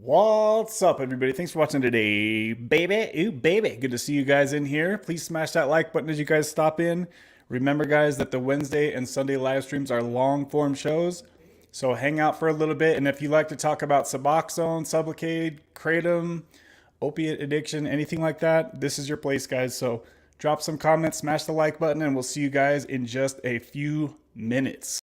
What's up, everybody? Thanks for watching today, baby. Ooh, baby. Good to see you guys in here. Please smash that like button as you guys stop in. Remember, guys, that the Wednesday and Sunday live streams are long form shows. So hang out for a little bit. And if you like to talk about Suboxone, Sublocade, Kratom, opiate addiction, anything like that, this is your place, guys. So drop some comments, smash the like button, and we'll see you guys in just a few minutes.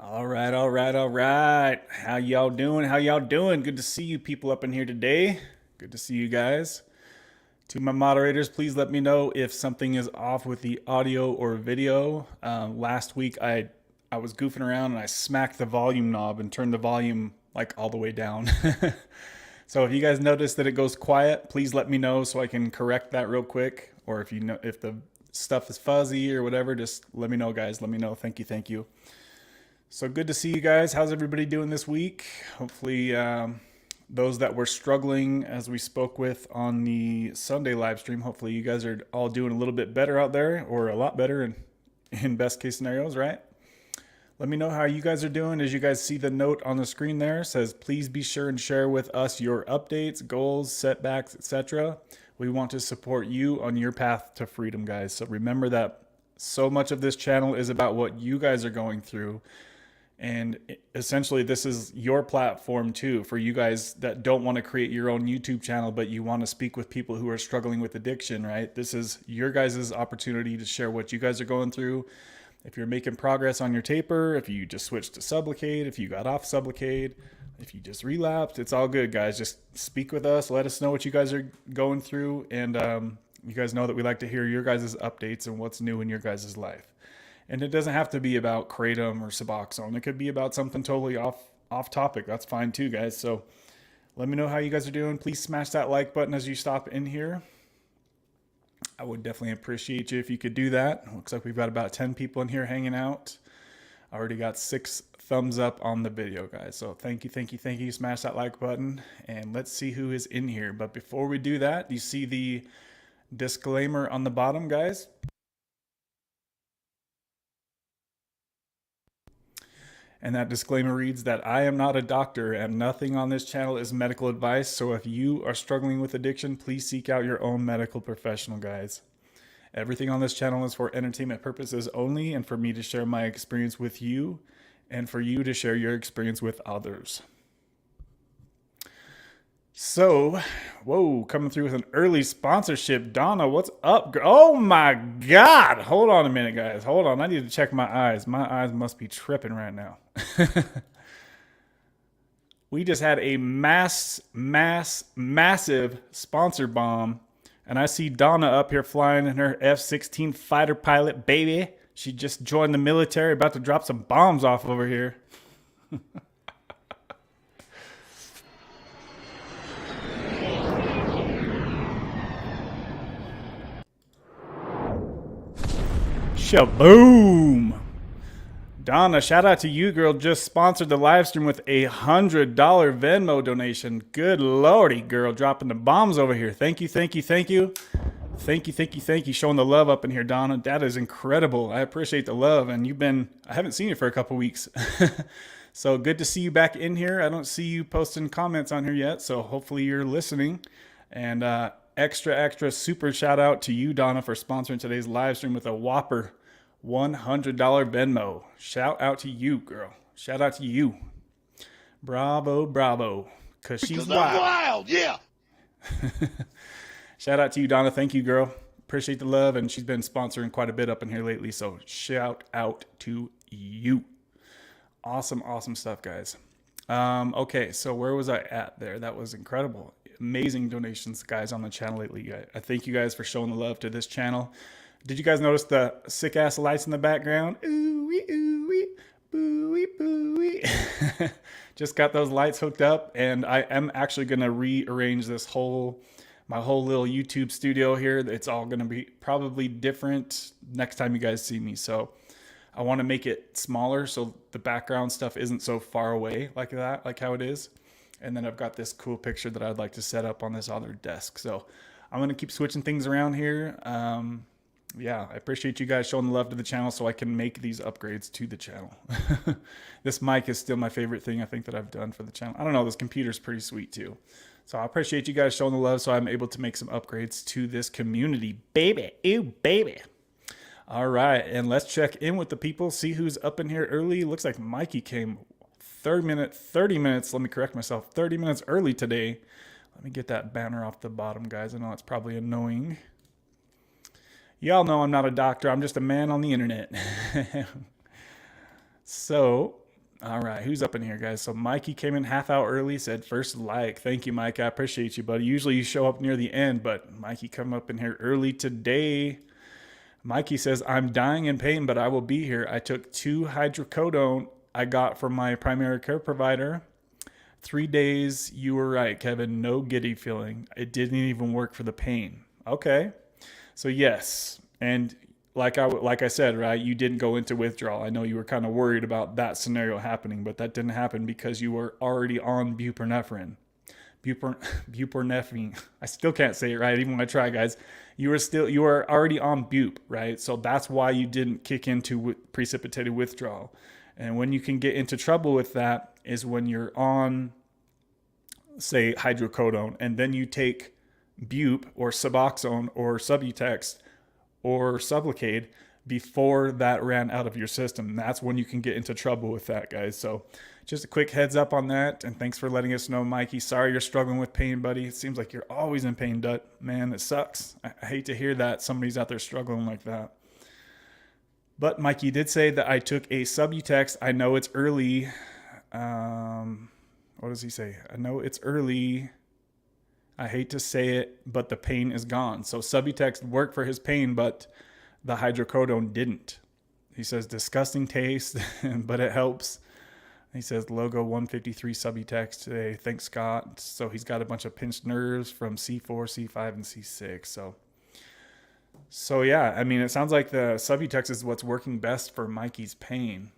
All right, all right, all right. How y'all doing? How y'all doing? Good to see you people up in here today. Good to see you guys. To my moderators, please let me know if something is off with the audio or video. Last week I was goofing around and I smacked the volume knob and turned the volume like all the way down. So if you guys notice that it goes quiet, please let me know so I can correct that real quick. Or if you know if the stuff is fuzzy or whatever, just let me know, guys. Let me know. Thank you, thank you. So good to see you guys. How's everybody doing this week? Hopefully, those that were struggling as we spoke with on the Sunday live stream, hopefully you guys are all doing a little bit better out there, or a lot better in best case scenarios, right? Let me know how you guys are doing. As you guys see the note on the screen there, says please be sure and share with us your updates, goals, setbacks, etc. We want to support you on your path to freedom, guys. So remember that so much of this channel is about what you guys are going through. And essentially, this is your platform too for you guys that don't want to create your own YouTube channel, but you want to speak with people who are struggling with addiction, right? This is your guys' opportunity to share what you guys are going through. If you're making progress on your taper, if you just switched to Sublocade, if you got off Sublocade, if you just relapsed, it's all good, guys. Just speak with us. Let us know what you guys are going through. And you guys know that we like to hear your guys' updates and what's new in your guys' life. And it doesn't have to be about Kratom or Suboxone. It could be about something totally off topic. That's fine too, guys. So let me know how you guys are doing. Please smash that like button as you stop in here. I would definitely appreciate you if you could do that. Looks like we've got about 10 people in here hanging out. I already got 6 thumbs up on the video, guys. So thank you, thank you, thank you. Smash that like button and let's see who is in here. But before we do that, you see the disclaimer on the bottom, guys? And that disclaimer reads that I am not a doctor and nothing on this channel is medical advice. So if you are struggling with addiction, please seek out your own medical professional, guys. Everything on this channel is for entertainment purposes only and for me to share my experience with you and for you to share your experience with others. So, whoa, coming through with an early sponsorship. Donna, what's up? Oh my God. Hold on a minute, guys. Hold on. I need to check my eyes. My eyes must be tripping right now. We just had a massive sponsor bomb. And I see Donna up here flying in her F-16 fighter pilot, baby. She just joined the military, about to drop some bombs off over here. Shaboom! Donna, shout out to you, girl. Just sponsored the live stream with a $100 Venmo donation. Good lordy, girl, dropping the bombs over here. Thank you, thank you, thank you. Thank you, thank you, thank you. Showing the love up in here, Donna. That is incredible. I appreciate the love. And I haven't seen you for a couple weeks. So good to see you back in here. I don't see you posting comments on here yet. So hopefully you're listening. And extra super shout out to you, Donna, for sponsoring today's live stream with a whopper $100 Venmo. Shout out to you, girl. Shout out to you. Bravo, bravo. Because she's wild. Yeah. Shout out to you, Donna. Thank you, girl. Appreciate the love. And she's been sponsoring quite a bit up in here lately. So shout out to you. Awesome, awesome stuff, guys. Okay, so where was I at there? That was incredible. Amazing donations, guys, on the channel lately. I thank you guys for showing the love to this channel. Did you guys notice the sick-ass lights in the background? Ooh-wee, ooh-wee, boo-wee, boo-wee. Just got those lights hooked up, and I am actually going to rearrange my whole little YouTube studio here. It's all going to be probably different next time you guys see me. So I want to make it smaller so the background stuff isn't so far away like that, like how it is. And then I've got this cool picture that I'd like to set up on this other desk. So I'm going to keep switching things around here. Yeah, I appreciate you guys showing the love to the channel so I can make these upgrades to the channel. This mic is still my favorite thing I think that I've done for the channel. I don't know, this computer's pretty sweet too. So I appreciate you guys showing the love so I'm able to make some upgrades to this community. Baby, ew, baby. All right, and let's check in with the people, see who's up in here early. Looks like Mikey came 30 minutes, let me correct myself, 30 minutes early today. Let me get that banner off the bottom, guys. I know it's probably annoying. Y'all know I'm not a doctor. I'm just a man on the internet. So All right, who's up in here, guys? So Mikey came in half hour early, said first like. Thank you, Mike. I appreciate you, buddy. Usually you show up near the end, but Mikey come up in here early today. Mikey says, I'm dying in pain, but I will be here. I took 2 hydrocodone I got from my primary care provider. 3 days. You were right, Kevin. No giddy feeling. It didn't even work for the pain. Okay. So yes, and like I said, right, you didn't go into withdrawal. I know you were kind of worried about that scenario happening, but that didn't happen because you were already on buprenorphine. Buprenorphine. I still can't say it right, even when I try, guys. You were already on bup, right? So that's why you didn't kick into precipitated withdrawal. And when you can get into trouble with that is when you're on, say, hydrocodone, and then you take bup or Suboxone or Subutex or Sublocade before that ran out of your system. That's when you can get into trouble with that, guys. So just a quick heads up on that. And thanks for letting us know, Mikey. Sorry you're struggling with pain, buddy. It seems like you're always in pain, Dut. Man, it sucks. I hate to hear that somebody's out there struggling like that. But Mikey did say that I took a Subutex. I know it's early. What does he say? I know it's early. I hate to say it, but the pain is gone. So Subutex worked for his pain, but the hydrocodone didn't. He says disgusting taste, but it helps. He says logo 153 Subutex today. Thanks, Scott. So he's got a bunch of pinched nerves from C4, C5, and C6. So yeah, I mean, it sounds like the Subutex is what's working best for Mikey's pain.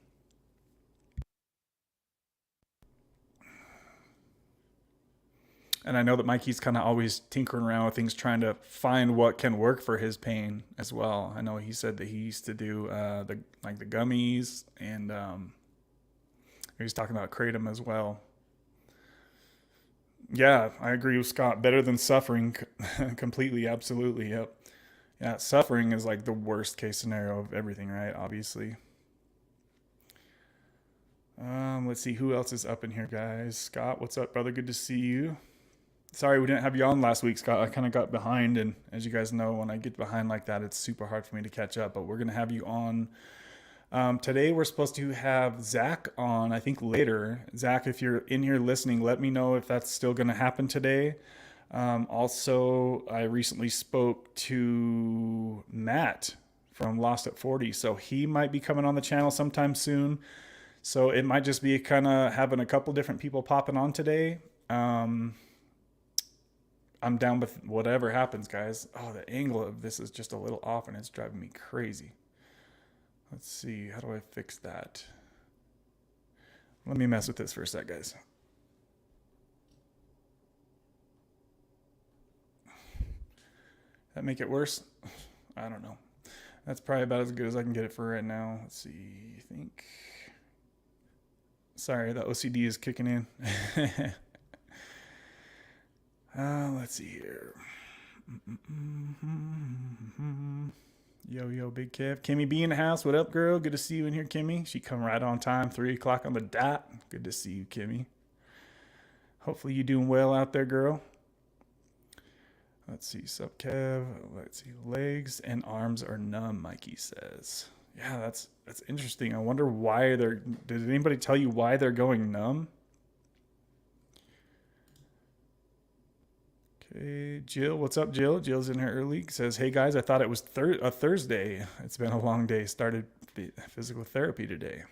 And I know that Mikey's kind of always tinkering around with things, trying to find what can work for his pain as well. I know he said that he used to do the gummies, and he was talking about Kratom as well. Yeah, I agree with Scott. Better than suffering, completely, absolutely. Yep. Yeah, suffering is like the worst case scenario of everything, right? Obviously. Let's see who else is up in here, guys. Scott, what's up, brother? Good to see you. Sorry we didn't have you on last week, Scott. I kind of got behind, and as you guys know, when I get behind like that, it's super hard for me to catch up. But we're gonna have you on today. We're supposed to have Zach on, I think later. Zach, if you're in here listening, let me know if that's still gonna happen today. Also, I recently spoke to Matt from Lost at 40, so he might be coming on the channel sometime soon. So it might just be kind of having a couple different people popping on today. I'm down with whatever happens, guys. Oh, the angle of this is just a little off, and it's driving me crazy. Let's see. How do I fix that? Let me mess with this for a sec, guys. That make it worse? I don't know. That's probably about as good as I can get it for right now. Let's see. I think. Sorry, the OCD is kicking in. Let's see here. Yo, Big Kev. Kimmy B in the house. What up, girl? Good to see you in here, Kimmy. She come right on time, 3 o'clock on the dot. Good to see you, Kimmy. Hopefully you doing well out there, girl. Let's see, Sup Kev. Let's see, legs and arms are numb, Mikey says. Yeah, that's interesting. I wonder why did anybody tell you why they're going numb? Okay, Jill, what's up, Jill? Jill's in here early. Says, hey guys, I thought it was a Thursday. It's been a long day. Started physical therapy today.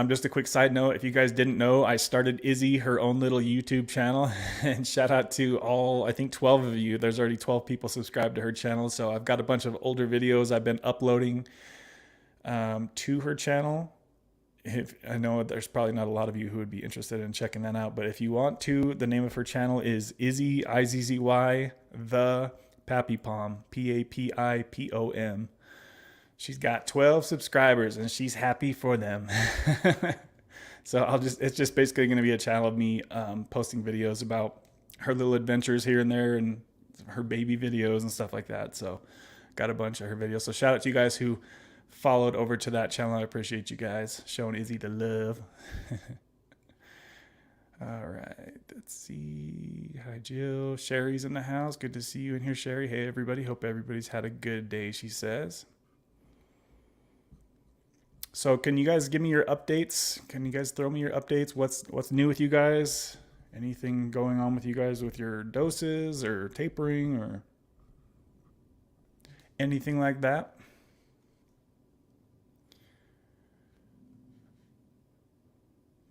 Just a quick side note, if you guys didn't know, I started Izzy her own little YouTube channel, and shout out to all, I think 12 of you. There's already 12 people subscribed to her channel, so I've got a bunch of older videos I've been uploading to her channel. I know there's probably not a lot of you who would be interested in checking that out, but if you want to, the name of her channel is Izzy, Izzy, the Pappy Pom, Papipom. She's got 12 subscribers and she's happy for them. So it's just basically going to be a channel of me posting videos about her little adventures here and there and her baby videos and stuff like that. So got a bunch of her videos. So shout out to you guys who followed over to that channel. I appreciate you guys showing Izzy the love. All right, let's see. Hi, Jill. Sherry's in the house. Good to see you in here, Sherry. Hey, everybody. Hope everybody's had a good day, she says. So can you guys give me your updates? Can you guys throw me your updates? What's new with you guys? Anything going on with you guys with your doses or tapering or anything like that?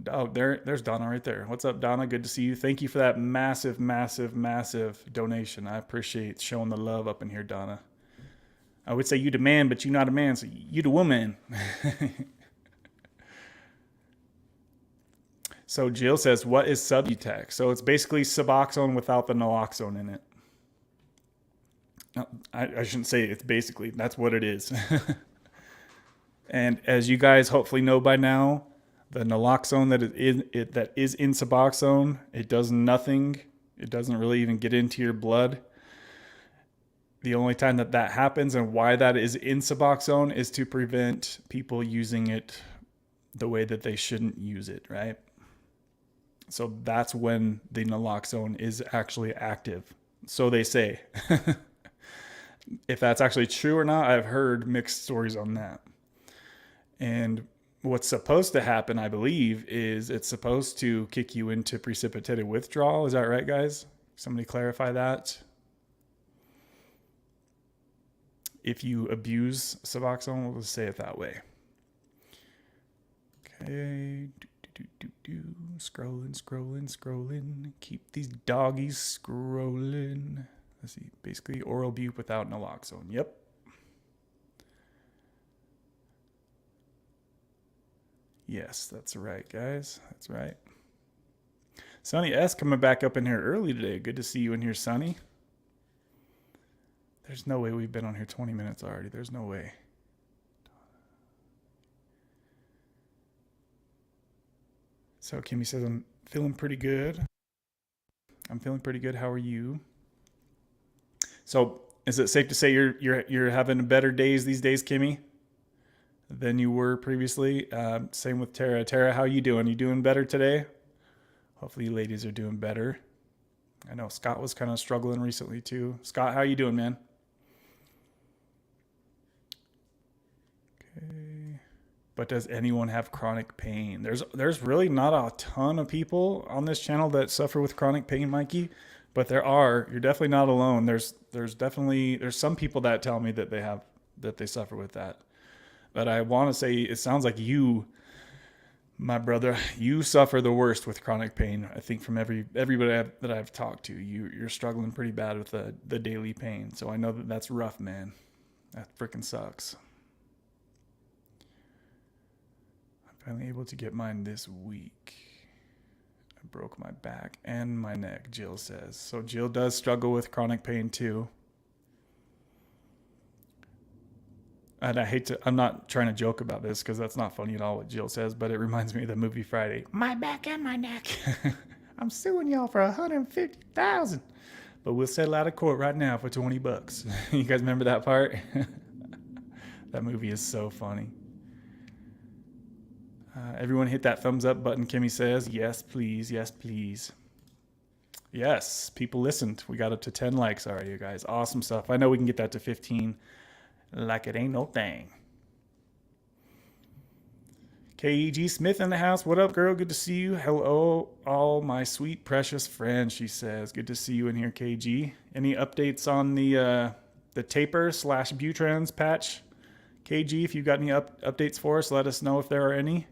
Oh, there's Donna right there. What's up, Donna? Good to see you. Thank you for that massive, massive, massive donation. I appreciate showing the love up in here, Donna. I would say you the man, but you not a man, so you the woman. So Jill says, what is Subutex? So it's basically Suboxone without the naloxone in it. No, I shouldn't say it's basically. That's what it is. And as you guys hopefully know by now, the naloxone that is in Suboxone, it does nothing. It doesn't really even get into your blood. The only time that happens and why that is in Suboxone is to prevent people using it the way that they shouldn't use it, right? So that's when the naloxone is actually active. So they say. If that's actually true or not, I've heard mixed stories on that. And what's supposed to happen, I believe, is it's supposed to kick you into precipitated withdrawal. Is that right, guys? Somebody clarify that. If you abuse Suboxone, we'll just say it that way. Okay. Scrolling. Keep these doggies scrolling. Let's see. Basically, oral bupe without naloxone. Yep. Yes, that's right, guys. That's right. Sonny S coming back up in here early today. Good to see you in here, Sonny. There's no way we've been on here 20 minutes already. There's no way. So Kimmy says, I'm feeling pretty good. I'm feeling pretty good. How are you? So is it safe to say you're having better days these days, Kimmy, than you were previously? Same with Tara. Tara, how you doing? You doing better today? Hopefully you ladies are doing better. I know Scott was kind of struggling recently too. Scott, how you doing, man? Okay. But does anyone have chronic pain? There's really not a ton of people on this channel that suffer with chronic pain, Mikey, but there are. You're definitely not alone. There's some people that tell me that they suffer with that. But I want to say it sounds like you, my brother, you suffer the worst with chronic pain. I think from everybody that I've talked to, you're struggling pretty bad with the daily pain. So I know that's rough, man. That freaking sucks. Finally able to get mine this week. I broke my back and my neck, Jill says. So Jill does struggle with chronic pain too. And I'm not trying to joke about this because that's not funny at all what Jill says, but it reminds me of the movie Friday. My back and my neck. I'm suing y'all for $150,000. But we'll settle out of court right now for $20. You guys remember that part? That movie is so funny. Everyone hit that thumbs up button, Kimmy says. Yes, please. Yes, please. Yes, people listened. We got up to 10 likes already, you guys. Awesome stuff. I know we can get that to 15 like it ain't no thing. KEG Smith in the house. What up, girl? Good to see you. Hello, all my sweet, precious friends, she says. Good to see you in here, KG. Any updates on the taper / Butrans patch? KG, if you've got any updates for us, let us know if there are any.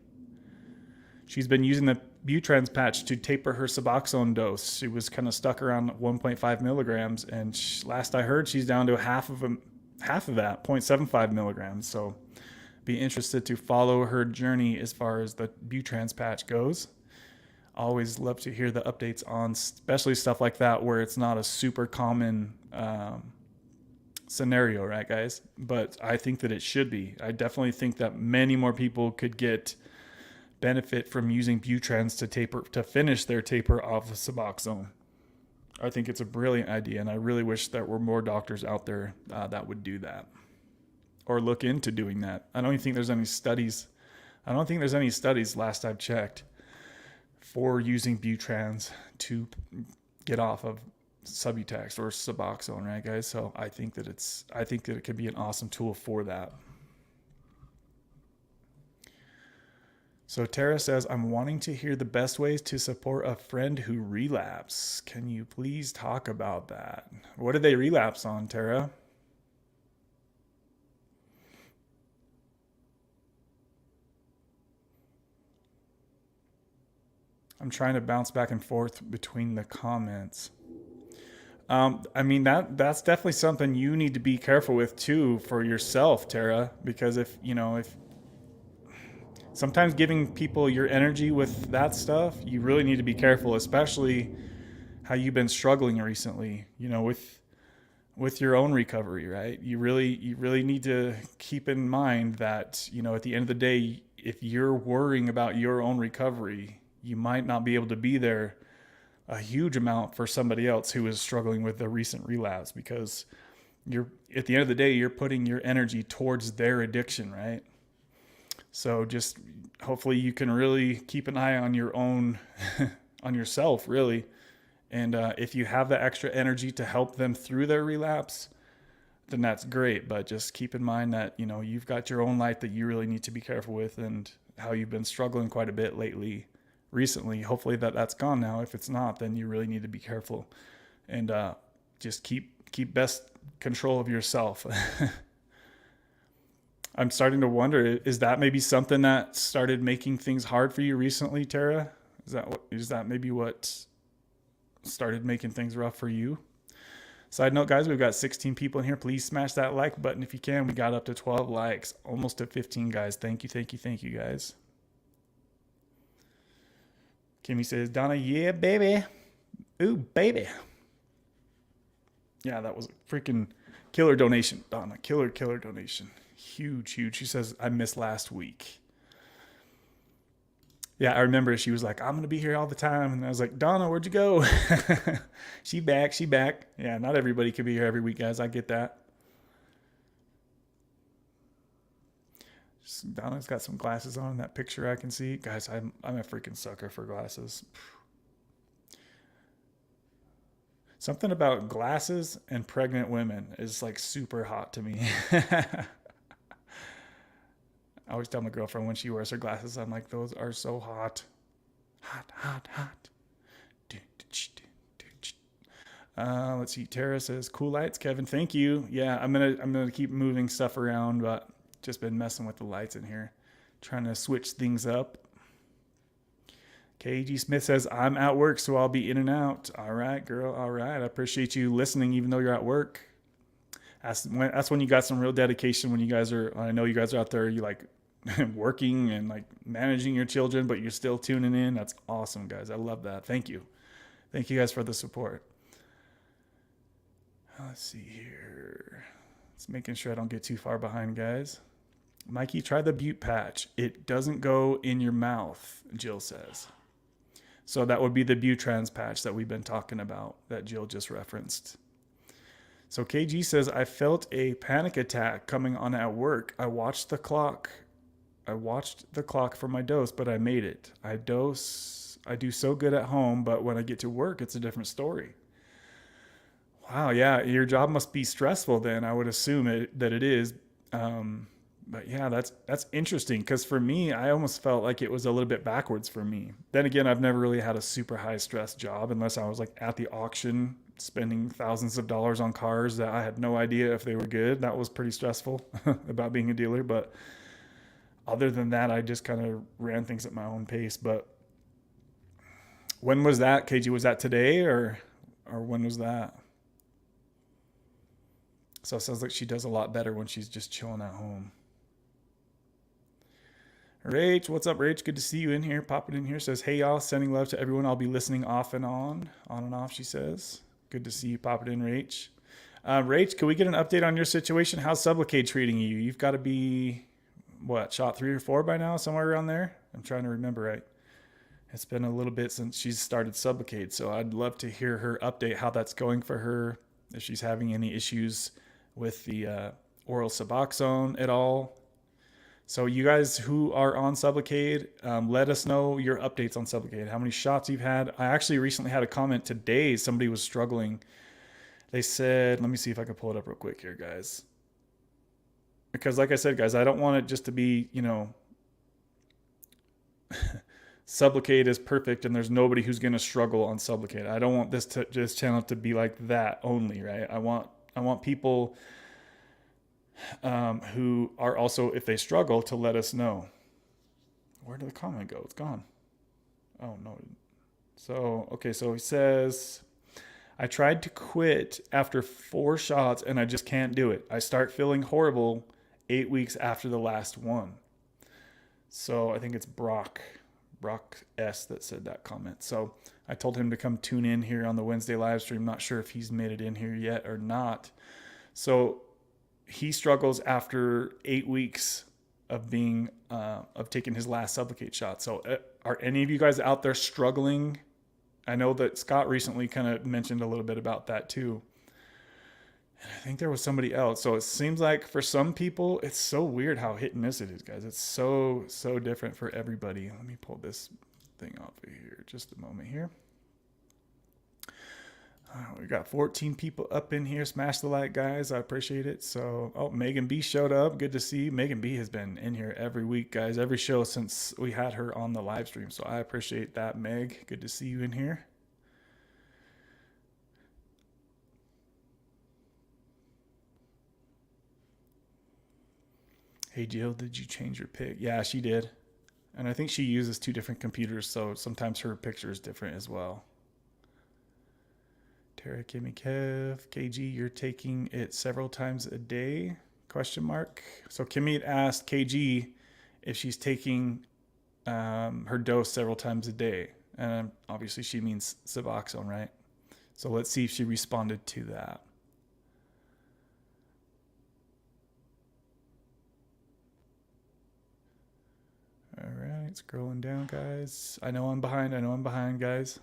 She's been using the Butrans patch to taper her Suboxone dose. She was kind of stuck around 1.5 milligrams, and last I heard, she's down to half of that, 0.75 milligrams. So be interested to follow her journey as far as the Butrans patch goes. Always love to hear the updates on especially stuff like that where it's not a super common scenario, right, guys? But I think that it should be. I definitely think that many more people could get benefit from using Butrans to finish their taper off of Suboxone. I think it's a brilliant idea, and I really wish there were more doctors out there that would do that or look into doing that. I don't even think there's any studies. I don't think there's any studies, last I've checked, for using Butrans to get off of Subutex or Suboxone, right, guys? So I think that it could be an awesome tool for that. So Tara says, I'm wanting to hear the best ways to support a friend who relapse. Can you please talk about that? What did they relapse on, Tara? I'm trying to bounce back and forth between the comments. I mean that's definitely something you need to be careful with too for yourself, Tara, because if sometimes giving people your energy with that stuff, you really need to be careful, especially how you've been struggling recently, with your own recovery, right? You really need to keep in mind that, at the end of the day, if you're worrying about your own recovery, you might not be able to be there a huge amount for somebody else who is struggling with a recent relapse, because you're at the end of the day, you're putting your energy towards their addiction, right? So just hopefully you can really keep an eye on your own, on yourself, really. And if you have the extra energy to help them through their relapse, then that's great. But just keep in mind that, you've got your own light that you really need to be careful with, and how you've been struggling quite a bit recently. Hopefully that's gone now. If it's not, then you really need to be careful, and just keep best control of yourself. I'm starting to wonder, is that maybe something that started making things hard for you recently, Tara? Is that maybe what started making things rough for you? Side note, guys, we've got 16 people in here. Please smash that like button if you can. We got up to 12 likes, almost to 15, guys. Thank you, guys. Kimmy says, Donna, yeah, baby. Ooh, baby. Yeah, that was a freaking killer donation, Donna. Killer donation. Huge. She says, I missed last week. Yeah, I remember she was like, I'm going to be here all the time. And I was like, Donna, where'd you go? She back. Yeah, not everybody can be here every week, guys. I get that. Donna's got some glasses on in that picture I can see. Guys, I'm a freaking sucker for glasses. Something about glasses and pregnant women is like super hot to me. I always tell my girlfriend when she wears her glasses, I'm like, those are so hot. Hot. Let's see. Tara says, cool lights, Kevin. Thank you. Yeah, I'm gonna keep moving stuff around, but just been messing with the lights in here, trying to switch things up. KG Smith says, I'm at work, so I'll be in and out. All right, girl. All right. I appreciate you listening, even though you're at work. That's when you got some real dedication. I know you guys are out there, you like working and like managing your children, but you're still tuning in. That's awesome, guys. I love that. Thank you guys for the support. Let's see here. It's making sure I don't get too far behind, guys. Mikey, try the Butte patch. It doesn't go in your mouth, Jill says. So that would be the Butrans patch that we've been talking about, that Jill just referenced. So KG says, I felt a panic attack coming on at work. I watched the clock for my dose, but I made it. I do so good at home, but when I get to work, it's a different story. Wow, yeah, your job must be stressful then. I would assume that it is. But yeah, that's interesting, because for me, I almost felt like it was a little bit backwards for me. Then again, I've never really had a super high stress job unless I was like at the auction spending thousands of dollars on cars that I had no idea if they were good. That was pretty stressful about being a dealer. But other than that, I just kind of ran things at my own pace. But when was that, KG? Was that today or when was that? So it sounds like she does a lot better when she's just chilling at home. Rach, what's up, Rach? Good to see you in here. Popping in here. Says, hey, y'all. Sending love to everyone. I'll be listening off and on and off, she says. Good to see you popping in, Rach. Rach, can we get an update on your situation? How's Sublocade treating you? You've got to be, shot 3 or 4 by now? Somewhere around there? I'm trying to remember right. It's been a little bit since she's started Sublocade, so I'd love to hear her update, how that's going for her, if she's having any issues with the oral Suboxone at all. So you guys who are on Sublocade, let us know your updates on Sublocade, how many shots you've had. I actually recently had a comment today. Somebody was struggling. They said, let me see if I can pull it up real quick here, guys. Because like I said, guys, I don't want it just to be, Sublocade is perfect and there's nobody who's going to struggle on Sublocade. I don't want this channel to be like that only, right? I want people who are also, if they struggle, to let us know. Where did the comment go? It's gone. Oh, no. So, okay, so he says, I tried to quit after 4 shots and I just can't do it. I start feeling horrible 8 weeks after the last one. So I think it's Brock S that said that comment. So I told him to come tune in here on the Wednesday live stream. Not sure if he's made it in here yet or not. So he struggles after 8 weeks of being of taking his last Sublocade shot. So are any of you guys out there struggling? I know that Scott recently kind of mentioned a little bit about that too. And I think there was somebody else. So it seems like for some people, it's so weird how hit and miss it is, guys. It's so different for everybody. Let me pull this thing off of here. Just a moment here. We got 14 people up in here. Smash the like, guys. I appreciate it. So, oh, Megan B showed up. Good to see you. Megan B has been in here every week, guys. Every show since we had her on the live stream. So I appreciate that, Meg. Good to see you in here. Hey, Jill, did you change your pic? Yeah, she did. And I think she uses 2 different computers, so sometimes her picture is different as well. Tara, Kimmy, Kev, KG, you're taking it several times a day? Question mark. So Kimmy asked KG if she's taking her dose several times a day. And obviously she means Suboxone, right? So let's see if she responded to that. All right, scrolling down, guys. I know I'm behind, guys.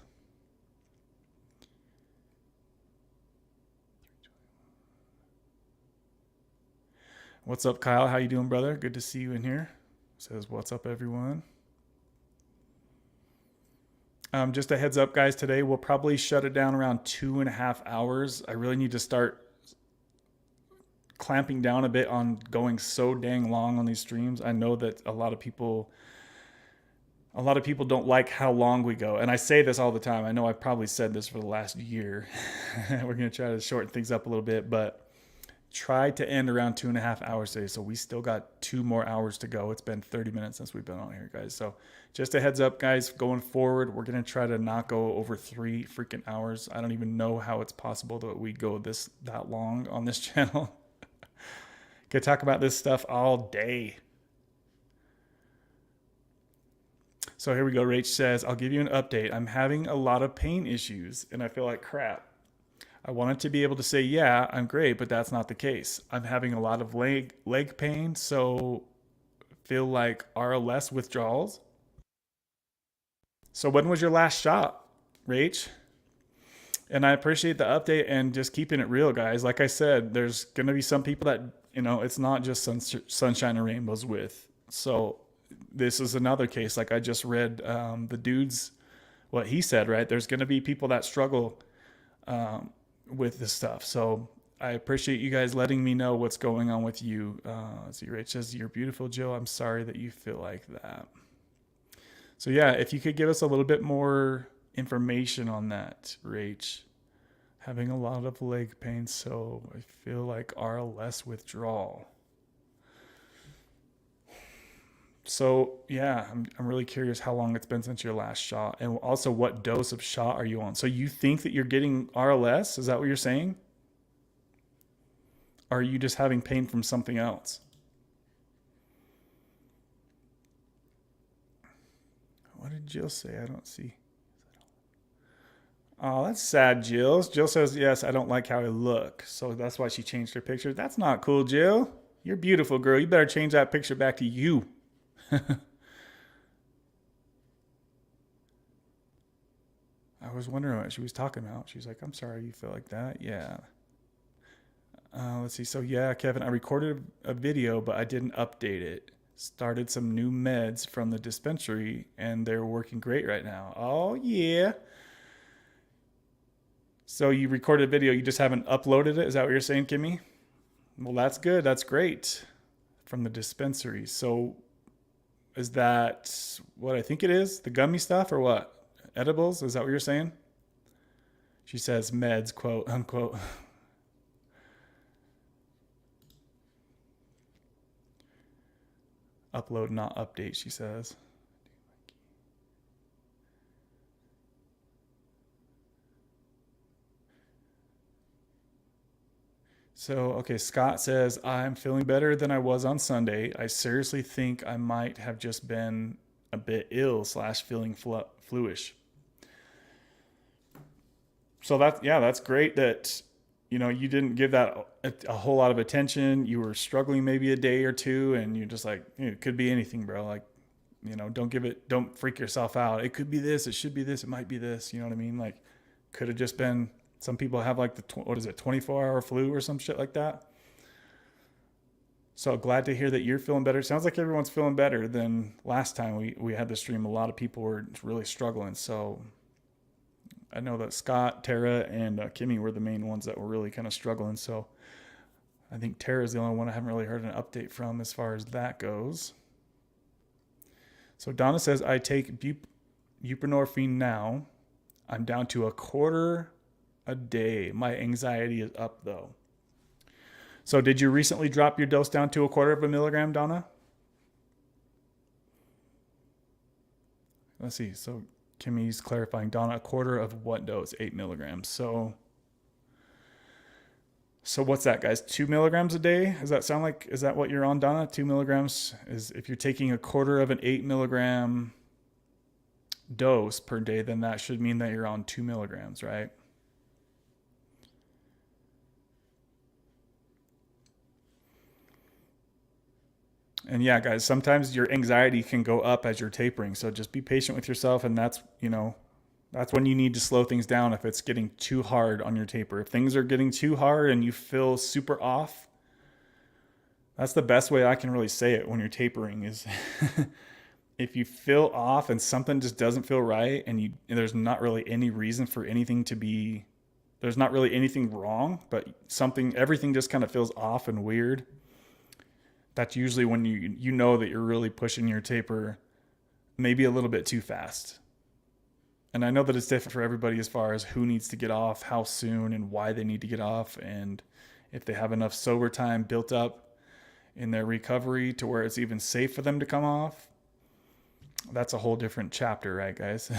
What's up, Kyle? How you doing, brother? Good to see you in here. Says, what's up, everyone? Just a heads up, guys. Today we'll probably shut it down around 2.5 hours. I really need to start clamping down a bit on going so dang long on these streams. I know that a lot of people don't like how long we go. And I say this all the time. I know I've probably said this for the last year. We're going to try to shorten things up a little bit, but try to end around 2.5 hours today. So we still got 2 more hours to go. It's been 30 minutes since we've been on here, guys. So just a heads up, guys, going forward, we're going to try to not go over 3 freaking hours. I don't even know how it's possible that we go that long on this channel. Could talk about this stuff all day. So here we go. Rach says, I'll give you an update. I'm having a lot of pain issues and I feel like crap. I wanted to be able to say, yeah, I'm great, but that's not the case. I'm having a lot of leg pain, so feel like RLS withdrawals. So when was your last shot, Rach? And I appreciate the update and just keeping it real, guys. Like I said, there's going to be some people that, it's not just sunshine and rainbows with. So this is another case. Like I just read the dude's, what he said, right? There's going to be people that struggle with this stuff. So I appreciate you guys letting me know what's going on with you. Let's see, Rach says, you're beautiful, Jill. I'm sorry that you feel like that. So yeah, if you could give us a little bit more information on that, Rach. Having a lot of leg pain, so I feel like RLS withdrawal. So yeah, I'm really curious how long it's been since your last shot, and also what dose of shot are you on? So you think that you're getting RLS? Is that what you're saying? Or are you just having pain from something else? What did Jill say? I don't see. Oh, that's sad, Jill. Jill says, yes, I don't like how I look. So that's why she changed her picture. That's not cool, Jill. You're beautiful, girl. You better change that picture back to you. I was wondering what she was talking about. She was like, I'm sorry you feel like that. Yeah. Let's see. So yeah, Kevin, I recorded a video, but I didn't update it. Started some new meds from the dispensary and they're working great right now. Oh yeah. So you recorded a video, you just haven't uploaded it? Is that what you're saying, Kimmy? Well, that's good. That's great. From the dispensary. So is that what I think it is? The gummy stuff or what? Edibles? Is that what you're saying? She says meds, quote unquote. Upload, not update, she says. So, okay, Scott says, I'm feeling better than I was on Sunday. I seriously think I might have just been a bit ill / feeling fluish. So that's great that, you know, you didn't give that a whole lot of attention. You were struggling maybe a day or two and you're just like, it could be anything, bro. Like, you know, don't freak yourself out. It could be this, it should be this, it might be this, you know what I mean? Like, could have just been, some people have like the, 24-hour flu or some shit like that. So glad to hear that you're feeling better. Sounds like everyone's feeling better than last time we had the stream. A lot of people were really struggling. So I know that Scott, Tara, and Kimmy were the main ones that were really kind of struggling. So I think Tara's the only one I haven't really heard an update from as far as that goes. So Donna says, I take buprenorphine now. I'm down to a quarter a day. My anxiety is up though. So did you recently drop your dose down to a quarter of a milligram, Donna? Let's see. So Kimmy's clarifying, Donna, a quarter of what dose? 8 milligrams. So what's that, guys? 2 milligrams a day? Does that sound like, is that what you're on, Donna? 2 milligrams is, if you're taking a quarter of an 8 milligram dose per day, then that should mean that you're on 2 milligrams, right? And yeah, guys, sometimes your anxiety can go up as you're tapering. So just be patient with yourself. And that's, you know, that's when you need to slow things down if it's getting too hard on your taper. If things are getting too hard and you feel super off, that's the best way I can really say it when you're tapering is if you feel off and something just doesn't feel right and there's not really any reason for anything to be, there's not really anything wrong, but everything just kind of feels off and weird. That's usually when you know that you're really pushing your taper maybe a little bit too fast. And I know that it's different for everybody as far as who needs to get off, how soon, and why they need to get off, and if they have enough sober time built up in their recovery to where it's even safe for them to come off. That's a whole different chapter, right, guys?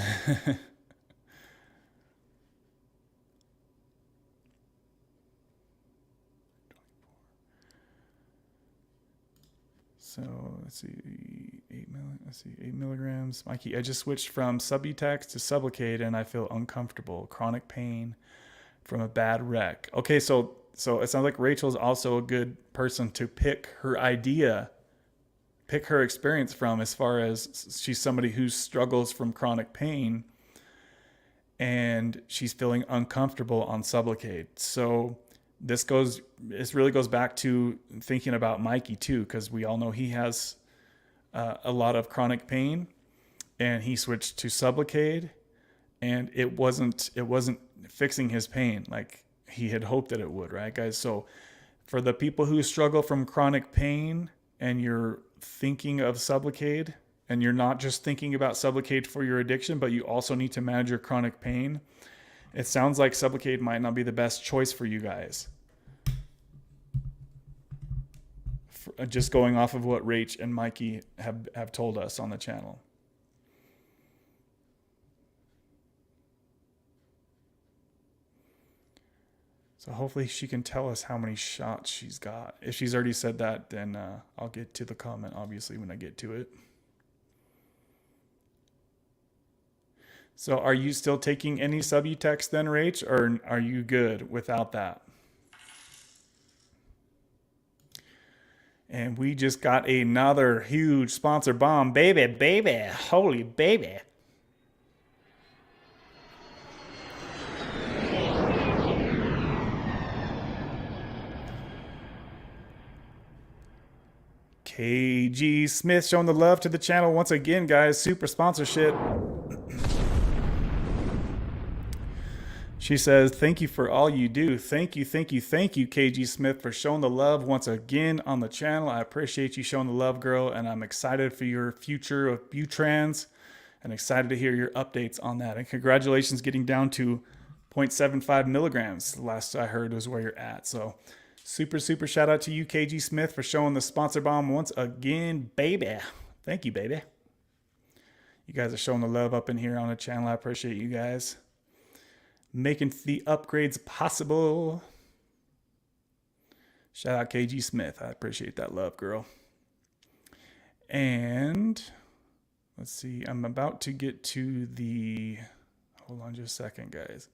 So let's see, 8 milligrams. Mikey, I just switched from Subutex to Sublocade and I feel uncomfortable. Chronic pain from a bad wreck. Okay, so it sounds like Rachel's also a good person to pick her experience from, as far as she's somebody who struggles from chronic pain and she's feeling uncomfortable on Sublocade. So this really goes back to thinking about Mikey too, because we all know he has a lot of chronic pain, and he switched to Sublocade, and it wasn't fixing his pain like he had hoped that it would, right, guys? So for the people who struggle from chronic pain, and you're thinking of Sublocade, and you're not just thinking about Sublocade for your addiction, but you also need to manage your chronic pain, it sounds like Sublocade might not be the best choice for you guys. Just going off of what Rach and Mikey have told us on the channel. So hopefully she can tell us how many shots she's got. If she's already said that, then I'll get to the comment, obviously, when I get to it. So are you still taking any Subutex then, Rach, or are you good without that? And we just got another huge sponsor bomb. Baby. Holy baby. KG Smith showing the love to the channel once again, guys. Super sponsorship. She says, thank you for all you do. Thank you, thank you, thank you, KG Smith, for showing the love once again on the channel. I appreciate you showing the love, girl, and I'm excited for your future of Butrans and excited to hear your updates on that. And congratulations getting down to 0.75 milligrams. The last I heard was where you're at. So super, super shout out to you, KG Smith, for showing the sponsor bomb once again, baby. Thank you, baby. You guys are showing the love up in here on the channel. I appreciate you guys making the upgrades possible. Shout out KG Smith. I appreciate that love, girl. And let's see. I'm about to get to the... Hold on just a second, guys.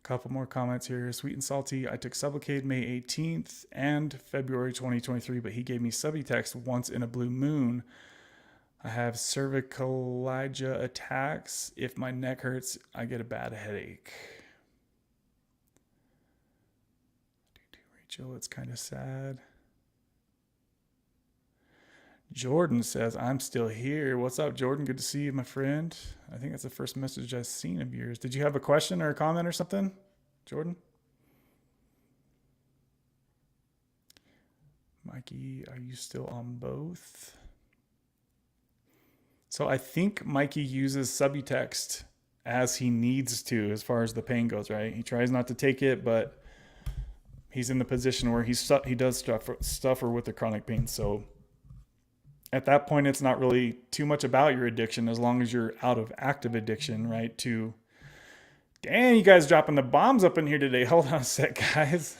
A couple more comments here. Sweet and salty. I took Sublocade May 18th and February 2023, but he gave me Subutex once in a blue moon. I have cervicalygia attacks. If my neck hurts, I get a bad headache. Rachel, it's kind of sad. Jordan says, I'm still here. What's up, Jordan? Good to see you, my friend. I think that's the first message I've seen of yours. Did you have a question or a comment or something, Jordan? Mikey, are you still on both? So I think Mikey uses Subutex as he needs to as far as the pain goes, right? He tries not to take it, but he's in the position where he does suffer with the chronic pain. So at that point, it's not really too much about your addiction as long as you're out of active addiction, right? Damn, you guys dropping the bombs up in here today. Hold on a sec, guys.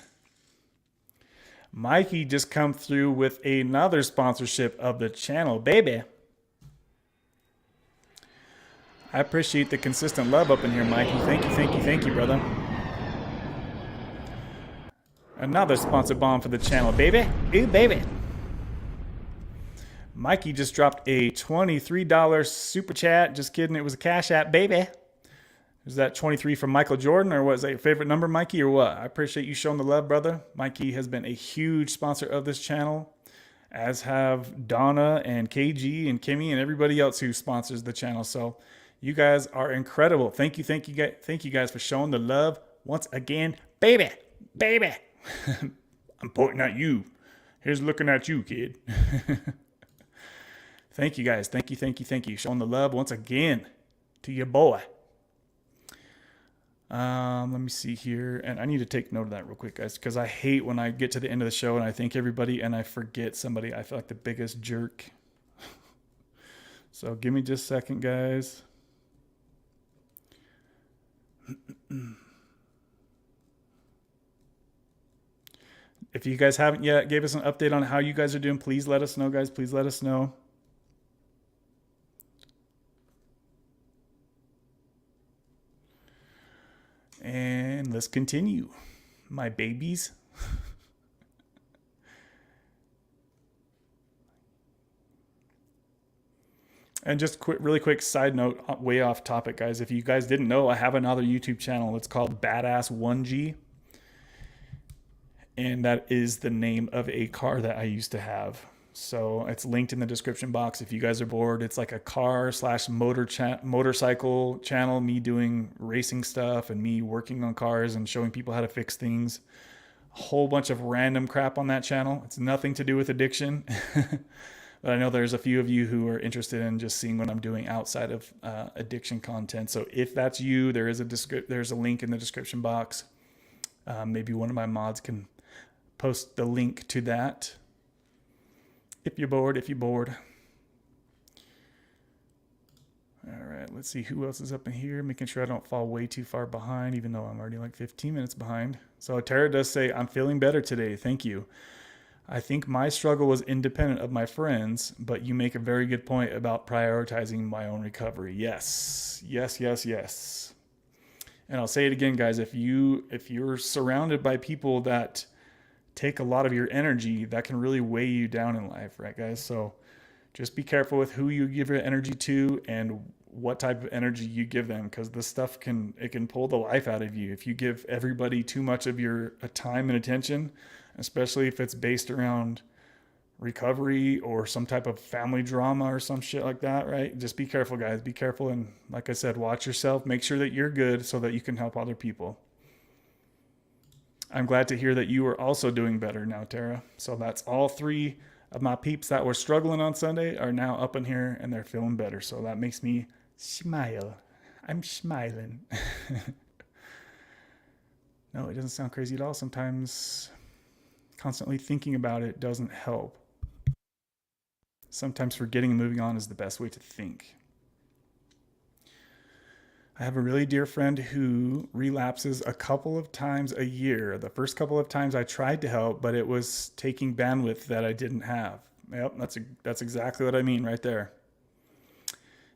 Mikey just come through with another sponsorship of the channel, baby. I appreciate the consistent love up in here, Mikey. Thank you, thank you, thank you, brother. Another sponsor bomb for the channel, baby. Ooh, baby. Mikey just dropped a $23 super chat. Just kidding, it was a Cash App, baby. Is that 23 from Michael Jordan, or was that your favorite number, Mikey, or what? I appreciate you showing the love, brother. Mikey has been a huge sponsor of this channel, as have Donna and KG and Kimmy and everybody else who sponsors the channel. So you guys are incredible. Thank you guys for showing the love once again, baby, baby. I'm pointing at you. Here's looking at you, kid. Thank you guys. Thank you. Showing the love once again to your boy. Let me see here. And I need to take note of that real quick, guys, because I hate when I get to the end of the show and I thank everybody and I forget somebody. I feel like the biggest jerk. So give me just a second, guys. If you guys haven't yet gave us an update on how you guys are doing, please let us know, guys. Please let us know. And let's continue, my babies. And just really quick side note, way off topic, guys. If you guys didn't know, I have another YouTube channel. It's called Badass 1G. And that is the name of a car that I used to have. So it's linked in the description box if you guys are bored. It's like a car / motorcycle channel, me doing racing stuff and me working on cars and showing people how to fix things. A whole bunch of random crap on that channel. It's nothing to do with addiction. But I know there's a few of you who are interested in just seeing what I'm doing outside of addiction content. So if that's you, there's a link in the description box. Maybe one of my mods can post the link to that. If you're bored. All right, let's see who else is up in here. Making sure I don't fall way too far behind, even though I'm already like 15 minutes behind. So Tara does say, I'm feeling better today. Thank you. I think my struggle was independent of my friends, but you make a very good point about prioritizing my own recovery. Yes. And I'll say it again, guys. If you're surrounded by people that take a lot of your energy, that can really weigh you down in life, right, guys? So just be careful with who you give your energy to and what type of energy you give them, because this stuff can pull the life out of you. If you give everybody too much of your time and attention, especially if it's based around recovery or some type of family drama or some shit like that, right? Just be careful, guys. Be careful. And like I said, watch yourself. Make sure that you're good so that you can help other people. I'm glad to hear that you are also doing better now, Tara. So that's all three of my peeps that were struggling on Sunday are now up in here and they're feeling better. So that makes me smile. I'm smiling. No, it doesn't sound crazy at all. Sometimes constantly thinking about it doesn't help. Sometimes forgetting and moving on is the best way to think. I have a really dear friend who relapses a couple of times a year. The first couple of times I tried to help, but it was taking bandwidth that I didn't have. Yep, that's exactly what I mean right there.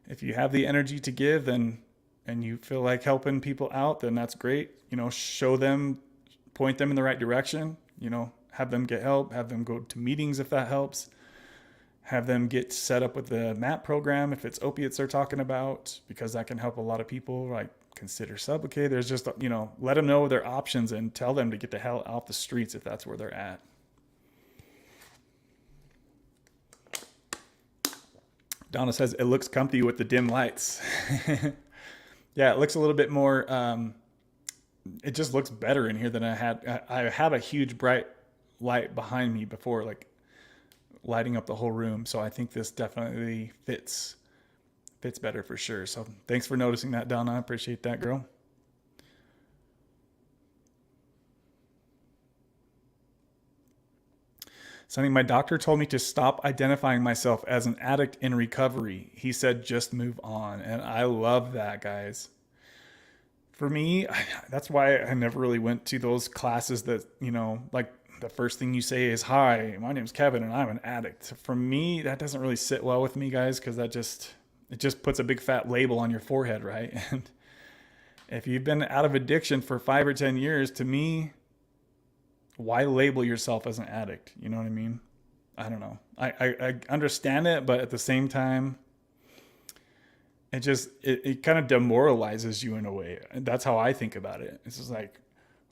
If you have the energy to give, then and you feel like helping people out, then that's great. You know, show them, point them in the right direction. You know, have them get help, have them go to meetings if that helps. Have them get set up with the MAP program if it's opiates they're talking about, because that can help a lot of people. Like, consider Sublocade. There's just, you know, let them know their options and tell them to get the hell off the streets if that's where they're at. Donna says it looks comfy with the dim lights. Yeah, it looks a little bit more, it just looks better in here than I had. I have a huge bright light behind me before, like lighting up the whole room. So I think this definitely fits better for sure. So thanks for noticing that, Donna. I appreciate that, girl. Sonny, my doctor told me to stop identifying myself as an addict in recovery. He said, just move on. And I love that, guys. For me, that's why I never really went to those classes that, you know, like the first thing you say is, hi, my name's Kevin and I'm an addict. For me, that doesn't really sit well with me, guys, because it just puts a big fat label on your forehead, right? And if you've been out of addiction for 5 or 10 years, to me, why label yourself as an addict? You know what I mean? I don't know. I understand it, but at the same time, it kind of demoralizes you in a way. And that's how I think about it. It's just like,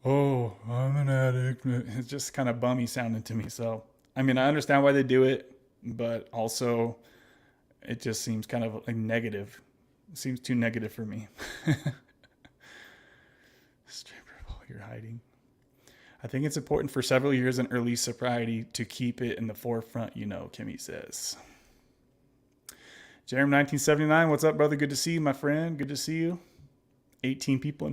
oh, I'm an addict. It's just kind of bummy sounding to me. So, I mean, I understand why they do it, but also it just seems kind of like negative. It seems too negative for me. You're hiding. I think it's important for several years in early sobriety to keep it in the forefront, you know, Kimmy says. Jeremy 1979, what's up, brother? Good to see you, my friend. Good to see you. 18 people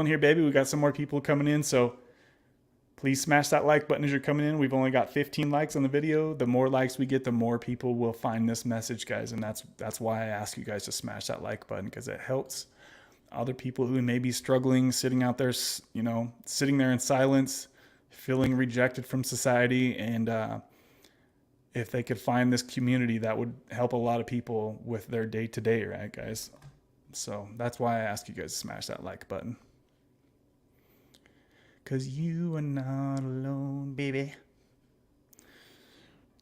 in here, baby. We got some more people coming in, so please smash that like button as you're coming in. We've only got 15 likes on the video. The more likes we get, the more people will find this message, guys, and that's why I ask you guys to smash that like button, because it helps other people who may be struggling, sitting out there, you know, sitting there in silence, feeling rejected from society. And if they could find this community, that would help a lot of people with their day-to-day, right, guys? So that's why I ask you guys to smash that like button. Because you are not alone, baby.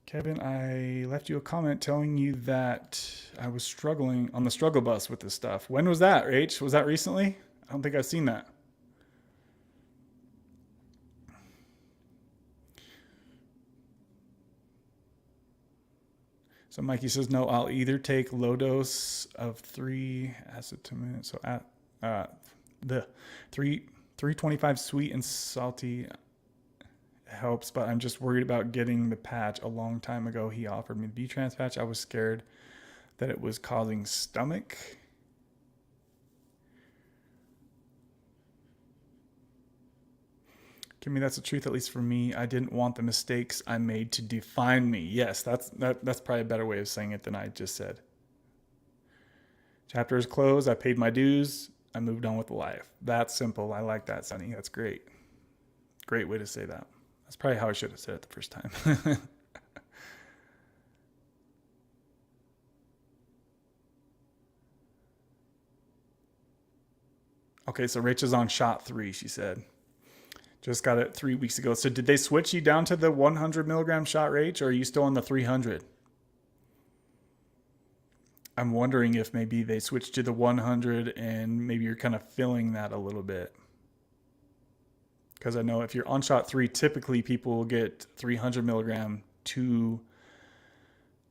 Kevin, I left you a comment telling you that I was struggling on the struggle bus with this stuff. When was that, Rach? Was that recently? I don't think I've seen that. So Mikey says, no, I'll either take low dose of 3 acetaminophen. So the 325 sweet and salty helps, but I'm just worried about getting the patch. A long time ago, he offered me the B-Trans patch. I was scared that it was causing stomach. Kimmy, that's the truth, at least for me. I didn't want the mistakes I made to define me. Yes, that's probably a better way of saying it than I just said. Chapter is closed. I paid my dues. I moved on with life. That's simple. I like that, Sonny. That's great. Great way to say that. That's probably how I should have said it the first time. Okay, so Rachel's on shot 3, she said. Just got it 3 weeks ago. So did they switch you down to the 100 milligram shot, Rach, or are you still on the 300? I'm wondering if maybe they switched to the 100 and maybe you're kind of feeling that a little bit. Because I know if you're on shot 3, typically people will get 300 milligram 2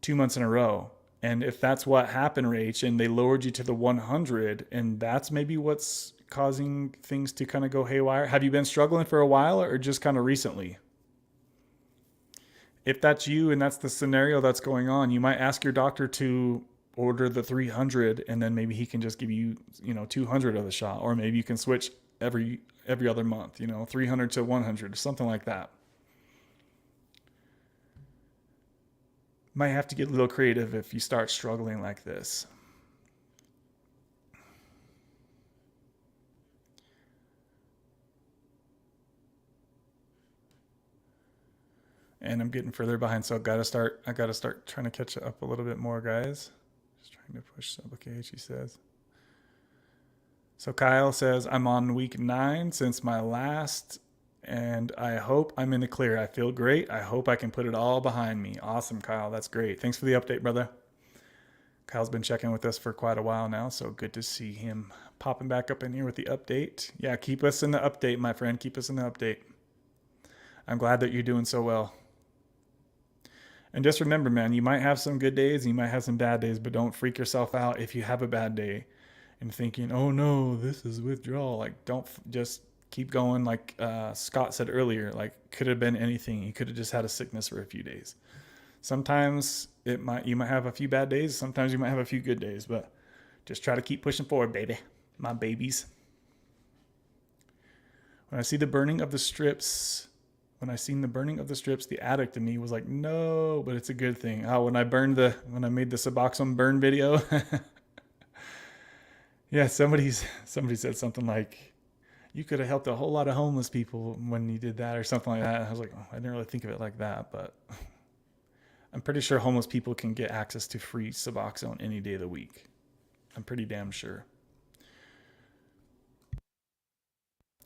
months in a row. And if that's what happened, Rach, and they lowered you to the 100, and that's maybe what's causing things to kind of go haywire. Have you been struggling for a while or just kind of recently? If that's you and that's the scenario that's going on, you might ask your doctor to order the 300, and then maybe he can just give you, 200 of the shot, or maybe you can switch every other month, 300 to 100 or something like that. Might have to get a little creative if you start struggling like this. And I'm getting further behind, so I gotta start trying to catch up a little bit more, guys. Just trying to push Sublocade, she says. So Kyle says, I'm on week 9 since my last, and I hope I'm in the clear. I feel great. I hope I can put it all behind me. Awesome, Kyle. That's great. Thanks for the update, brother. Kyle's been checking with us for quite a while now, so good to see him popping back up in here with the update. Yeah, keep us in the update, my friend. Keep us in the update. I'm glad that you're doing so well. And just remember, man, you might have some good days, you might have some bad days, but don't freak yourself out if you have a bad day and thinking, oh no, this is withdrawal. Like, don't just keep going. Like Scott said earlier, like, could have been anything. You could have just had a sickness for a few days. Sometimes you might have a few bad days. Sometimes you might have a few good days, but just try to keep pushing forward, baby. My babies. When I seen the burning of the strips, the addict in me was like, no, but it's a good thing. Oh, when I made the Suboxone burn video, yeah, somebody said something like, you could have helped a whole lot of homeless people when you did that, or something like that. And I was like, oh, I didn't really think of it like that, but I'm pretty sure homeless people can get access to free Suboxone any day of the week. I'm pretty damn sure.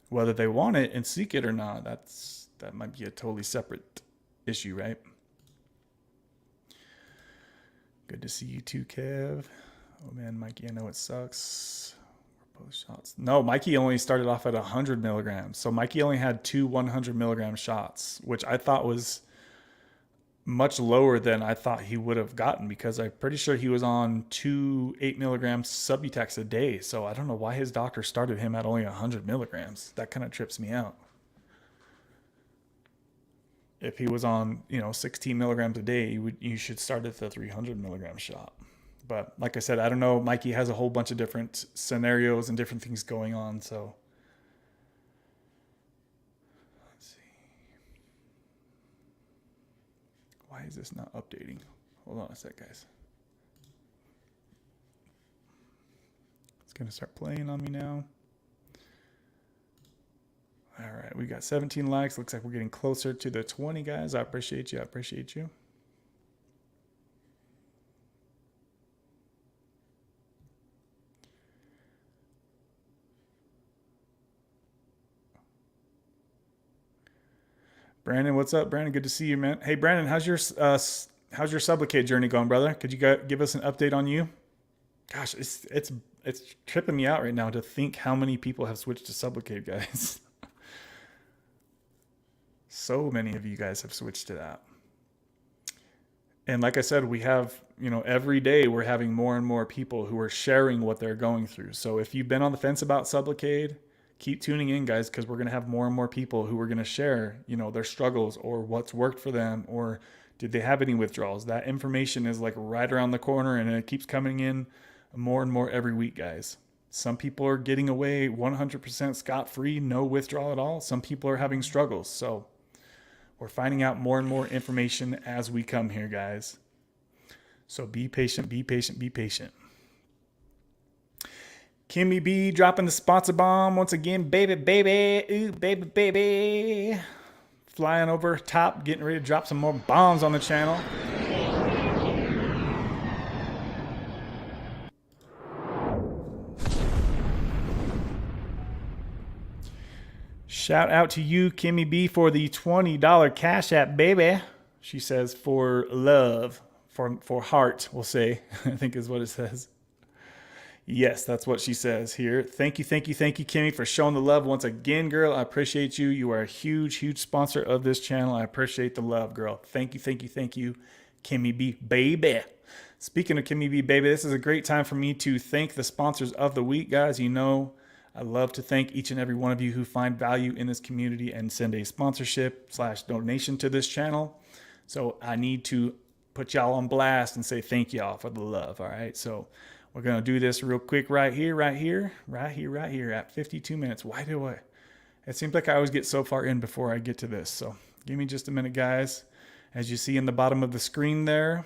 Whether they want it and seek it or not, that might be a totally separate issue, right? Good to see you too, Kev. Oh man, Mikey, I know it sucks. We're both shots. No, Mikey only started off at 100 milligrams. So Mikey only had 2 100 milligram shots, which I thought was much lower than I thought he would have gotten, because I'm pretty sure he was on 2 8 milligrams Subutex a day. So I don't know why his doctor started him at only 100 milligrams. That kind of trips me out. If he was on, 16 milligrams a day, you should start at the 300 milligram shot. But like I said, I don't know. Mikey has a whole bunch of different scenarios and different things going on. So let's see. Why is this not updating? Hold on a sec, guys. It's going to start playing on me now. All right, we got 17 likes. Looks like we're getting closer to the 20, guys. I appreciate you. Brandon, what's up, Brandon? Good to see you, man. Hey, Brandon, how's your Sublocade journey going, brother? Could you give us an update on you? Gosh, it's tripping me out right now to think how many people have switched to Sublocade, guys. So many of you guys have switched to that. And like I said, we have, every day we're having more and more people who are sharing what they're going through. So if you've been on the fence about Sublocade, keep tuning in, guys, because we're going to have more and more people who are going to share, their struggles or what's worked for them, or did they have any withdrawals. That information is like right around the corner, and it keeps coming in more and more every week, guys. Some people are getting away 100% scot-free, no withdrawal at all. Some people are having struggles. So we're finding out more and more information as we come here, guys. So be patient, be patient, be patient. Kimmy B dropping the sponsor bomb once again. Baby, baby. Ooh, baby, baby. Flying over top, getting ready to drop some more bombs on the channel. Shout out to you, Kimmy B, for the $20 Cash App, baby. She says for love, for heart, we'll say, I think is what it says. Yes, that's what she says here. Thank you, Kimmy, for showing the love once again, girl. I appreciate you. You are a huge, huge sponsor of this channel. I appreciate the love, girl. Thank you, Kimmy B, baby. Speaking of Kimmy B, baby, this is a great time for me to thank the sponsors of the week, guys. You know, I love to thank each and every one of you who find value in this community and send a sponsorship/donation to this channel. So I need to put y'all on blast and say thank y'all for the love. All right. So we're going to do this real quick right here at 52 minutes. Why do I? It seems like I always get so far in before I get to this. So give me just a minute, guys. As you see in the bottom of the screen there,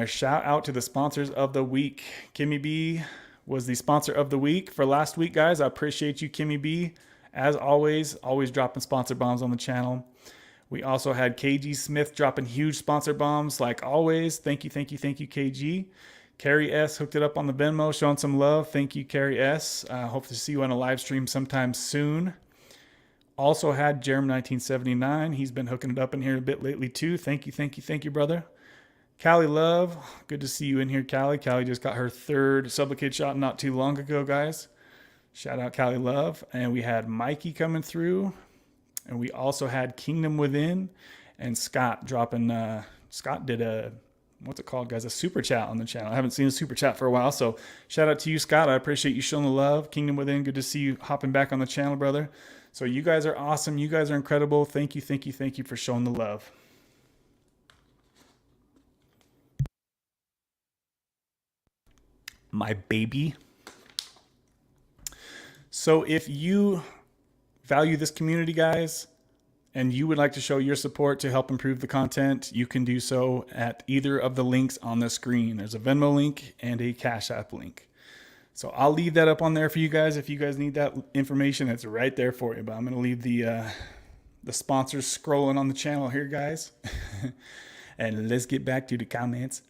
shout out to the sponsors of the week. Kimmy B was the sponsor of the week for last week, guys. I appreciate you, Kimmy B. As always dropping sponsor bombs on the channel. We also had KG Smith dropping huge sponsor bombs like always. Thank you, KG. Carrie S hooked it up on the Venmo, showing some love. Thank you, Carrie S. Hope to see you on a live stream sometime soon. Also had Jerem1979. He's been hooking it up in here a bit lately too. Thank you, brother. Callie Love, good to see you in here, Callie. Callie just got her third Sublocade shot not too long ago, guys. Shout out Callie Love. And we had Mikey coming through. And we also had Kingdom Within and Scott dropping. Scott did a, what's it called, guys? A super chat on the channel. I haven't seen a super chat for a while. So shout out to you, Scott. I appreciate you showing the love. Kingdom Within, good to see you hopping back on the channel, brother. So you guys are awesome. You guys are incredible. Thank you for showing the love. My baby. So if you value this community, guys, and you would like to show your support to help improve the content, you can do so at either of the links on the screen. There's a Venmo link and a Cashapp link. So I'll leave that up on there for you guys. If you guys need that information, it's right there for you. But I'm going to leave the sponsors scrolling on the channel here, guys. And let's get back to the comments.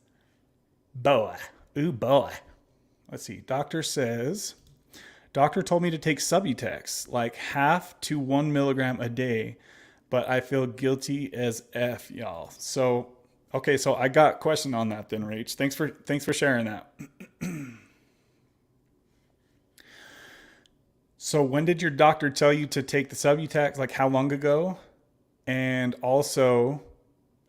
Boy. Ooh, boy. Let's see. Doctor says, doctor told me to take Subutex, like 1/2 to 1 milligram a day, but I feel guilty as F, y'all. So, okay, so I got a question on that then, Rach. Thanks for sharing that. So when did your doctor tell you to take the Subutex? Like how long ago? And also,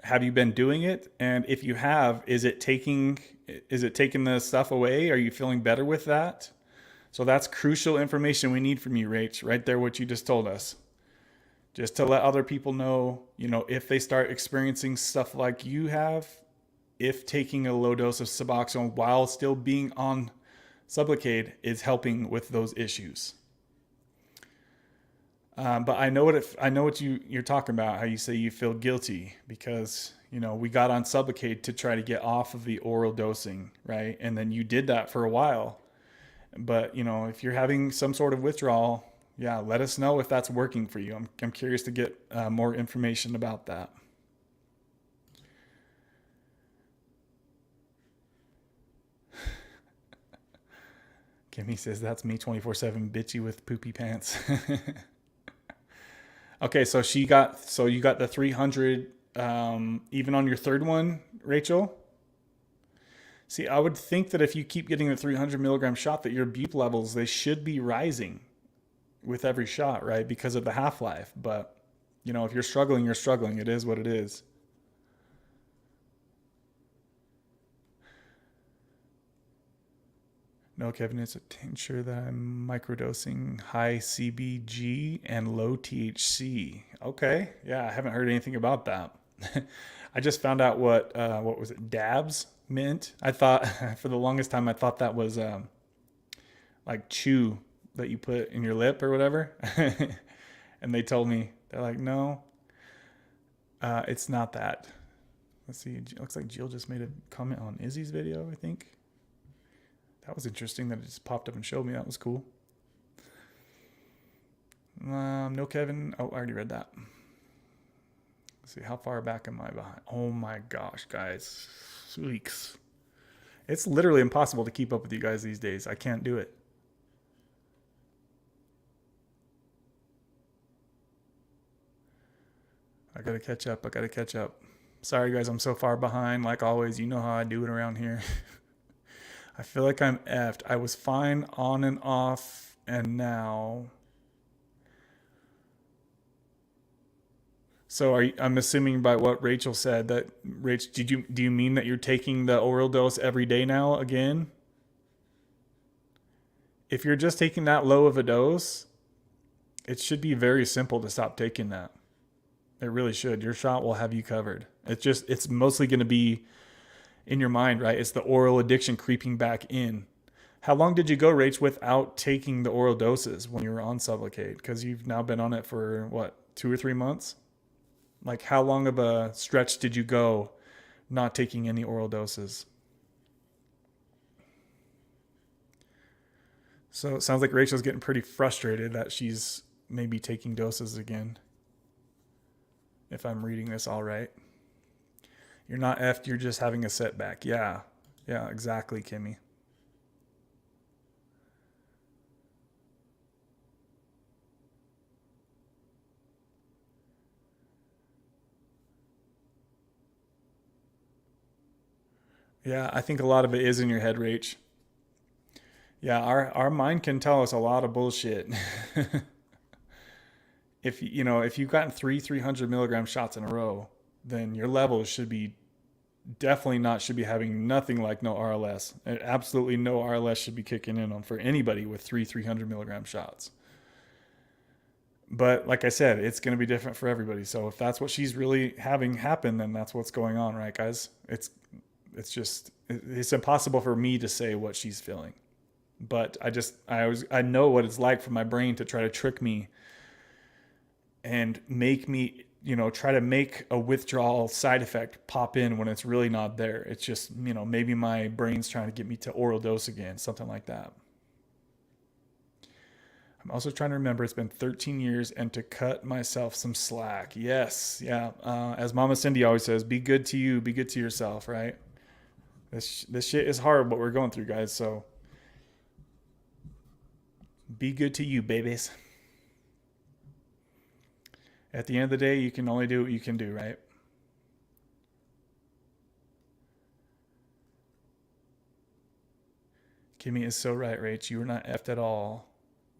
have you been doing it? And if you have, is it taking the stuff away? Are you feeling better with that? So that's crucial information we need from you, Rach, right there, what you just told us. Just to let other people know, you know, if they start experiencing stuff like you have, if taking a low dose of Suboxone while still being on Sublocade is helping with those issues. But I know what you're talking about, how you say you feel guilty because, you know, we got on Sublocade to try to get off of the oral dosing, right? And then you did that for a while. But, you know, if you're having some sort of withdrawal, yeah, let us know if that's working for you. I'm curious to get more information about that. Kimmy says, that's me 24/7 bitchy with poopy pants. Okay, so you got the 300 even on your third one, Rachel? See, I would think that if you keep getting the 300 milligram shot that your bup levels, they should be rising with every shot, right? Because of the half-life. But, you know, if you're struggling, you're struggling. It is what it is. No, Kevin, it's a tincture that I'm microdosing high CBG and low THC. Okay, yeah, I haven't heard anything about that. I just found out what was it, dabs meant. I thought for the longest time I thought that was like chew that you put in your lip or whatever. And they told me, they're like, no, it's not that. Let's see, it looks like Jill just made a comment on Izzy's video, I think. That was interesting that it just popped up and showed me. That was cool. No, Kevin. Oh, I already read that. Let's see, how far back am I behind? Oh my gosh, guys. Weeks. It's literally impossible to keep up with you guys these days. I can't do it. I gotta catch up. Sorry, guys, I'm so far behind. Like always, you know how I do it around here. I feel like I'm effed. I was fine on and off, and now... So I'm assuming by what Rachel said that do you mean that you're taking the oral dose every day now again? If you're just taking that low of a dose, it should be very simple to stop taking that. It really should. Your shot will have you covered. It's mostly going to be in your mind, right? It's the oral addiction creeping back in. How long did you go, Rach, without taking the oral doses when you were on Sublocade? Because you've now been on it for what, 2 or 3 months? Like, how long of a stretch did you go not taking any oral doses? So it sounds like Rachel's getting pretty frustrated that she's maybe taking doses again. If I'm reading this all right. You're not effed, you're just having a setback. Yeah, exactly, Kimmy. Yeah, I think a lot of it is in your head, Rach. Yeah, our mind can tell us a lot of bullshit. If you've gotten 300 milligram shots in a row, then your levels should be definitely not should be having nothing like no RLS. Absolutely no RLS should be kicking in on for anybody with 300 milligram shots. But like I said, it's going to be different for everybody. So if that's what she's really having happen, then that's what's going on, right, guys? It's impossible for me to say what she's feeling. But I know what it's like for my brain to try to trick me and make me, try to make a withdrawal side effect pop in when it's really not there. It's just, maybe my brain's trying to get me to oral dose again, something like that. I'm also trying to remember it's been 13 years and to cut myself some slack. Yes, yeah. As Mama Cindy always says, be good to you, be good to yourself, right? This shit is hard what we're going through, guys. So be good to you, babies. At the end of the day, you can only do what you can do, right? Kimmy is so right, Rach. You are not effed at all.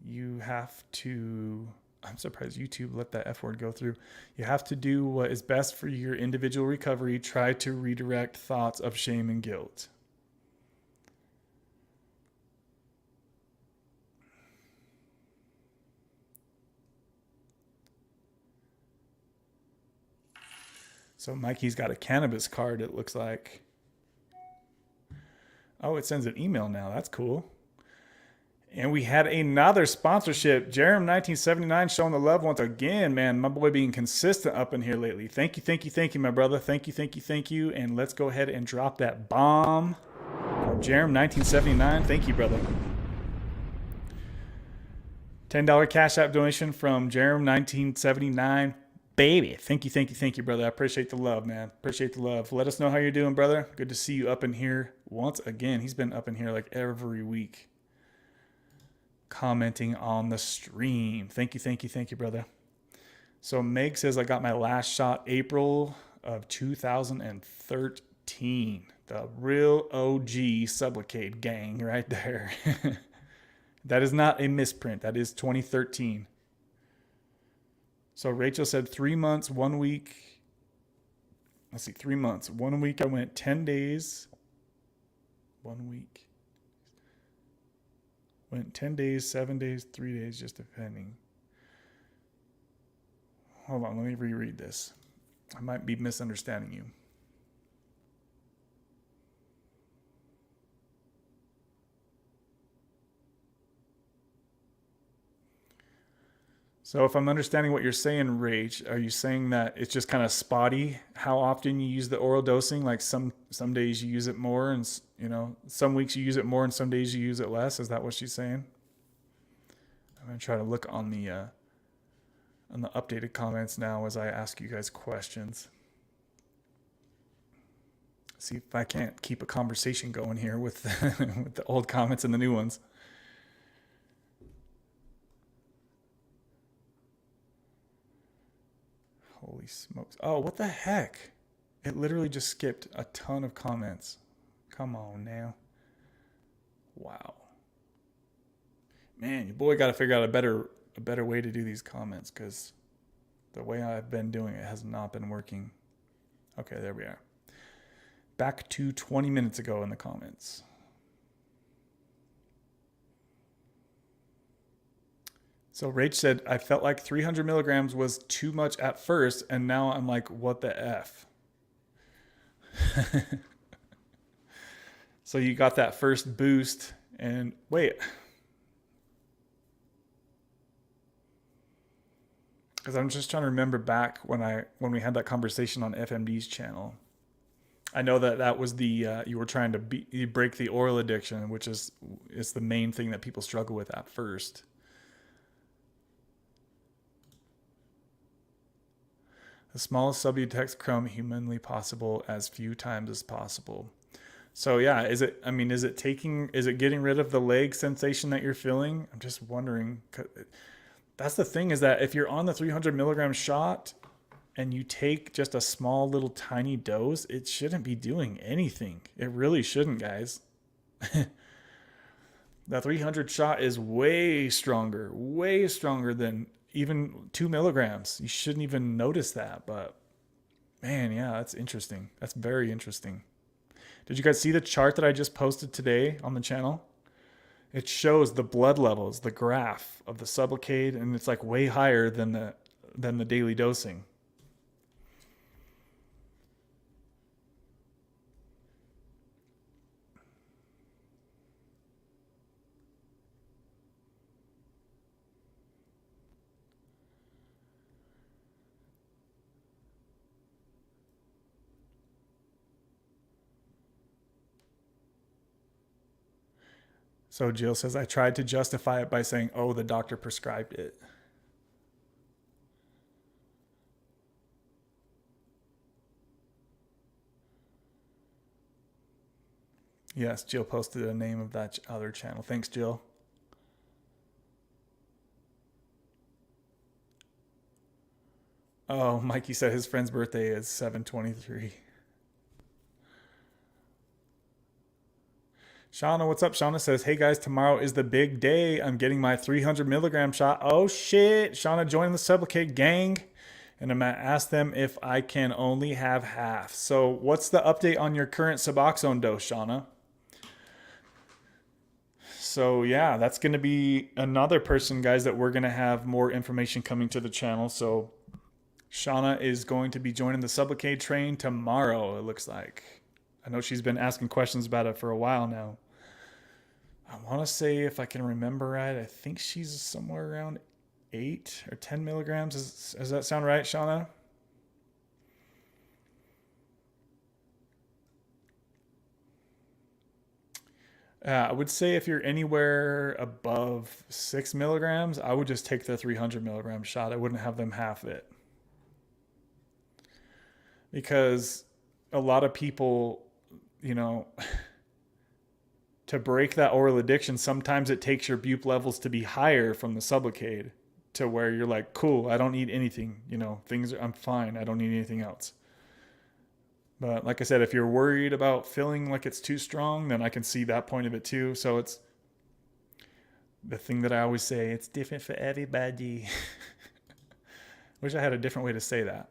You have to. I'm surprised YouTube let that F word go through. You have to do what is best for your individual recovery. Try to redirect thoughts of shame and guilt. So Mikey's got a cannabis card, it looks like. Oh, it sends an email now. That's cool. And we had another sponsorship. Jerem1979 showing the love once again, man. My boy being consistent up in here lately. Thank you, my brother. Thank you. And let's go ahead and drop that bomb. Jerem1979. Thank you, brother. $10 Cash App donation from Jerem1979. Baby. Thank you, brother. I appreciate the love, man. Appreciate the love. Let us know how you're doing, brother. Good to see you up in here once again. He's been up in here like every week, commenting on the stream. Thank you, brother. So Meg says I got my last shot April of 2013. The real OG Sublocade gang right there. That is not a misprint. That is 2013. So Rachel said 3 months, 1 week. Let's see, 3 months. 1 week I went 10 days. 1 week. Went 10 days, 7 days, 3 days, just depending. Hold on, let me reread this. I might be misunderstanding you. So if I'm understanding what you're saying, Rach, are you saying that it's just kind of spotty how often you use the oral dosing? Like some days you use it more and, some weeks you use it more and some days you use it less? Is that what she's saying? I'm going to try to look on the updated comments now as I ask you guys questions. See if I can't keep a conversation going here with with the old comments and the new ones. Holy smokes. Oh, what the heck? It literally just skipped a ton of comments. Come on now. Wow. Man, your boy got to figure out a better way to do these comments, because The way I've been doing it has not been working. Okay, there we are. Back to 20 minutes ago in the comments. So Rach said, I felt like 300 milligrams was too much at first, and now I'm like, what the F? So you got that first boost, and wait. Because I'm just trying to remember back when we had that conversation on FMD's channel. I know that was the you were trying to break the oral addiction, which is the main thing that people struggle with at first. The smallest subunit crumb humanly possible as few times as possible. So yeah, is it getting rid of the leg sensation that you're feeling? I'm just wondering. That's the thing, is that if you're on the 300 milligram shot and you take just a small little tiny dose, it shouldn't be doing anything. It really shouldn't, guys. The 300 shot is way stronger than even 2 milligrams. You shouldn't even notice that, but man, yeah, that's interesting. That's very interesting. Did you guys see the chart that I just posted today on the channel? It shows the blood levels, the graph of the Sublocade, and it's like way higher than the daily dosing. So Jill says, I tried to justify it by saying, oh, the doctor prescribed it. Yes, Jill posted the name of that other channel. Thanks, Jill. Oh, Mikey said his friend's birthday is 7/23. Shauna, what's up? Shauna says, hey guys, tomorrow is the big day. I'm getting my 300 milligram shot. Oh shit. Shauna joined the Sublocade gang, and I'm going to ask them if I can only have half. So what's the update on your current Suboxone dose, Shauna? So yeah, that's going to be another person, guys, that we're going to have more information coming to the channel. So Shauna is going to be joining the Sublocade train tomorrow, it looks like. I know she's been asking questions about it for a while now. I want to say, if I can remember right, I think she's somewhere around 8 or 10 milligrams. Does that sound right, Shauna? I would say if you're anywhere above 6 milligrams, I would just take the 300 milligram shot. I wouldn't have them half it. Because a lot of people, you know, to break that oral addiction, sometimes it takes your bup levels to be higher from the Sublocade to where you're like, cool, I don't need anything, you know, I'm fine. I don't need anything else. But like I said, if you're worried about feeling like it's too strong, then I can see that point of it too. So it's the thing that I always say, it's different for everybody. Wish I had a different way to say that.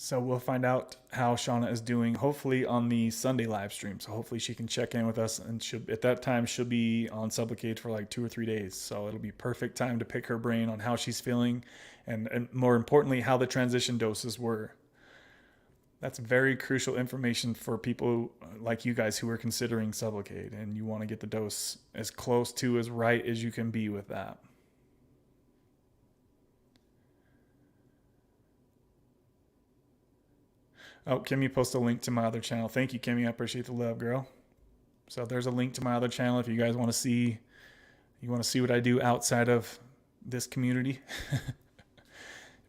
So we'll find out how Shauna is doing, hopefully on the Sunday live stream. So hopefully she can check in with us, and at that time she'll be on Sublocade for like 2 or 3 days. So it'll be perfect time to pick her brain on how she's feeling, and more importantly, how the transition doses were. That's very crucial information for people like you guys who are considering Sublocade, and you want to get the dose as close to as right as you can be with that. Oh, Kimmy posted a link to my other channel. Thank you, Kimmy. I appreciate the love, girl. So there's a link to my other channel if you guys want to see what I do outside of this community.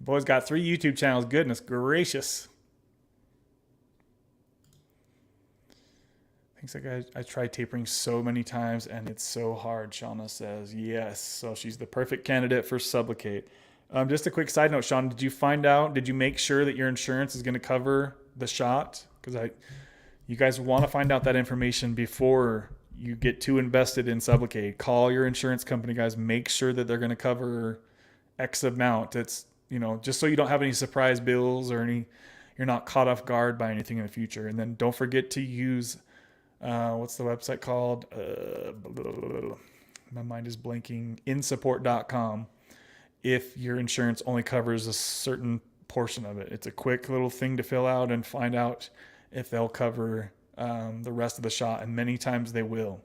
Boy's got 3 YouTube channels. Goodness gracious. Thanks, like I tried tapering so many times and it's so hard, Shauna says. Yes, so she's the perfect candidate for Sublocade. Just a quick side note, Shauna, did you make sure that your insurance is going to cover the shot? Because you guys want to find out that information before you get too invested in Sublocade. Call your insurance company, guys. Make sure that they're going to cover X amount. It's, just so you don't have any surprise bills or you're not caught off guard by anything in the future. And then don't forget to use, what's the website called? My mind is blanking. insupport.com. If your insurance only covers a certain portion of it. It's a quick little thing to fill out and find out if they'll cover the rest of the shot, and many times they will.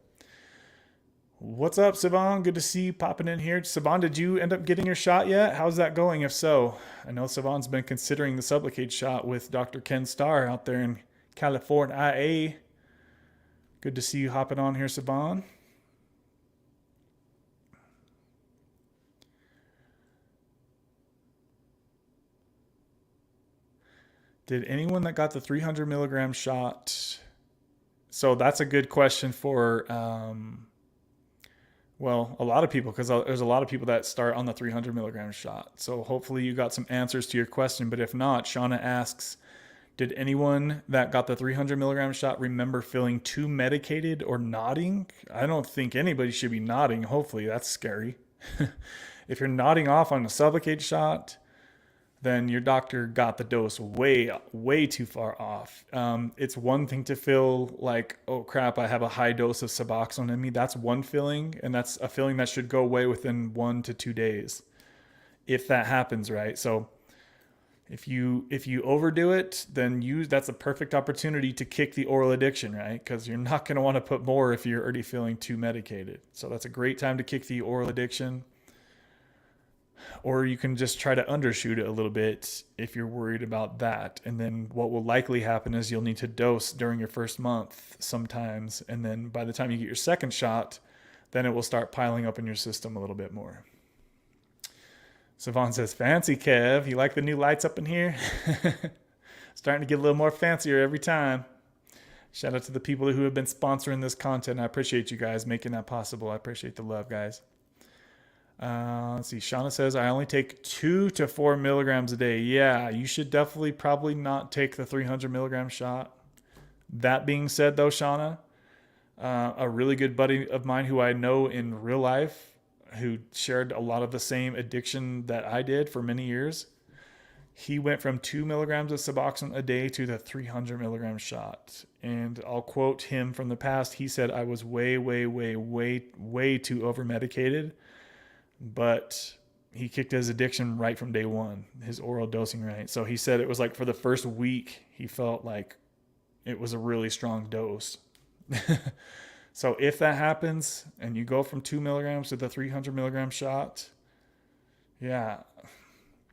What's up, Siobhan? Good to see you popping in here. Siobhan, did you end up getting your shot yet? How's that going, if so? I know Siobhan's been considering the Sublocade shot with Dr. Ken Starr out there in California. Good to see you hopping on here, Siobhan. Did anyone that got the 300 milligram shot? So that's a good question for, well, a lot of people, because there's a lot of people that start on the 300 milligram shot. So hopefully you got some answers to your question. But if not, Shauna asks, did anyone that got the 300 milligram shot remember feeling too medicated or nodding? I don't think anybody should be nodding. Hopefully, that's scary. If you're nodding off on the Sublocade shot, then your doctor got the dose way too far off. It's one thing to feel like, oh crap, I have a high dose of Suboxone in me. That's one feeling, and that's a feeling that should go away within 1 to 2 days, if that happens, right? So if you overdo it, then that's a perfect opportunity to kick the oral addiction, right? Because you're not going to want to put more if you're already feeling too medicated. So that's a great time to kick the oral addiction. Or you can just try to undershoot it a little bit if you're worried about that. And then what will likely happen is you'll need to dose during your first month sometimes. And then by the time you get your second shot, then it will start piling up in your system a little bit more. Savon says, fancy, Kev. You like the new lights up in here? Starting to get a little more fancier every time. Shout out to the people who have been sponsoring this content. I appreciate you guys making that possible. I appreciate the love, guys. Let's see. Shauna says, I only take 2 to 4 milligrams a day. Yeah, you should definitely probably not take the 300 milligram shot. That being said, though, Shauna, a really good buddy of mine who I know in real life, who shared a lot of the same addiction that I did for many years, he went from 2 milligrams of Suboxone a day to the 300 milligram shot. And I'll quote him from the past. He said, I was way too over medicated. But he kicked his addiction right from day one, his oral dosing right. So he said it was like for the first week, he felt like it was a really strong dose. So if that happens and you go from 2 milligrams to the 300 milligram shot, yeah,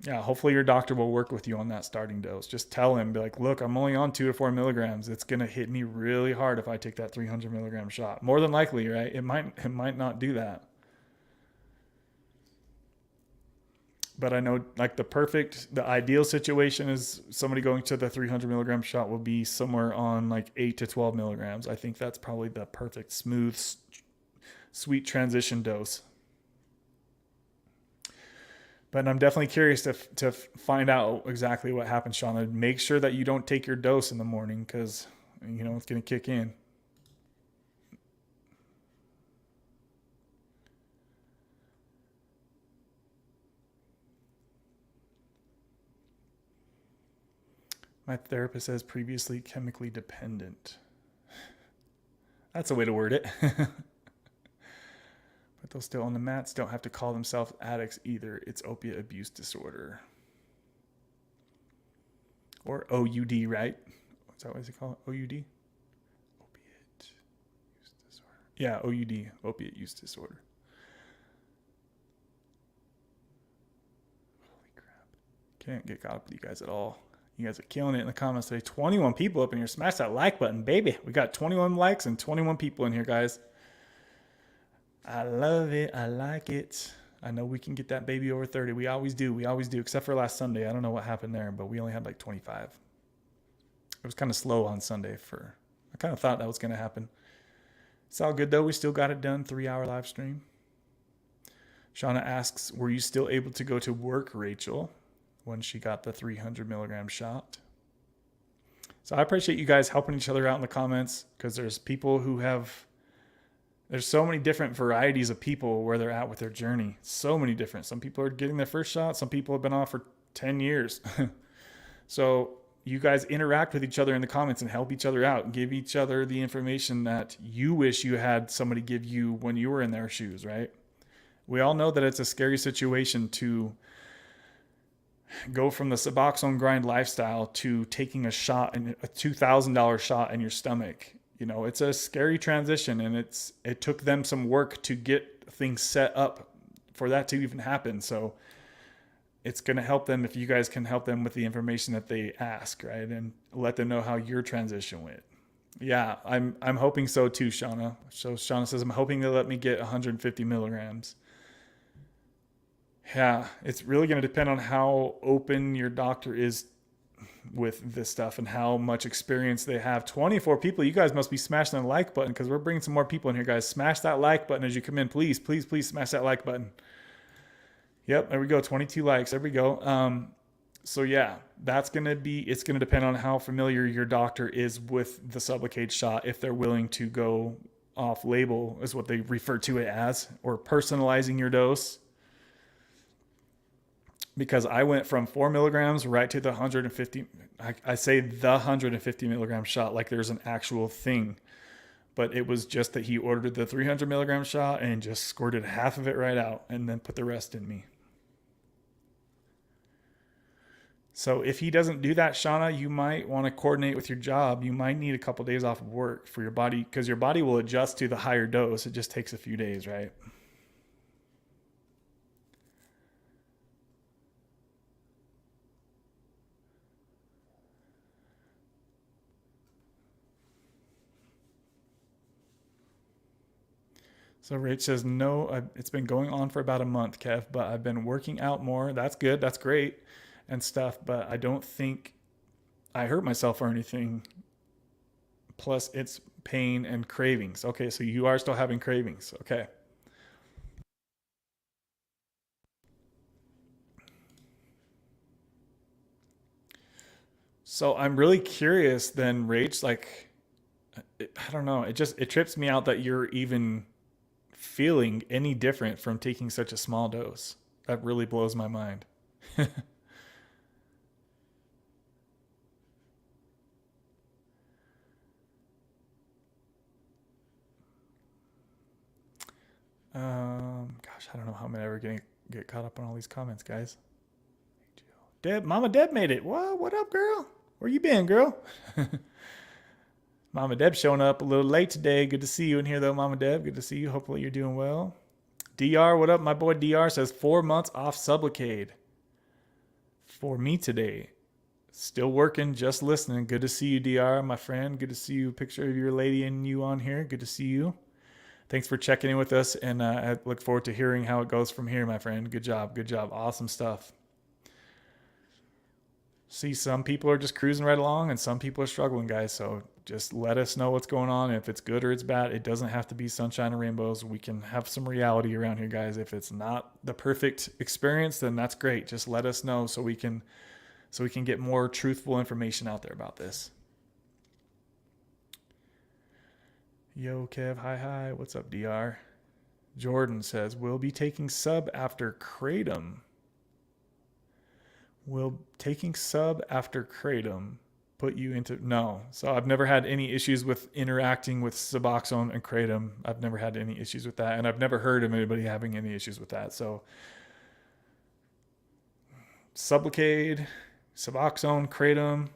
hopefully your doctor will work with you on that starting dose. Just tell him, be like, look, I'm only on 2 to 4 milligrams. It's going to hit me really hard if I take that 300 milligram shot. More than likely, right? It might not do that. But I know like the ideal situation is somebody going to the 300 milligram shot will be somewhere on like 8 to 12 milligrams. I think that's probably the perfect, smooth, sweet transition dose. But I'm definitely curious to find out exactly what happens, Shauna. Make sure that you don't take your dose in the morning because, it's going to kick in. My therapist says previously chemically dependent. That's a way to word it. But those still on the mats don't have to call themselves addicts either. It's opiate abuse disorder. Or OUD, right? Is that what they call it? OUD? Opiate use disorder. Yeah, OUD, opiate use disorder. Holy crap. Can't get caught up with you guys at all. You guys are killing it in the comments today. 21 people up in here. Smash that like button, baby. We got 21 likes and 21 people in here, guys. I love it. I like it. I know we can get that baby over 30. We always do. Except for last Sunday. I don't know what happened there, but we only had like 25. It was kind of slow on Sunday. I kind of thought that was going to happen. It's all good, though. We still got it done. 3-hour live stream. Shauna asks, were you still able to go to work, Rachel, when she got the 300 milligram shot? So I appreciate you guys helping each other out in the comments because there's people who have There's so many different varieties of people where they're at with their journey. So many different. Some people are getting their first shot. Some people have been off for 10 years. So you guys interact with each other in the comments and help each other out. Give each other the information that you wish you had somebody give you when you were in their shoes, right? We all know that it's a scary situation to go from the Suboxone grind lifestyle to taking a shot, and a $2,000 shot in your stomach. You know, it's a scary transition, and it took them some work to get things set up for that to even happen. So it's going to help them if you guys can help them with the information that they ask, right? And let them know how your transition went. Yeah, I'm hoping so too, Shauna. So Shauna says, I'm hoping they let me get 150 milligrams. Yeah, it's really going to depend on how open your doctor is with this stuff and how much experience they have. 24 people. You guys must be smashing the like button because we're bringing some more people in here, guys. Smash that like button as you come in. Please, please, please smash that like button. Yep, there we go. 22 likes. There we go. So yeah, it's going to depend on how familiar your doctor is with the Sublocade shot, if they're willing to go off label, is what they refer to it as, or personalizing your dose. Because I went from 4 milligrams right to the 150. I say the 150 milligram shot like there's an actual thing. But it was just that he ordered the 300 milligram shot and just squirted half of it right out and then put the rest in me. So if he doesn't do that, Shauna, you might want to coordinate with your job. You might need a couple days off of work for your body, because your body will adjust to the higher dose. It just takes a few days, right? So Rach says, no, it's been going on for about a month, Kev, but I've been working out more. That's good. That's great and stuff. But I don't think I hurt myself or anything. Plus it's pain and cravings. Okay. So you are still having cravings. Okay. So I'm really curious then, Rach, like, I don't know. It trips me out that you're even feeling any different from taking such a small dose. That really blows my mind. Gosh, I don't know how I'm ever gonna get caught up on all these comments, guys. Deb, Mama Deb made it. What up, girl? Where you been, girl? Mama Deb showing up a little late today. Good to see you in here, though, Mama Deb. Good to see you. Hopefully you're doing well. DR, what up? My boy DR says 4 months off Sublocade for me today. Still working, just listening. Good to see you, DR, my friend. Good to see you. Picture of your lady and you on here. Good to see you. Thanks for checking in with us, and I look forward to hearing how it goes from here, my friend. Good job. Good job. Awesome stuff. See, some people are just cruising right along and some people are struggling, guys. So just let us know what's going on. If it's good or it's bad, it doesn't have to be sunshine and rainbows. We can have some reality around here, guys. If it's not the perfect experience, then that's great. Just let us know so we can get more truthful information out there about this. Yo, Kev, hi. What's up, DR? Jordan says, we'll be taking sub after Kratom. Will taking sub after Kratom put you into... No. So I've never had any issues with interacting with Suboxone and Kratom. I've never had any issues with that. And I've never heard of anybody having any issues with that. So Sublocade, Suboxone, Kratom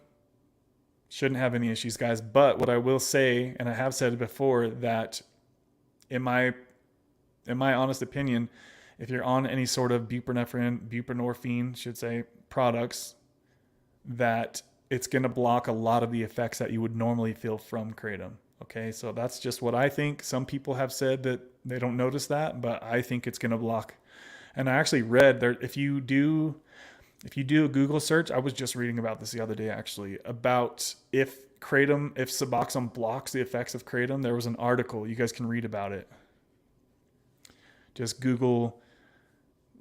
shouldn't have any issues, guys. But what I will say, and I have said it before, that in my honest opinion, if you're on any sort of buprenorphine, should say, products, that it's going to block a lot of the effects that you would normally feel from Kratom. Okay, so that's just what I think. Some people have said that they don't notice that, but I think it's going to block. And I actually read there, if you do a Google search, I was just reading about this the other day, actually, about if Suboxone blocks the effects of Kratom. There was an article. You guys can read about it. Just Google,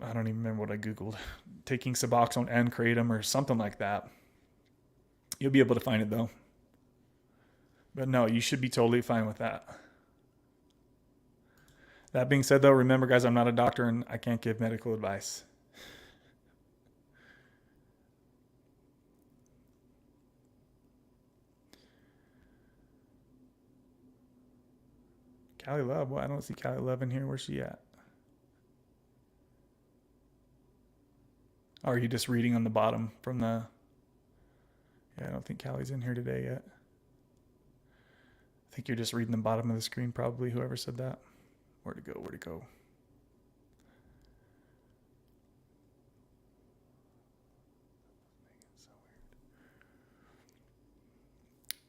I don't even remember what I Googled, taking Suboxone and Kratom or something like that. You'll be able to find it, though. But no, you should be totally fine with that. That being said, though, remember, guys, I'm not a doctor and I can't give medical advice. Callie Love. Well, I don't see Callie Love in here. Where's she at? Or are you just reading on the bottom from the... Yeah, I don't think Callie's in here today yet. I think you're just reading the bottom of the screen, probably, whoever said that. Where'd it go? Where'd it go?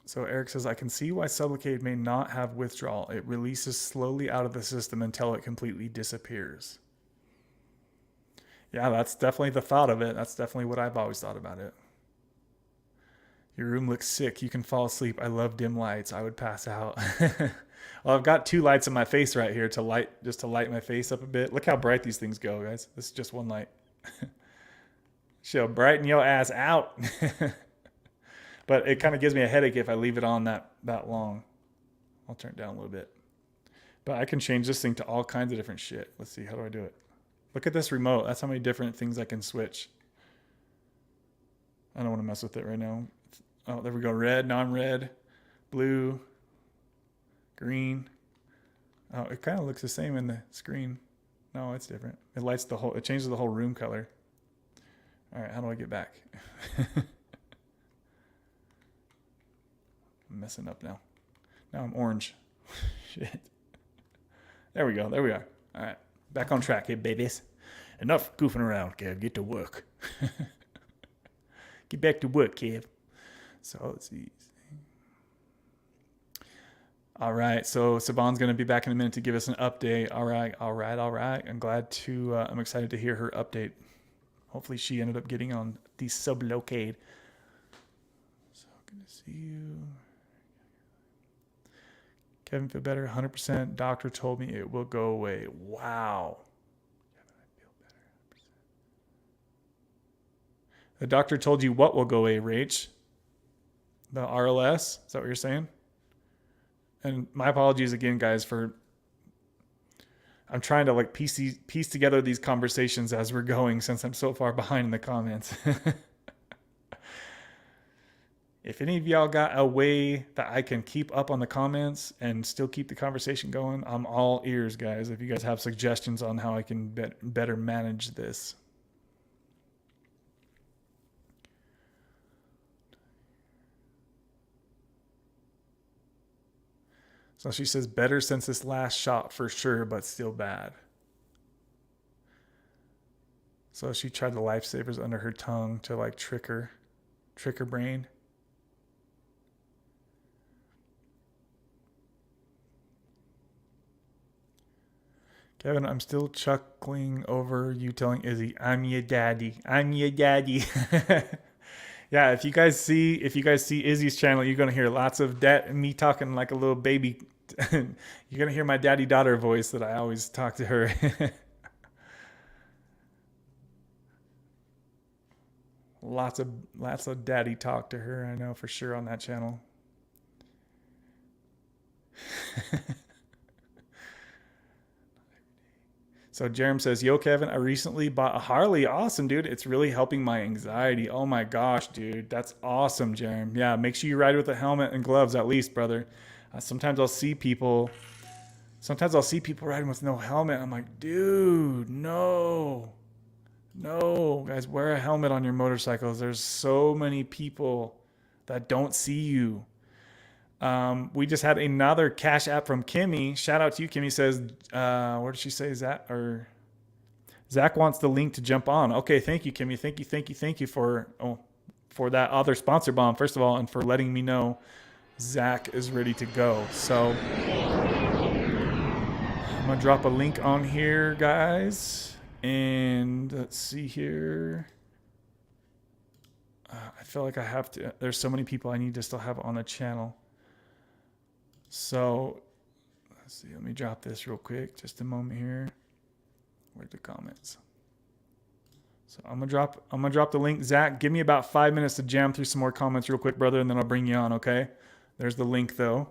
So Eric says, I can see why Sublocade may not have withdrawal. It releases slowly out of the system until it completely disappears. Yeah, that's definitely the thought of it. That's definitely what I've always thought about it. Your room looks sick. You can fall asleep. I love dim lights. I would pass out. Well, I've got 2 lights in my face right here to light my face up a bit. Look how bright these things go, guys. This is just one light. She'll brighten your ass out. But it kind of gives me a headache if I leave it on that long. I'll turn it down a little bit. But I can change this thing to all kinds of different shit. Let's see, how do I do it? Look at this remote. That's how many different things I can switch. I don't want to mess with it right now. Oh, there we go. Red, non-red, blue, green. Oh, it kind of looks the same in the screen. No, it's different. It changes the whole room color. All right, how do I get back? I'm messing up now. Now I'm orange. Shit. There we go. There we are. All right. Back on track here, babies. Enough goofing around, Kev. Get to work. Get back to work, Kev. So let's see. All right. So Savon's going to be back in a minute to give us an update. All right. I'm excited to hear her update. Hopefully she ended up getting on the Sublocade. So good to see you. Kevin, feel better? 100%. Doctor told me it will go away. Wow. Kevin, I feel better. 100%. The doctor told you what will go away, Rach? The RLS? Is that what you're saying? And my apologies again, guys, I'm trying to piece together these conversations as we're going since I'm so far behind in the comments. If any of y'all got a way that I can keep up on the comments and still keep the conversation going, I'm all ears, guys. If you guys have suggestions on how I can better manage this. So she says, better since this last shot for sure, but still bad. So she tried the lifesavers under her tongue to trick her brain. Kevin, I'm still chuckling over you telling Izzy, I'm your daddy. I'm your daddy. Yeah, if you guys see Izzy's channel, you're gonna hear lots of me talking like a little baby. You're gonna hear my daddy-daughter voice that I always talk to her. Lots of daddy talk to her, I know for sure on that channel. So Jerem says, yo, Kevin, I recently bought a Harley. Awesome, dude. It's really helping my anxiety. Oh my gosh, dude. That's awesome, Jerem. Yeah, make sure you ride with a helmet and gloves at least, brother. Sometimes I'll see people riding with no helmet. I'm like, dude, no. No, guys, wear a helmet on your motorcycles. There's so many people that don't see you. We just had another Cashapp from Kimmy. Shout out to you, Kimmy. Says, where did she say Zach? Or Zach wants the link to jump on. Okay, thank you, Kimmy. Thank you for that other sponsor bomb, first of all, and for letting me know Zach is ready to go. So I'm gonna drop a link on here, guys. And let's see here. I feel like I have to. There's so many people I need to still have on the channel. So let's see. Let me drop this real quick. Just a moment here. Where's the comments? So I'm gonna drop the link. Zach, give me about 5 minutes to jam through some more comments real quick, brother, and then I'll bring you on. Okay. There's the link though.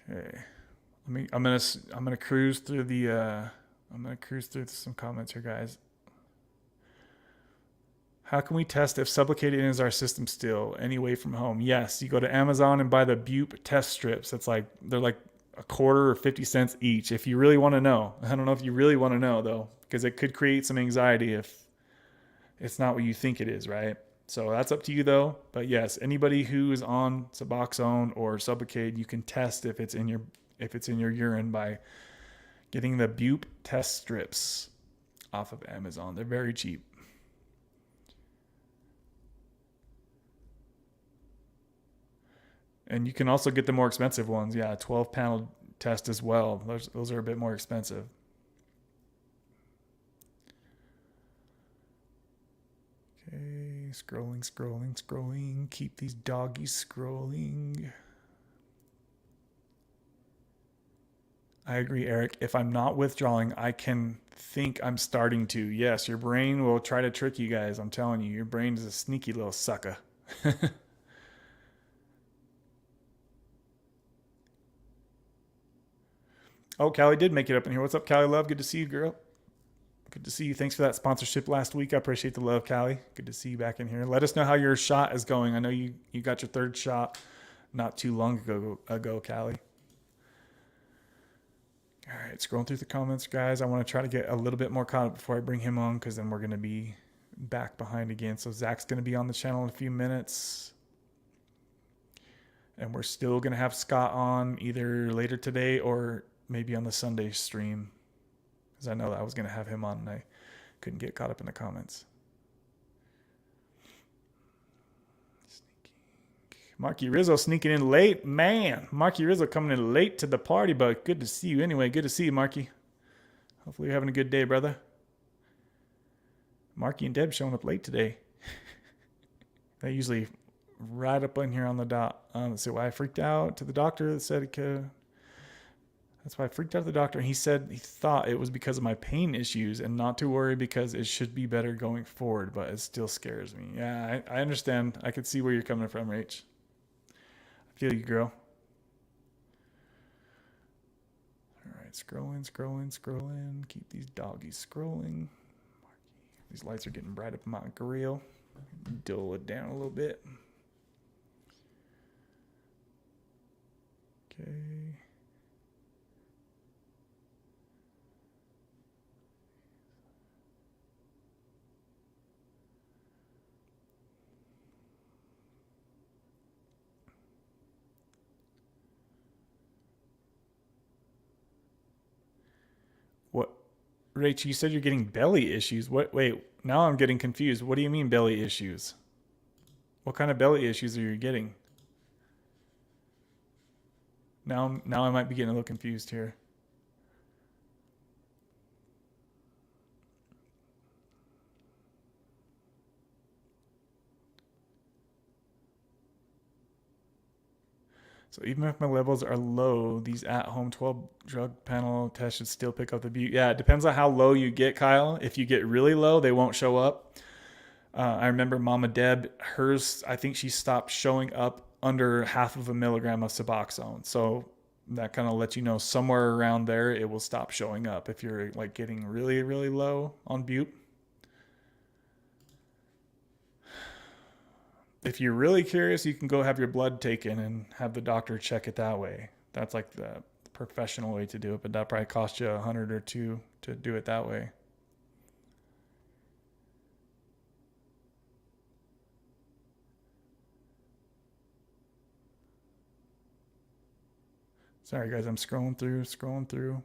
Okay. I'm gonna cruise through the I'm gonna cruise through some comments here, guys. How can we test if Sublocade is our system still? Any way from home? Yes, you go to Amazon and buy the Bupe test strips. They're like a quarter or 50 cents each. If you really want to know, I don't know if you really want to know though, because it could create some anxiety if it's not what you think it is, right? So that's up to you though. But yes, anybody who is on Suboxone or Sublocade, you can test if it's in your urine by getting the Bupe test strips off of Amazon. They're very cheap. And you can also get the more expensive ones. Yeah, 12 panel test as well. Those are a bit more expensive. Okay, scrolling. Keep these doggies scrolling. I agree, Eric. If I'm not withdrawing, I can think I'm starting to. Yes, your brain will try to trick you guys. I'm telling you, your brain is a sneaky little sucker. Oh, Callie did make it up in here. What's up, Callie Love? Good to see you, girl. Good to see you. Thanks for that sponsorship last week. I appreciate the love, Callie. Good to see you back in here. Let us know how your shot is going. I know you got your third shot not too long ago, Callie. All right, scrolling through the comments, guys. I want to try to get a little bit more caught up before I bring him on, because then we're going to be back behind again. So Zach's going to be on the channel in a few minutes. And we're still going to have Scott on either later today or maybe on the Sunday stream, because I know that I was going to have him on and I couldn't get caught up in the comments. Marky Rizzo sneaking in late. Man, Marky Rizzo coming in late to the party, but good to see you anyway. Good to see you, Marky. Hopefully you're having a good day, brother. Marky and Deb showing up late today. They usually right up in here on the dot. Let's see why I freaked out to the doctor that said it could. That's why I freaked out to the doctor. He said he thought it was because of my pain issues and not to worry because it should be better going forward, but it still scares me. Yeah, I understand. I could see where you're coming from, Rach. I feel you, girl. All right, scrolling. Keep these doggies scrolling. These lights are getting bright up in my grill. Dull it down a little bit. Okay. What, Rach, you said you're getting belly issues. What? Wait, now I'm getting confused. What do you mean belly issues? What kind of belly issues are you getting? Now I might be getting a little confused here. So even if my levels are low, these at-home 12 drug panel tests should still pick up the Bupe. Yeah, it depends on how low you get, Kyle. If you get really low, they won't show up. I remember Mama Deb, hers, I think she stopped showing up under 0.5 milligram of Suboxone. So that kind of lets you know somewhere around there it will stop showing up if you're like getting really, really low on Bupe. If you're really curious, you can go have your blood taken and have the doctor check it that way. That's like the professional way to do it, but that probably cost you $100 or $200 to do it that way. Sorry guys, I'm scrolling through.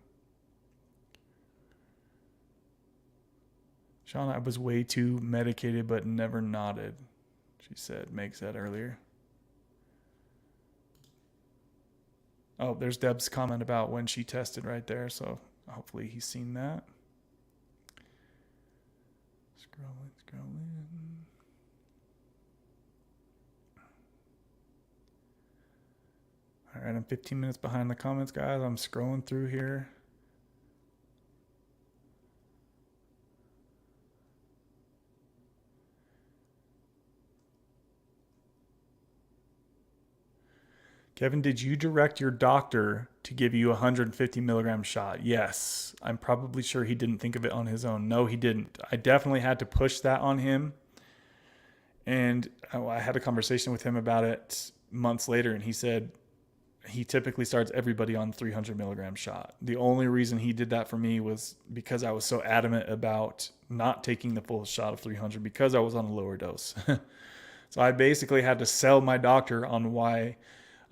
Sean, I was way too medicated but never nodded. She said, Meg said earlier. Oh, there's Deb's comment about when she tested right there. So hopefully he's seen that. Scrolling. All right, I'm 15 minutes behind the comments, guys. I'm scrolling through here. Kevin, did you direct your doctor to give you a 150 milligram shot? Yes. I'm probably sure he didn't think of it on his own. No, he didn't. I definitely had to push that on him. And I had a conversation with him about it months later, and he said he typically starts everybody on 300 milligram shot. The only reason he did that for me was because I was so adamant about not taking the full shot of 300 because I was on a lower dose. So I basically had to sell my doctor on why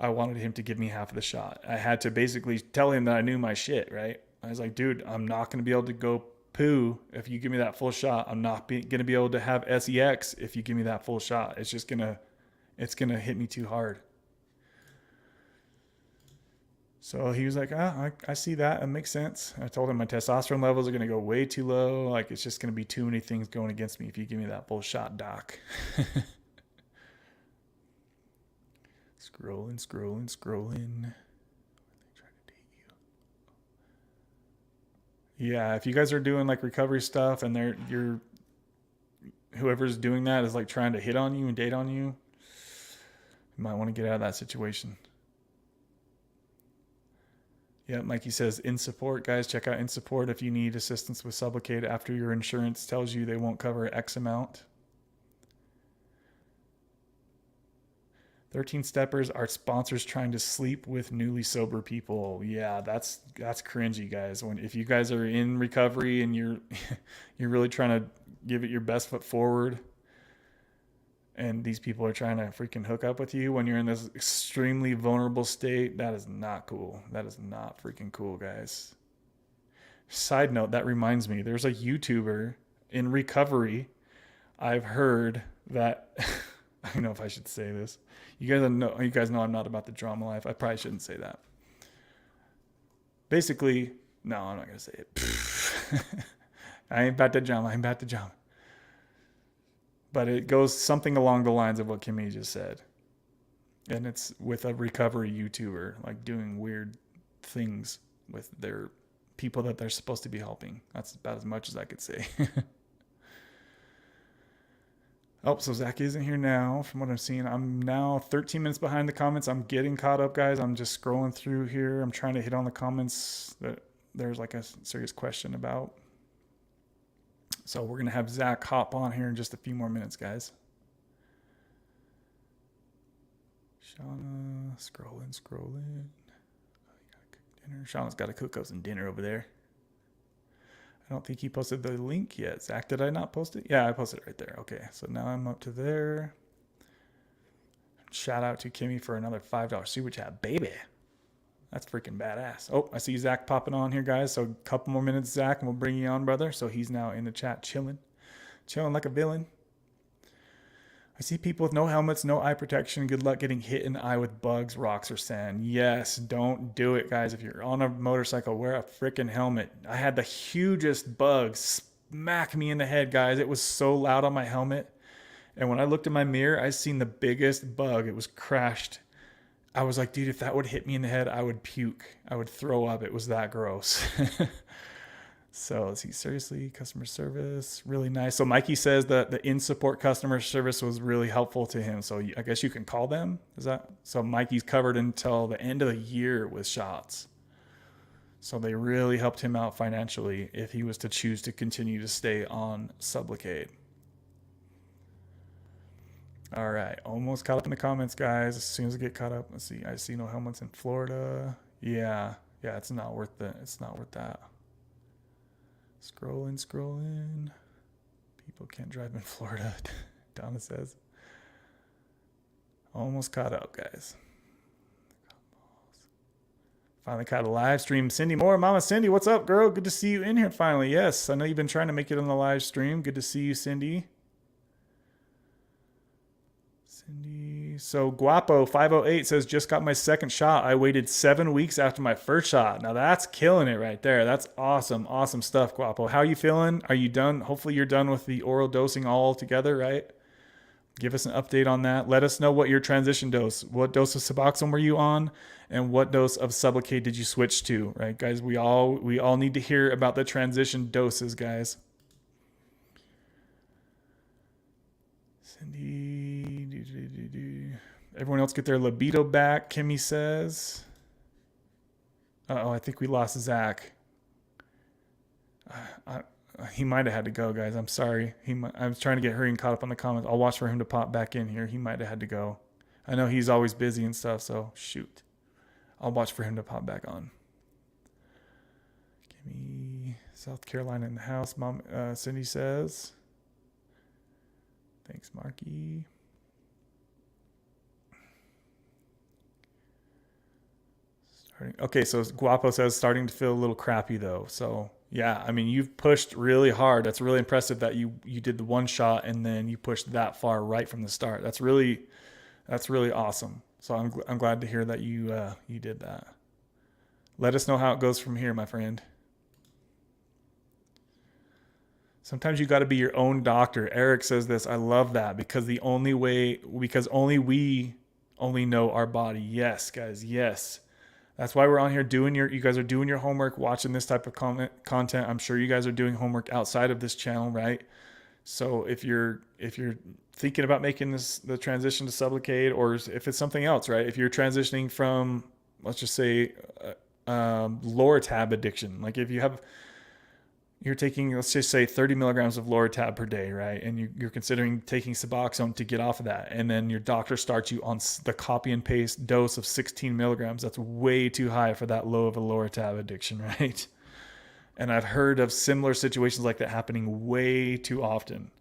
I wanted him to give me half of the shot. I had to basically tell him that I knew my shit, right? I was like, dude, I'm not going to be able to go poo if you give me that full shot. I'm not going to be able to have SEX if you give me that full shot. It's just it's going to hit me too hard. So he was like, I see that. It makes sense. I told him my testosterone levels are going to go way too low. Like, it's just going to be too many things going against me if you give me that full shot, doc. Scrolling. Yeah, if you guys are doing like recovery stuff and whoever's doing that is like trying to hit on you and date on you, you might want to get out of that situation. Yeah, Mikey says in support, guys, check out in support if you need assistance with Sublocade after your insurance tells you they won't cover X amount. 13 steppers are sponsors trying to sleep with newly sober people. Yeah, that's cringy, guys. If you guys are in recovery and you're really trying to give it your best foot forward, and these people are trying to freaking hook up with you when you're in this extremely vulnerable state, that is not cool. That is not freaking cool, guys. Side note, that reminds me, there's a YouTuber in recovery. I've heard that I don't know if I should say this. You guys know I'm not about the drama life. I probably shouldn't say that. Basically, no, I'm not going to say it. I ain't about the drama. But it goes something along the lines of what Kimmy just said. And it's with a recovery YouTuber, like doing weird things with their people that they're supposed to be helping. That's about as much as I could say. Oh, so Zach isn't here now from what I'm seeing. I'm now 13 minutes behind the comments. I'm getting caught up, guys. I'm just scrolling through here. I'm trying to hit on the comments that there's like a serious question about. So we're going to have Zach hop on here in just a few more minutes, guys. Shauna, scrolling. Oh, you gotta cook dinner. Shauna's got to cook up some dinner over there. I don't think he posted the link yet. Zach, did I not post it? Yeah, I posted it right there. Okay, so now I'm up to there. Shout out to Kimmy for another $5 super chat. Baby, that's freaking badass. Oh, I see Zach popping on here, guys. So a couple more minutes, Zach, and we'll bring you on, brother. So he's now in the chat chilling like a villain. I see people with no helmets, no eye protection. Good luck getting hit in the eye with bugs, rocks, or sand. Yes, don't do it, guys. If you're on a motorcycle, wear a freaking helmet. I had the hugest bug smack me in the head, guys. It was so loud on my helmet. And when I looked in my mirror, I seen the biggest bug. It was crashed. I was like, dude, if that would hit me in the head, I would puke. I would throw up. It was that gross. So let's see, seriously, customer service, really nice. So Mikey says that the in-support customer service was really helpful to him. So I guess you can call them. Is that? So Mikey's covered until the end of the year with shots. So they really helped him out financially if he was to choose to continue to stay on Sublocade. All right, almost caught up in the comments, guys. As soon as I get caught up, let's see. I see no helmets in Florida. Yeah, it's not worth that. Scrolling. People can't drive in Florida, Donna says. Almost caught up, guys. Finally caught a live stream. Cindy Moore, Mama Cindy, what's up, girl? Good to see you in here finally. Yes, I know you've been trying to make it on the live stream. Good to see you, Cindy. So Guapo 508 says, just got my second shot. I waited 7 weeks after my first shot. Now that's killing it right there. That's awesome stuff, Guapo. How are you feeling? Are you done? Hopefully you're done with the oral dosing all together, right? Give us an update on that. Let us know what your transition dose, what dose of Suboxone were you on, and what dose of Sublocade did you switch to, right, guys? We all need to hear about the transition doses, guys. Cindy, Everyone else get their libido back, Kimmy says. Uh-oh, I think we lost Zach. He might have had to go, guys. I'm sorry. I was trying to get Hurry and caught up on the comments. I'll watch for him to pop back in here. He might have had to go. I know he's always busy and stuff, so shoot. I'll watch for him to pop back on. Give me South Carolina in the house, Mom. Cindy says. Thanks, Marky. Okay, so Guapo says starting to feel a little crappy though. So yeah, I mean you've pushed really hard. That's really impressive that you did the one shot and then you pushed that far right from the start. That's really awesome. So I'm glad to hear that you did that. Let us know how it goes from here, my friend. Sometimes you got to be your own doctor. Eric says this. I love that because only we know our body. Yes, guys. Yes. That's why we're on here you guys are doing your homework, watching this type of content. I'm sure you guys are doing homework outside of this channel, right? So if you're thinking about making the transition to Sublocade, or if it's something else, right? If you're transitioning from, let's just say, Loratab addiction, like if you're taking, let's just say 30 milligrams of Loratab per day, right? And you're considering taking Suboxone to get off of that. And then your doctor starts you on the copy and paste dose of 16 milligrams. That's way too high for that low of a Loratab addiction, right? And I've heard of similar situations like that happening way too often.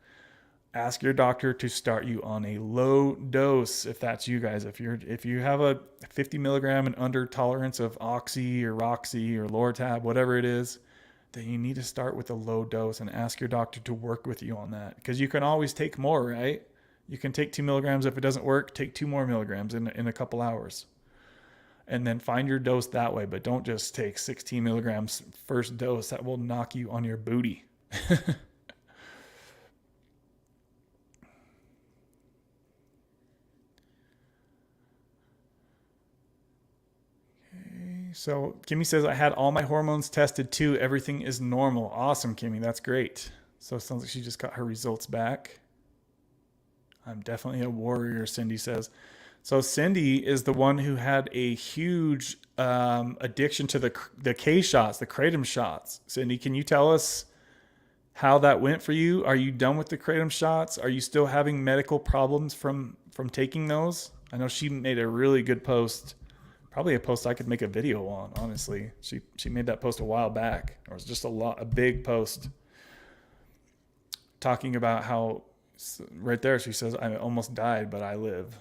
Ask your doctor to start you on a low dose if that's you guys. If you have a 50 milligram and under tolerance of Oxy or Roxy or Loratab, whatever it is, then you need to start with a low dose and ask your doctor to work with you on that. Because you can always take more, right? You can take 2 milligrams. If it doesn't work, take 2 more milligrams in a couple hours. And then find your dose that way. But don't just take 16 milligrams first dose. That will knock you on your booty. So Kimmy says, I had all my hormones tested too. Everything is normal. Awesome, Kimmy. That's great. So it sounds like she just got her results back. I'm definitely a warrior, Cindy says. So Cindy is the one who had a huge addiction to the K shots, the Kratom shots. Cindy, can you tell us how that went for you? Are you done with the Kratom shots? Are you still having medical problems from taking those? I know she made a really good post. Probably a post I could make a video on, honestly. She made that post a while back. It was just a big post talking about how, right there she says, I almost died, but I live.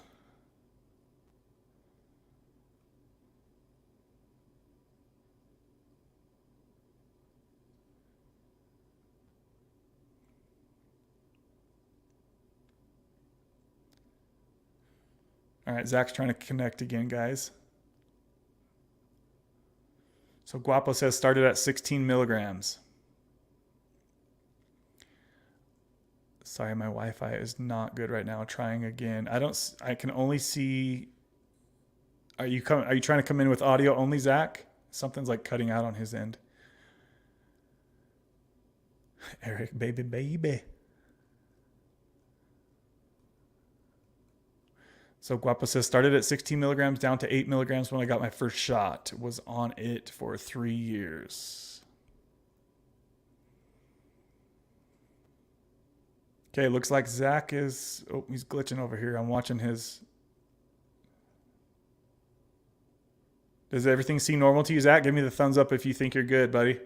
All right, Zach's trying to connect again, guys. So Guapo says started at 16 milligrams. Sorry, my Wi-Fi is not good right now. Trying again. I can only see. Are you trying to come in with audio only, Zach? Something's like cutting out on his end. Eric, baby. So Guapo says, started at 16 milligrams down to 8 milligrams when I got my first shot. Was on it for 3 years. Okay, looks like Zach is... Oh, he's glitching over here. I'm watching his... Does everything seem normal to you, Zach? Give me the thumbs up if you think you're good, buddy.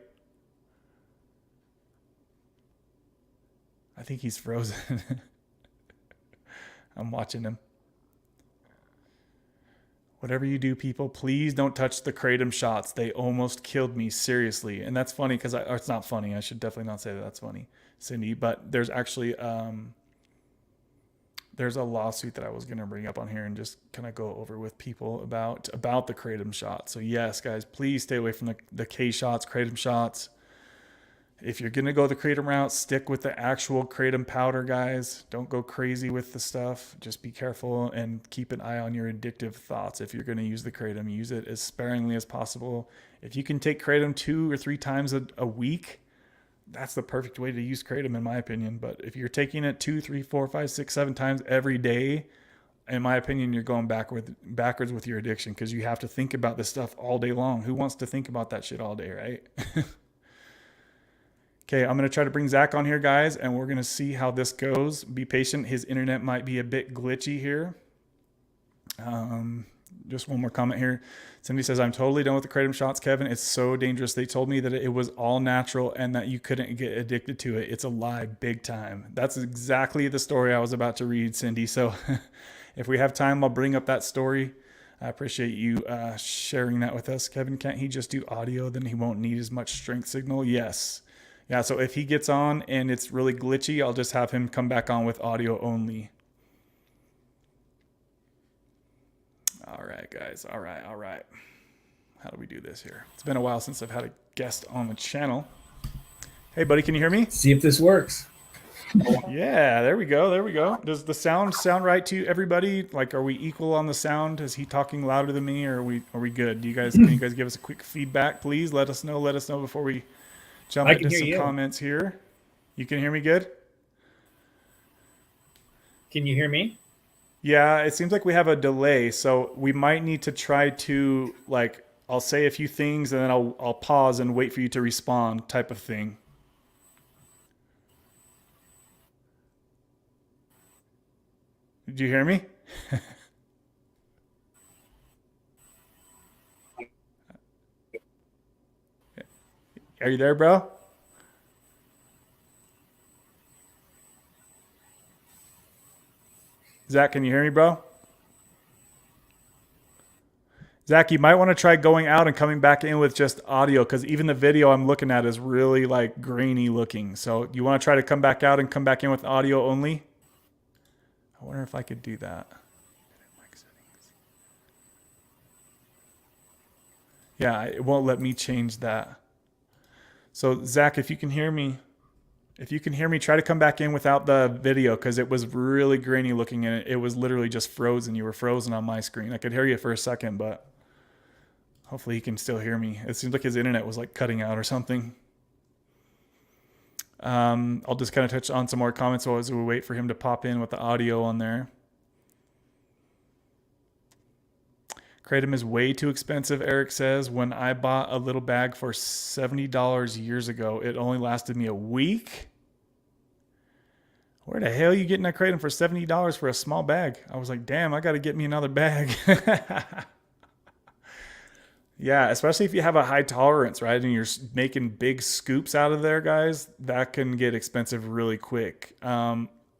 I think he's frozen. I'm watching him. Whatever you do, people, please don't touch the Kratom shots. They almost killed me, seriously. And that's funny because it's not funny. I should definitely not say that that's funny, Cindy. But there's actually there's a lawsuit that I was going to bring up on here and just kind of go over with people about the Kratom shots. So yes, guys, please stay away from the K shots, Kratom shots. If you're going to go the Kratom route, stick with the actual Kratom powder, guys. Don't go crazy with the stuff. Just be careful and keep an eye on your addictive thoughts. If you're going to use the Kratom, use it as sparingly as possible. If you can take Kratom 2 or 3 times a week, that's the perfect way to use Kratom, in my opinion. But if you're taking it 2, 3, 4, 5, 6, 7 times every day, in my opinion, you're going backwards with your addiction, because you have to think about this stuff all day long. Who wants to think about that shit all day, right? Okay, I'm going to try to bring Zach on here, guys, and we're going to see how this goes. Be patient. His internet might be a bit glitchy here. Just one more comment here. Cindy says, I'm totally done with the Kratom shots, Kevin. It's so dangerous. They told me that it was all natural and that you couldn't get addicted to it. It's a lie, big time. That's exactly the story I was about to read, Cindy. So if we have time, I'll bring up that story. I appreciate you sharing that with us. Kevin, can't he just do audio? Then he won't need as much strength signal. Yes. Yeah, so if he gets on and it's really glitchy, I'll just have him come back on with audio only. All right, guys. All right. How do we do this here? It's been a while since I've had a guest on the channel. Hey, buddy, can you hear me? See if this works. Yeah, there we go. Does the sound sound right to everybody? Like, are we equal on the sound? Is he talking louder than me, or are we good? Can you guys give us a quick feedback, please? Let us know before we jump into some comments here. You can hear me good? Can you hear me? Yeah, it seems like we have a delay, so we might need to try to, like, I'll say a few things and then I'll pause and wait for you to respond, type of thing. Did you hear me? Are you there, bro? Zach, can you hear me, bro? Zach, you might want to try going out and coming back in with just audio, because even the video I'm looking at is really like grainy looking. So you want to try to come back out and come back in with audio only? I wonder if I could do that. Yeah, it won't let me change that. So Zach, if you can hear me, try to come back in without the video, because it was really grainy looking and it was literally just frozen. You were frozen on my screen. I could hear you for a second, but hopefully he can still hear me. It seems like his internet was like cutting out or something. I'll just kind of touch on some more comments as we wait for him to pop in with the audio on there. Kratom is way too expensive, Eric says. When I bought a little bag for $70 years ago, it only lasted me a week. Where the hell are you getting that Kratom for $70 for a small bag? I was like, damn, I got to get me another bag. Yeah, especially if you have a high tolerance, right? And you're making big scoops out of there, guys, that can get expensive really quick.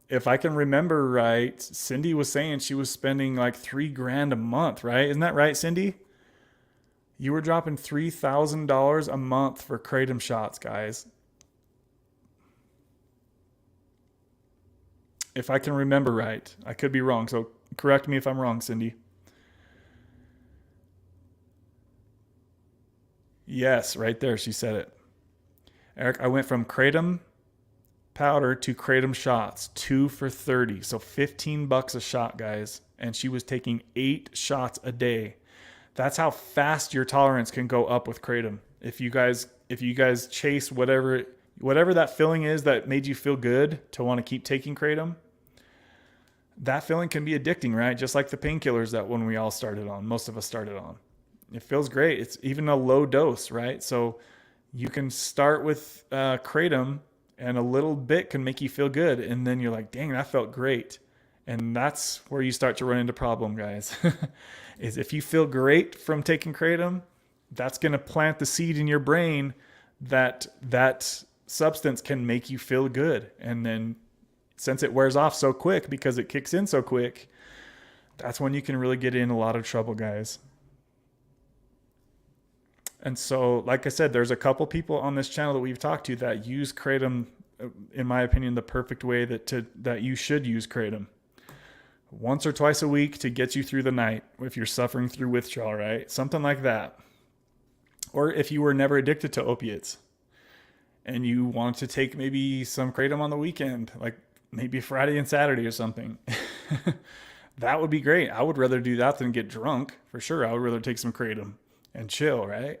If I can remember right, Cindy was saying she was spending like $3,000 a month, right? Isn't that right, Cindy? You were dropping $3,000 a month for Kratom shots, guys. If I can remember right. I could be wrong, so correct me if I'm wrong, Cindy. Yes, right there, she said it. Eric, I went from Kratom powder to Kratom shots, 2 for $30, so $15 a shot, guys. And she was taking 8 shots a day. That's how fast your tolerance can go up with Kratom. If you guys chase whatever that feeling is that made you feel good to want to keep taking Kratom, that feeling can be addicting, right? Just like the painkillers that when we all started on, most of us started on. It feels great. It's even a low dose, right? So you can start with Kratom, and a little bit can make you feel good. And then you're like, dang, that felt great. And that's where you start to run into problem, guys. Is if you feel great from taking Kratom, that's going to plant the seed in your brain that that substance can make you feel good. And then since it wears off so quick because it kicks in so quick, that's when you can really get in a lot of trouble, guys. And so, like I said, there's a couple people on this channel that we've talked to that use Kratom, in my opinion, the perfect way that you should use Kratom. Once or twice a week to get you through the night if you're suffering through withdrawal, right? Something like that. Or if you were never addicted to opiates and you want to take maybe some Kratom on the weekend, like maybe Friday and Saturday or something. That would be great. I would rather do that than get drunk, for sure. I would rather take some Kratom and chill, right?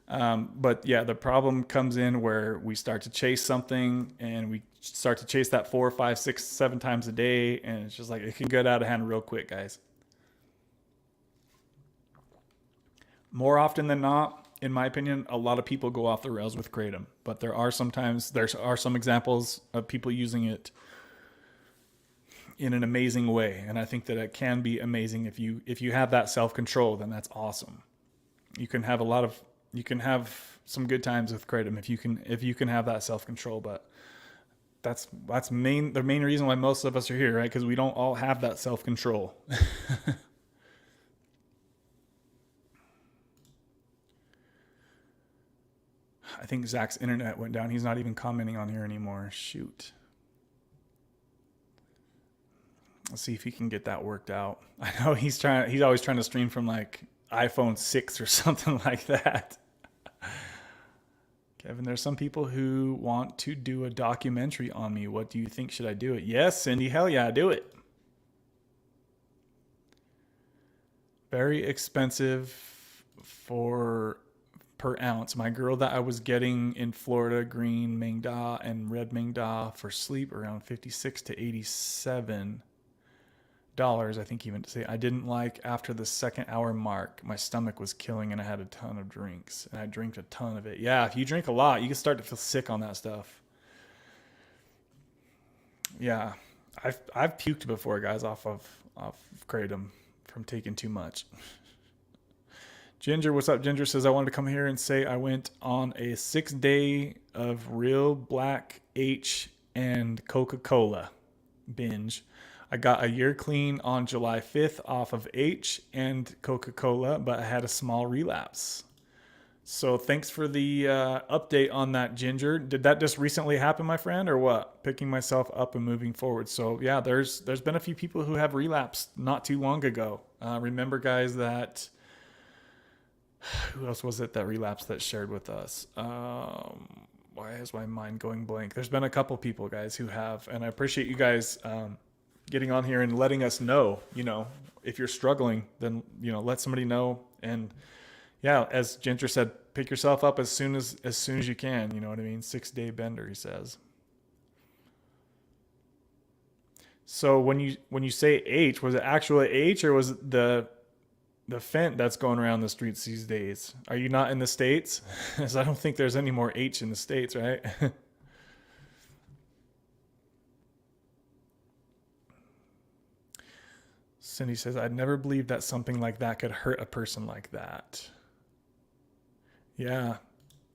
But yeah, the problem comes in where we start to chase something and we start to chase that 4, 5, 6, 7 times a day. And it's just like, it can get out of hand real quick, guys. More often than not, in my opinion, a lot of people go off the rails with Kratom, but there are some examples of people using it in an amazing way. And I think that it can be amazing if you have that self-control, then that's awesome. You can have some good times with Kratom if you can have that self-control, but that's the main reason why most of us are here, right? Because we don't all have that self-control. I think Zach's internet went down. He's not even commenting on here anymore. Shoot. Let's see if he can get that worked out. I know he's always trying to stream from like iPhone 6 or something like that. Kevin, there's some people who want to do a documentary on me. What do you think? Should I do it? Yes, Cindy. Hell yeah, do it. Very expensive per ounce. My girl that I was getting in Florida, green Mangda and red Mangda for sleep, around $56 to $87. I think even to say I didn't like after the 2nd hour mark. My stomach was killing and I had a ton of drinks and I drank a ton of it. Yeah, if you drink a lot, you can start to feel sick on that stuff. Yeah, I've puked before, guys, off of Kratom from taking too much. Ginger, what's up? Ginger says, I wanted to come here and say I went on a 6-day of real black H and Coca-Cola binge. I got a year clean on July 5th off of H and Coca-Cola, but I had a small relapse. So thanks for the update on that, Ginger. Did that just recently happen, my friend, or what? Picking myself up and moving forward. So yeah, there's been a few people who have relapsed not too long ago. Remember, guys, that... Who else was it that relapsed that shared with us? Why is my mind going blank? There's been a couple people, guys, who have, and I appreciate you guys getting on here and letting us know, if you're struggling, then, let somebody know. And yeah, as Ginger said, pick yourself up as soon as you can. You know what I mean? 6-day bender, he says. So when you say H, was it actually H or was it the fent that's going around the streets these days? Are you not in the States? Because I don't think there's any more H in the States, right? Cindy says, I'd never believed that something like that could hurt a person like that. Yeah.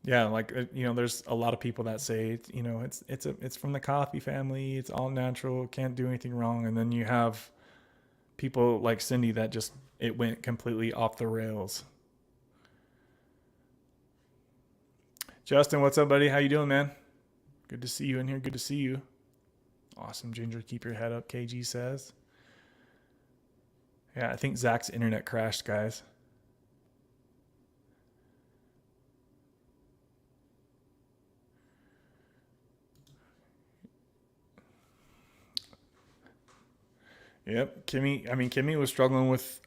Yeah, like, there's a lot of people that say, it's from the coffee family, it's all natural, can't do anything wrong. And then you have people like Cindy that just, it went completely off the rails. Justin, what's up, buddy? How you doing, man? Good to see you in here. Good to see you. Awesome, Ginger. Keep your head up, KG says. Yeah, I think Zach's internet crashed, guys. Yep, Kimmy was struggling with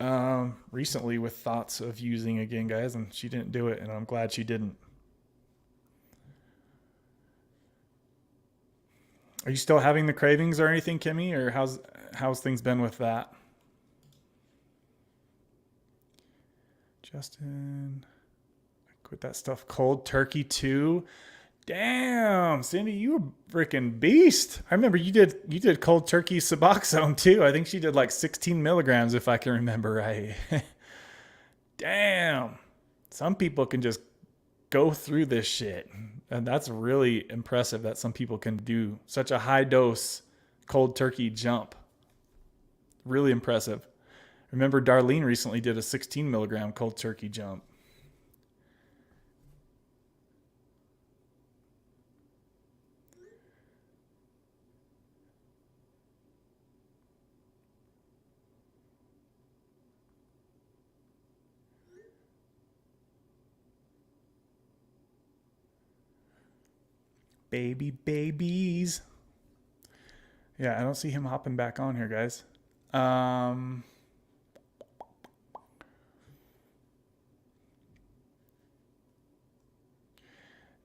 recently with thoughts of using again, guys, and she didn't do it, and I'm glad she didn't. Are you still having the cravings or anything, Kimmy, or how's things been with that? Justin, I quit that stuff cold turkey too. Damn, Cindy, you a freaking beast. I remember you did cold turkey Suboxone too. I think she did like 16 milligrams if I can remember right. Damn. Some people can just go through this shit. And that's really impressive that some people can do such a high dose cold turkey jump. Really impressive. Remember Darlene recently did a 16 milligram cold turkey jump. Babies. Yeah, I don't see him hopping back on here, guys.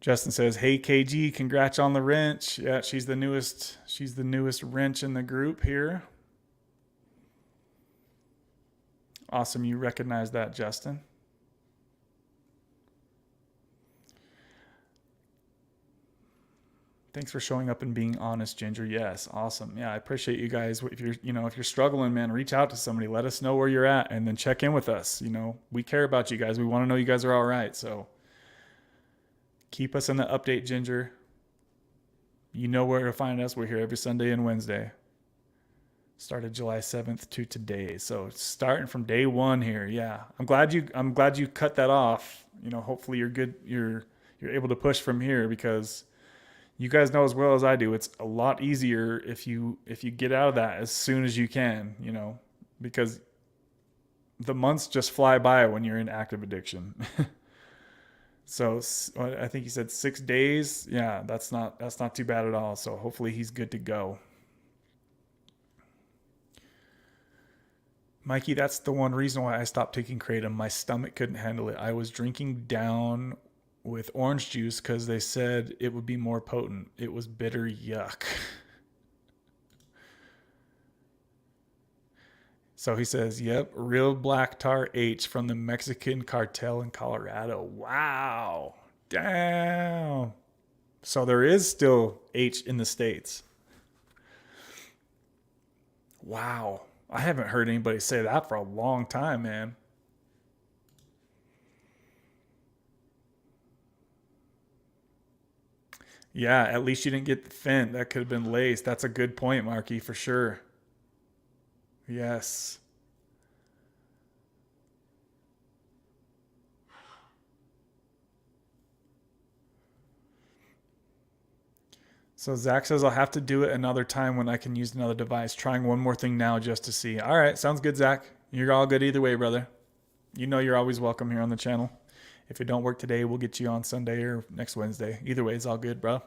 Justin says, "Hey KG, congrats on the wrench." Yeah, she's the newest. She's the newest wrench in the group here. Awesome, you recognize that, Justin. Thanks for showing up and being honest, Ginger. Yes, awesome. Yeah, I appreciate you guys. If you're struggling, man, reach out to somebody. Let us know where you're at, and then check in with us. We care about you guys. We want to know you guys are all right. So keep us in the update, Ginger. You know where to find us. We're here every Sunday and Wednesday. Started July 7th to today. So starting from day one here. Yeah, I'm glad you cut that off. Hopefully you're good. You're able to push from here, because you guys know as well as I do, it's a lot easier if you get out of that as soon as you can, because the months just fly by when you're in active addiction. So I think he said 6 days. Yeah, that's not too bad at all. So hopefully he's good to go. Mikey, that's the one reason why I stopped taking Kratom. My stomach couldn't handle it. I was drinking down with orange juice because they said it would be more potent. It was bitter yuck. So he says, yep, real black tar H from the Mexican cartel in Colorado. Wow. Damn. So there is still H in the States. Wow. I haven't heard anybody say that for a long time, man. Yeah, at least you didn't get the fent. That could have been laced. That's a good point, Marky, for sure. Yes. So Zach says, I'll have to do it another time when I can use another device. Trying one more thing now just to see. All right, sounds good, Zach. You're all good either way, brother. You know you're always welcome here on the channel. If it don't work today, we'll get you on Sunday or next Wednesday. Either way, it's all good, bro.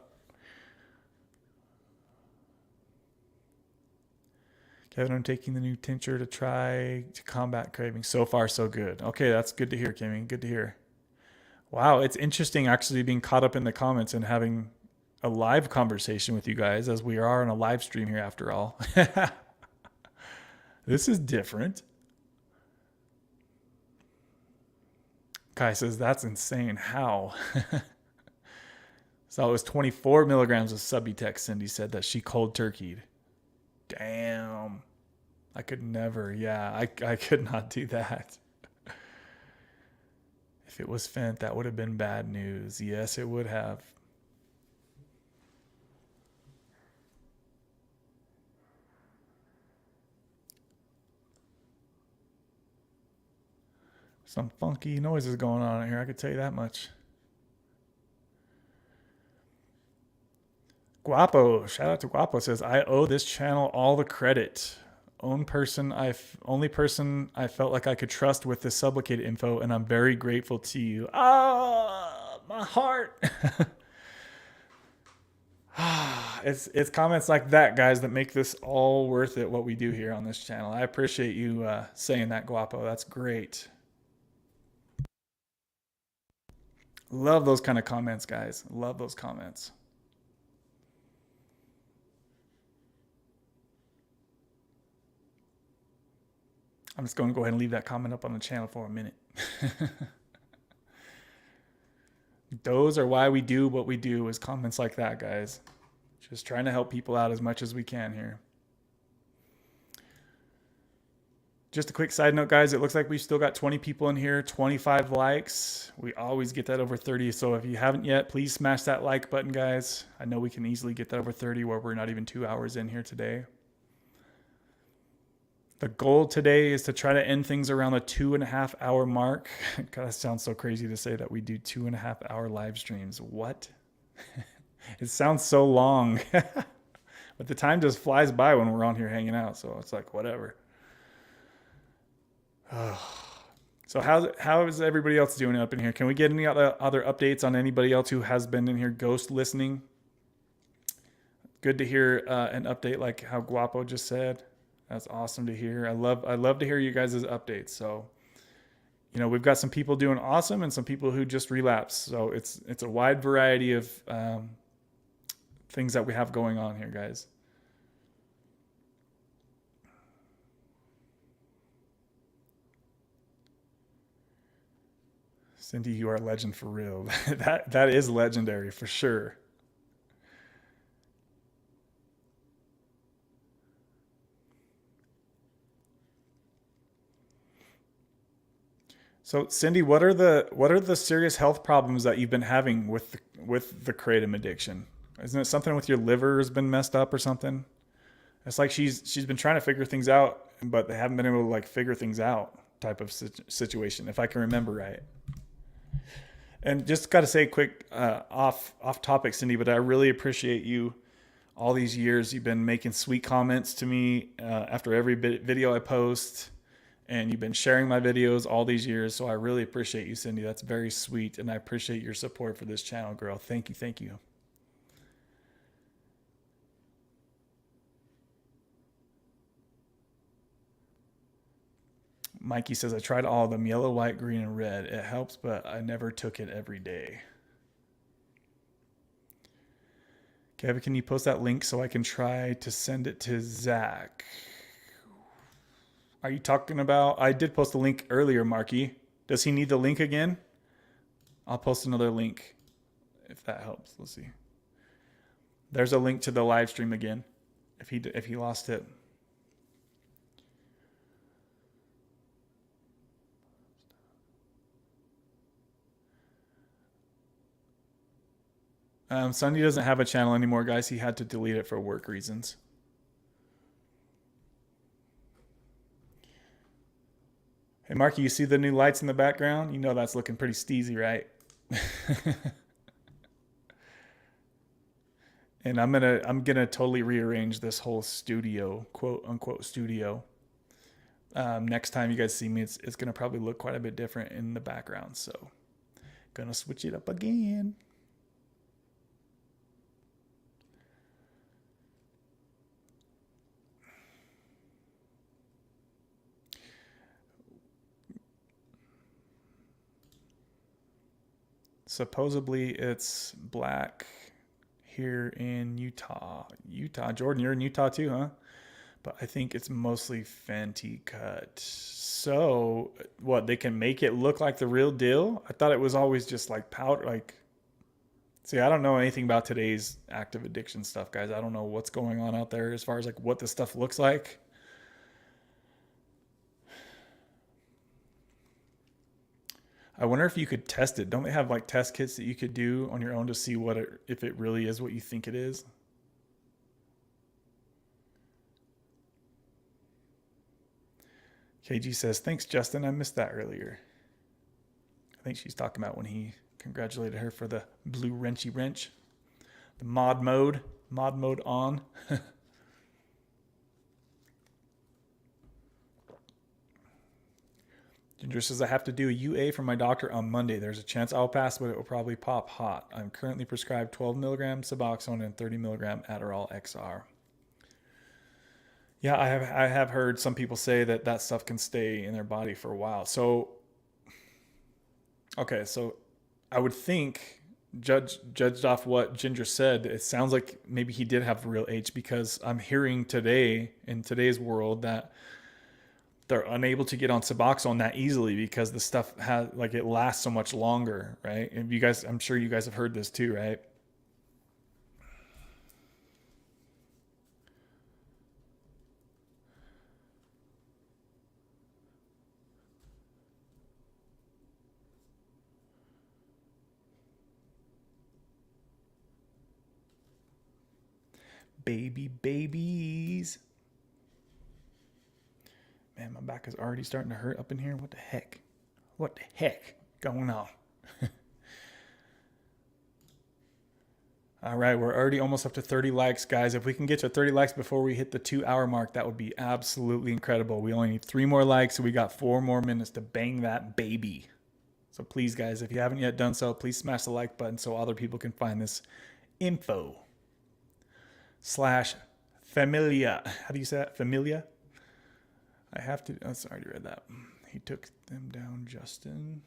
Kevin, I'm taking the new tincture to try to combat craving. So far, so good. Okay, that's good to hear, Kimmy. Good to hear. Wow, it's interesting actually being caught up in the comments and having a live conversation with you guys, as we are on a live stream here after all. This is different. Kai says, that's insane. How? So it was 24 milligrams of Subutex, Cindy said, that she cold turkeyed. Damn. I could never. Yeah, I could not do that. If it was Fent, that would have been bad news. Yes, it would have. Some funky noises going on in here, I could tell you that much. Guapo, shout out to Guapo, says, I owe this channel all the credit. Only person I felt like I could trust with this Sublocade info, and I'm very grateful to you. Ah, my heart. It's comments like that, guys, that make this all worth it, what we do here on this channel. I appreciate you saying that, Guapo. That's great. Love those kind of comments, guys. Love those comments. I'm just going to go ahead and leave that comment up on the channel for a minute. Those are why we do what we do, is comments like that, guys. Just trying to help people out as much as we can here. Just a quick side note, guys. It looks like we've still got 20 people in here, 25 likes. We always get that over 30. So if you haven't yet, please smash that like button, guys. I know we can easily get that over 30 where we're not even 2 hours in here today. The goal today is to try to end things around the 2.5 hour mark. God, that sounds so crazy to say that we do 2.5 hour live streams. What? It sounds so long. But the time just flies by when we're on here hanging out. So it's like, whatever. So how is everybody else doing up in here? Can we get any other updates on anybody else who has been in here ghost listening? Good to hear an update like how Guapo just said. That's awesome to hear. I love to hear you guys' updates. So you know, we've got some people doing awesome and some people who just relapse. So it's a wide variety of things that we have going on here, guys. Cindy, you are a legend for real. That is legendary for sure. So Cindy, what are the serious health problems that you've been having with the kratom addiction? Isn't it something with your liver has been messed up or something? It's like she's been trying to figure things out, but they haven't been able to like figure things out type of situation, if I can remember right. And just got to say quick off topic, Cindy, but I really appreciate you all these years. You've been making sweet comments to me after every video I post, and you've been sharing my videos all these years. So I really appreciate you, Cindy. That's very sweet, and I appreciate your support for this channel, girl. Thank you, thank you. Mikey says, I tried all of them, yellow, white, green, and red. It helps, but I never took it every day. Kevin, can you post that link so I can try to send it to Zach? Are you talking about, I did post a link earlier, Marky. Does he need the link again? I'll post another link if that helps. Let's see. There's a link to the live stream again if he lost it. Sunday doesn't have a channel anymore, guys. He had to delete it for work reasons. Hey, Marky, you see the new lights in the background? You know that's looking pretty steezy, right? And I'm gonna totally rearrange this whole studio, quote unquote studio. Next time you guys see me, it's gonna probably look quite a bit different in the background. So, gonna switch it up again. Supposedly it's black here in Utah. Jordan, you're in Utah too, huh? But I think it's mostly Fenty cut. So what, they can make it look like the real deal? I thought it was always just like powder. Like, see, I don't know anything about today's active addiction stuff, guys. I don't know what's going on out there as far as like what this stuff looks like. I wonder if you could test it. Don't they have like test kits that you could do on your own to see if it really is what you think it is? KG says, thanks, Justin. I missed that earlier. I think she's talking about when he congratulated her for the blue wrenchy wrench. The mod mode on. Ginger says, I have to do a UA from my doctor on Monday. There's a chance I'll pass, but it will probably pop hot. I'm currently prescribed 12 milligram Suboxone and 30 milligram Adderall XR. Yeah, I have heard some people say that stuff can stay in their body for a while. So, okay, so I would think, judged off what Ginger said, it sounds like maybe he did have real H, because I'm hearing today, in today's world, that they're unable to get on Suboxone that easily because the stuff it lasts so much longer, right? And you guys, I'm sure you guys have heard this too, right? Babies. Man, my back is already starting to hurt up in here. What the heck? What the heck going on? All right, we're already almost up to 30 likes, guys. If we can get to 30 likes before we hit the 2-hour mark, that would be absolutely incredible. We only need 3 more likes, so we got 4 more minutes to bang that baby. So please, guys, if you haven't yet done so, please smash the like button so other people can find this info. /familia. How do you say that? Familia? I have to. Oh, sorry, I already read that. He took them down, Justin.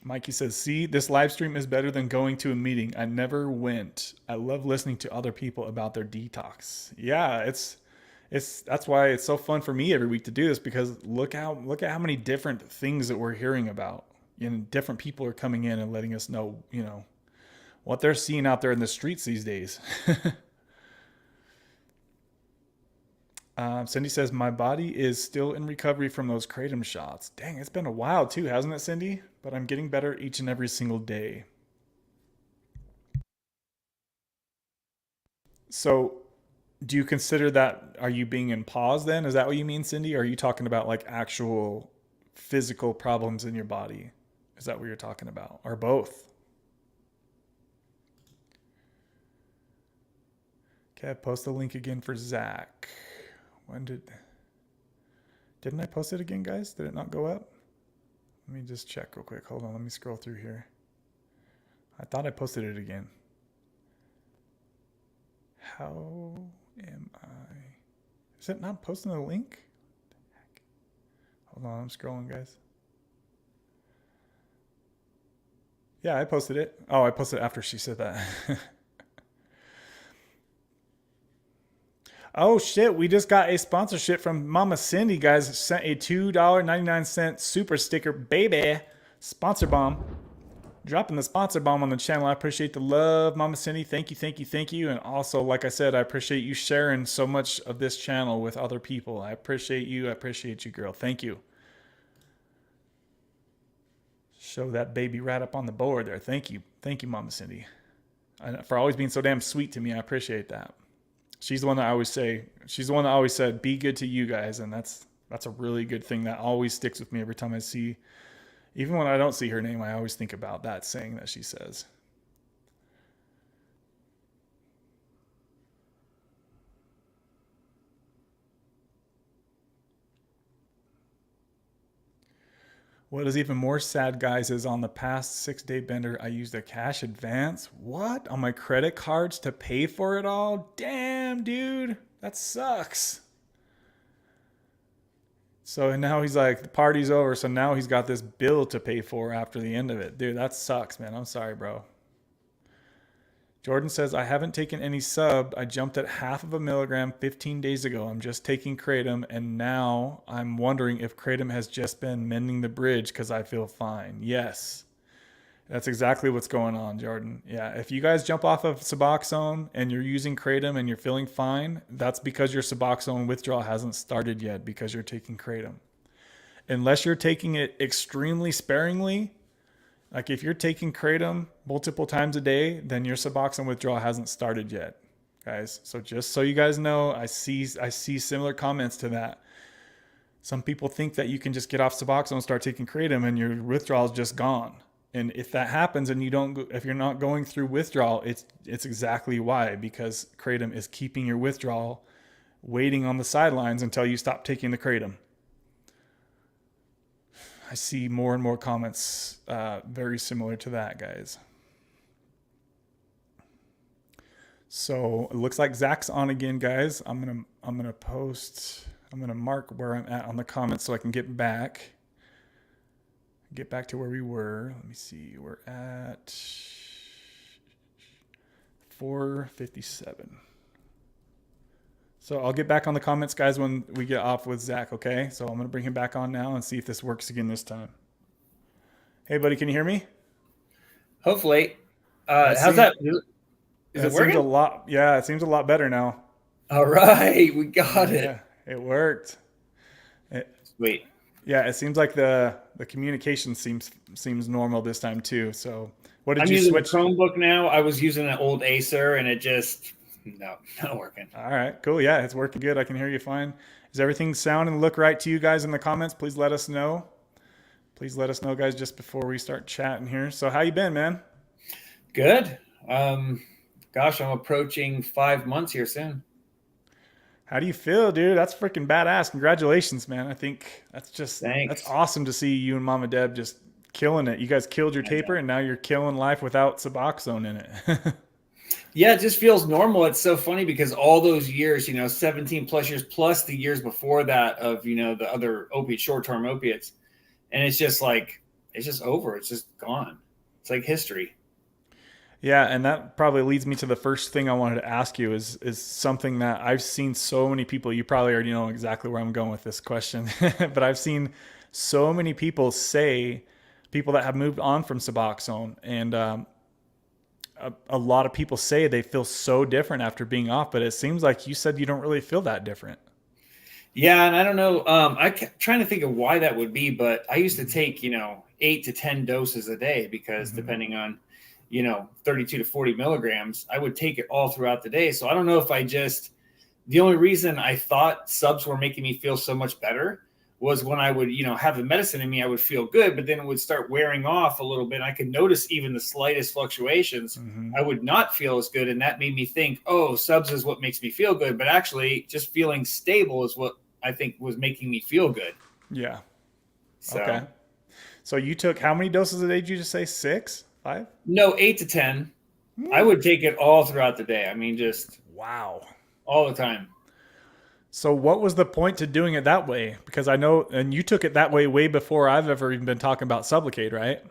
Mikey says, see, this live stream is better than going to a meeting. I never went. I love listening to other people about their detox. Yeah, that's why it's so fun for me every week to do this, because look at how many different things that we're hearing about. Different people are coming in and letting us know, what they're seeing out there in the streets these days. Cindy says, my body is still in recovery from those Kratom shots. Dang, it's been a while too, hasn't it, Cindy? But I'm getting better each and every single day. So do you consider that, are you being in pause then? Is that what you mean, Cindy? Or are you talking about like actual physical problems in your body? Is that what you're talking about? Or both? Okay, post the link again for Zach. Didn't I post it again, guys? Did it not go up? Let me just check real quick. Hold on, let me scroll through here. I thought I posted it again. How am I? Is it not posting the link? What the heck? Hold on, I'm scrolling, guys. Yeah, I posted it. Oh, I posted it after she said that. Oh shit, we just got a sponsorship from Mama Cindy, guys. Sent a $2.99 super sticker, baby. Sponsor bomb. Dropping the sponsor bomb on the channel. I appreciate the love, Mama Cindy. Thank you, thank you, thank you. And also, like I said, I appreciate you sharing so much of this channel with other people. I appreciate you. I appreciate you, girl. Thank you. Show that baby right up on the board there. Thank you. Thank you, Mama Cindy. For always being so damn sweet to me. I appreciate that. She's the one that I always say, she's the one that always said, be good to you guys. And that's a really good thing that always sticks with me every time I see, even when I don't see her name, I always think about that saying that she says. What is even more sad, guys, is on the past 6-day bender, I used a cash advance. What? On my credit cards to pay for it all? Damn, dude. That sucks. So now he's like, the party's over. So now he's got this bill to pay for after the end of it. Dude, that sucks, man. I'm sorry, bro. Jordan says, I haven't taken any sub. I jumped at half of a milligram 15 days ago. I'm just taking Kratom, and now I'm wondering if Kratom has just been mending the bridge because I feel fine. Yes, that's exactly what's going on, Jordan. Yeah, if you guys jump off of Suboxone and you're using Kratom and you're feeling fine, that's because your Suboxone withdrawal hasn't started yet because you're taking Kratom. Unless you're taking it extremely sparingly, like if you're taking Kratom multiple times a day, then your Suboxone withdrawal hasn't started yet, guys. So just so you guys know, I see similar comments to that. Some people think that you can just get off Suboxone and start taking Kratom and your withdrawal is just gone. And if that happens and if you're not going through withdrawal, it's exactly why, because Kratom is keeping your withdrawal waiting on the sidelines until you stop taking the Kratom. I see more and more comments very similar to that, guys. So it looks like Zach's on again, guys. I'm gonna mark where I'm at on the comments so I can get back to where we were. Let me see. We're at 4:57. So I'll get back on the comments, guys, when we get off with Zach, okay? So I'm going to bring him back on now and see if this works again this time. Hey, buddy, can you hear me? Hopefully. How's that? Is it working? It seems a lot better now. All right, we got it. Yeah, it worked. Sweet. Yeah, it seems like the communication seems normal this time too. So what did I'm you using switch? a Chromebook now. I was using an old Acer, and it just not working. All right, cool. Yeah, it's working good. I can hear you fine. Does everything sound and look right to you guys in the comments? Please let us know. Please let us know, guys, just before we start chatting here. So how you been, man? Good. Gosh, I'm approaching 5 months here soon. How do you feel, dude? That's freaking badass. Congratulations, man. I think that's awesome to see you and Mama Deb just killing it. You guys killed your taper, and now you're killing life without Suboxone in it. Yeah, it just feels normal. It's so funny because all those years, 17 plus years plus the years before that of, the other opiate, short-term opiates. And it's just like, it's just over. It's just gone. It's like history. Yeah, and that probably leads me to the first thing I wanted to ask you is something that I've seen so many people, you probably already know exactly where I'm going with this question, but I've seen so many people say, people that have moved on from Suboxone, and a lot of people say they feel so different after being off, but it seems like you said you don't really feel that different. Yeah, and I don't know. I'm trying to think of why that would be, but I used to take, 8 to 10 doses a day because depending on, 32 to 40 milligrams, I would take it all throughout the day. So I don't know if the only reason I thought subs were making me feel so much better was when I would, have the medicine in me, I would feel good, but then it would start wearing off a little bit. I could notice even the slightest fluctuations. I would not feel as good. And that made me think, oh, subs is what makes me feel good. But actually just feeling stable is what I think was making me feel good. Yeah. So, okay. So you took how many doses a day? Did you just say 6, 5? No, 8 to 10. I would take it all throughout the day. I mean, just wow, all the time. So what was the point to doing it that way? Because I know, and you took it that way before I've ever even been talking about Sublocade, right?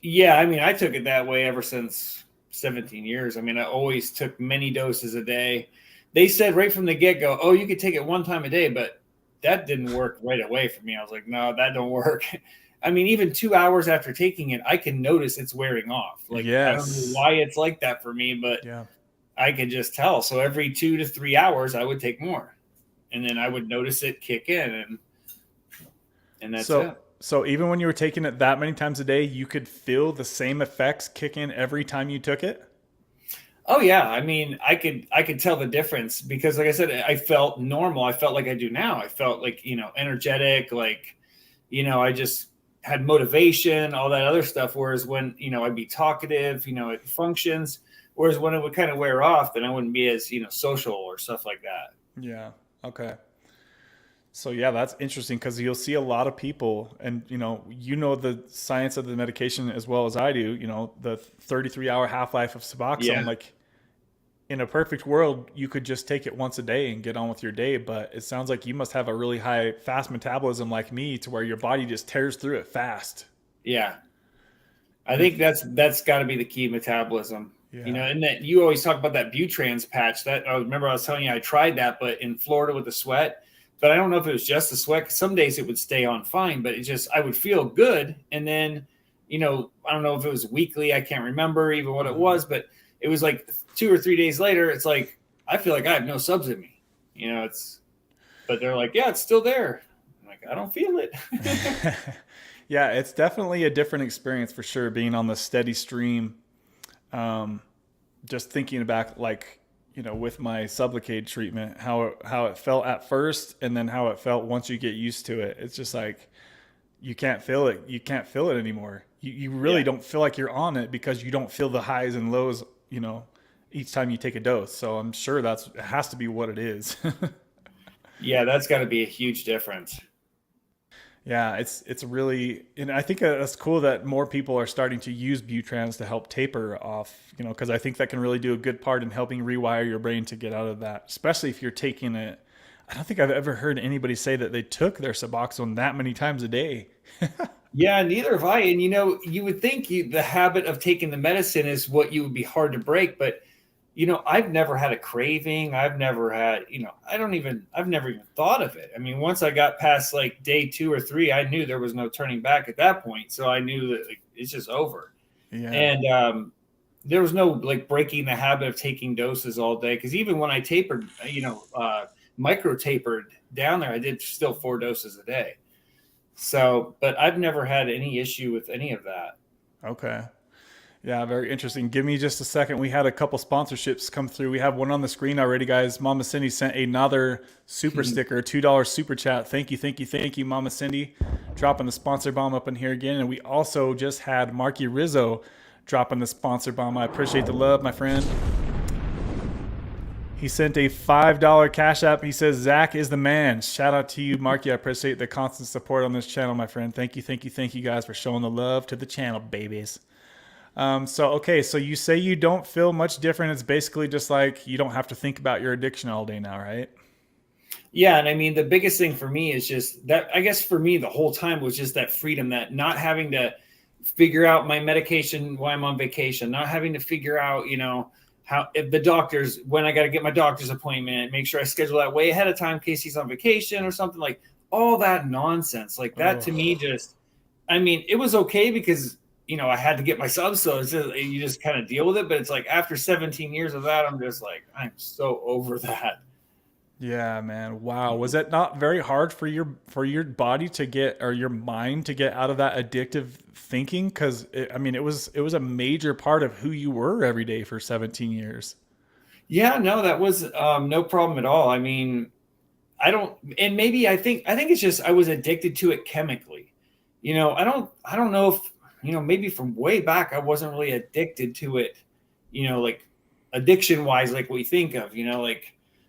Yeah, I mean, I took it that way ever since 17 years. I mean, I always took many doses a day. They said right from the get-go, oh, you could take it one time a day, but that didn't work right away for me. I was like, no, that don't work. I mean, even 2 hours after taking it, I can notice it's wearing off. Like, yes. I don't know why it's like that for me, but yeah. I could just tell. So every 2 to 3 hours, I would take more. And then I would notice it kick in, and that's it. So even when you were taking it that many times a day, you could feel the same effects kick in every time you took it? Oh yeah. I mean, I could tell the difference because like I said, I felt normal. I felt like I do now. I felt like, energetic, like, I just had motivation, all that other stuff. Whereas when, I'd be talkative, it functions. Whereas when it would kind of wear off, then I wouldn't be as, social or stuff like that. Yeah. Okay. So yeah, that's interesting because you'll see a lot of people, and the science of the medication as well as I do. The 33-hour half-life of Suboxone. Yeah. Like in a perfect world, you could just take it once a day and get on with your day. But it sounds like you must have a really high, fast metabolism like me, to where your body just tears through it fast. Yeah, I think that's got to be the key, metabolism. Yeah. And that you always talk about that Butrans patch. That I remember I was telling you I tried that, but in Florida with the sweat. But I don't know if it was just the sweat. Some days it would stay on fine, but I would feel good. And then, I don't know if it was weekly. I can't remember even what it was, but it was like 2 or 3 days later. It's like, I feel like I have no subs in me. But they're like, yeah, it's still there. I'm like, I don't feel it. Yeah, it's definitely a different experience for sure, being on the steady stream. Just thinking back, like, with my Sublocade treatment, how it felt at first, and then how it felt once you get used to it. It's just like, you can't feel it. You can't feel it anymore. You really don't feel like you're on it because you don't feel the highs and lows, each time you take a dose. So I'm sure it has to be what it is. Yeah, that's got to be a huge difference. Yeah, it's really, and I think it's cool that more people are starting to use Butrans to help taper off, because I think that can really do a good part in helping rewire your brain to get out of that, especially if you're taking it. I don't think I've ever heard anybody say that they took their Suboxone that many times a day. Yeah, neither have I. And, you would think the habit of taking the medicine is what you would be hard to break, but I've never had a craving. I've never had, I've never even thought of it. I mean, once I got past like day 2 or 3, I knew there was no turning back at that point. So I knew that it's just over. Yeah. And there was no like breaking the habit of taking doses all day. Cause even when I tapered, micro tapered down there, I did still 4 doses a day. So, but I've never had any issue with any of that. Okay. Yeah, very interesting. Give me just a second. We had a couple sponsorships come through. We have one on the screen already, guys. Mama Cindy sent another super sticker, $2 super chat. Thank you, Mama Cindy. Dropping the sponsor bomb up in here again. And we also just had Marky Rizzo dropping the sponsor bomb. I appreciate the love, my friend. He sent a $5 Cash App. He says, Zach is the man. Shout out to you, Marky. I appreciate the constant support on this channel, my friend. Thank you guys for showing the love to the channel, babies. Okay, so you say you don't feel much different. It's basically just like you don't have to think about your addiction all day now, right? Yeah, and I mean the biggest thing for me is just that I guess for me the whole time was just that freedom, that not having to figure out my medication while I'm on vacation, not having to figure out, how if the doctors when I got to get my doctor's appointment, make sure I schedule that way ahead of time in case he's on vacation or something, like all that nonsense. Like that to me Oh, just I mean, it was okay because I had to get my subs, so you just kind of deal with it. But it's like after 17 years of that, I'm just like, I'm so over that. yeah, man. Wow. Was it not very hard for your body to get or your mind to get out of that addictive thinking? Because I mean, it was a major part of who you were every day for 17 years. Yeah, no, that was no problem at all. I mean, I don't, and maybe I think it's just I was addicted to it chemically. I don't know if maybe from way back I wasn't really addicted to it. Like addiction wise, like we think of.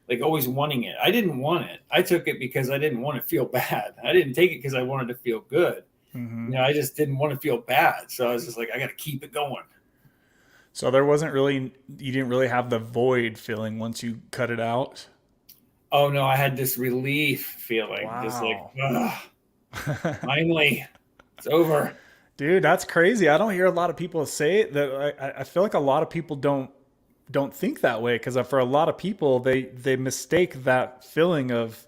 Like always wanting it. I didn't want it. I took it because I didn't want to feel bad. I didn't take it because I wanted to feel good. Hmm. I just didn't want to feel bad. So I was just like, I got to keep it going. So there wasn't really, you didn't really have the void feeling once you cut it out. Oh no, I had this relief feeling, just like, Wow. ugh, finally, it's over. Dude, that's crazy. I don't hear a lot of people say it, that I feel like a lot of people don't think that way because for a lot of people they mistake that feeling of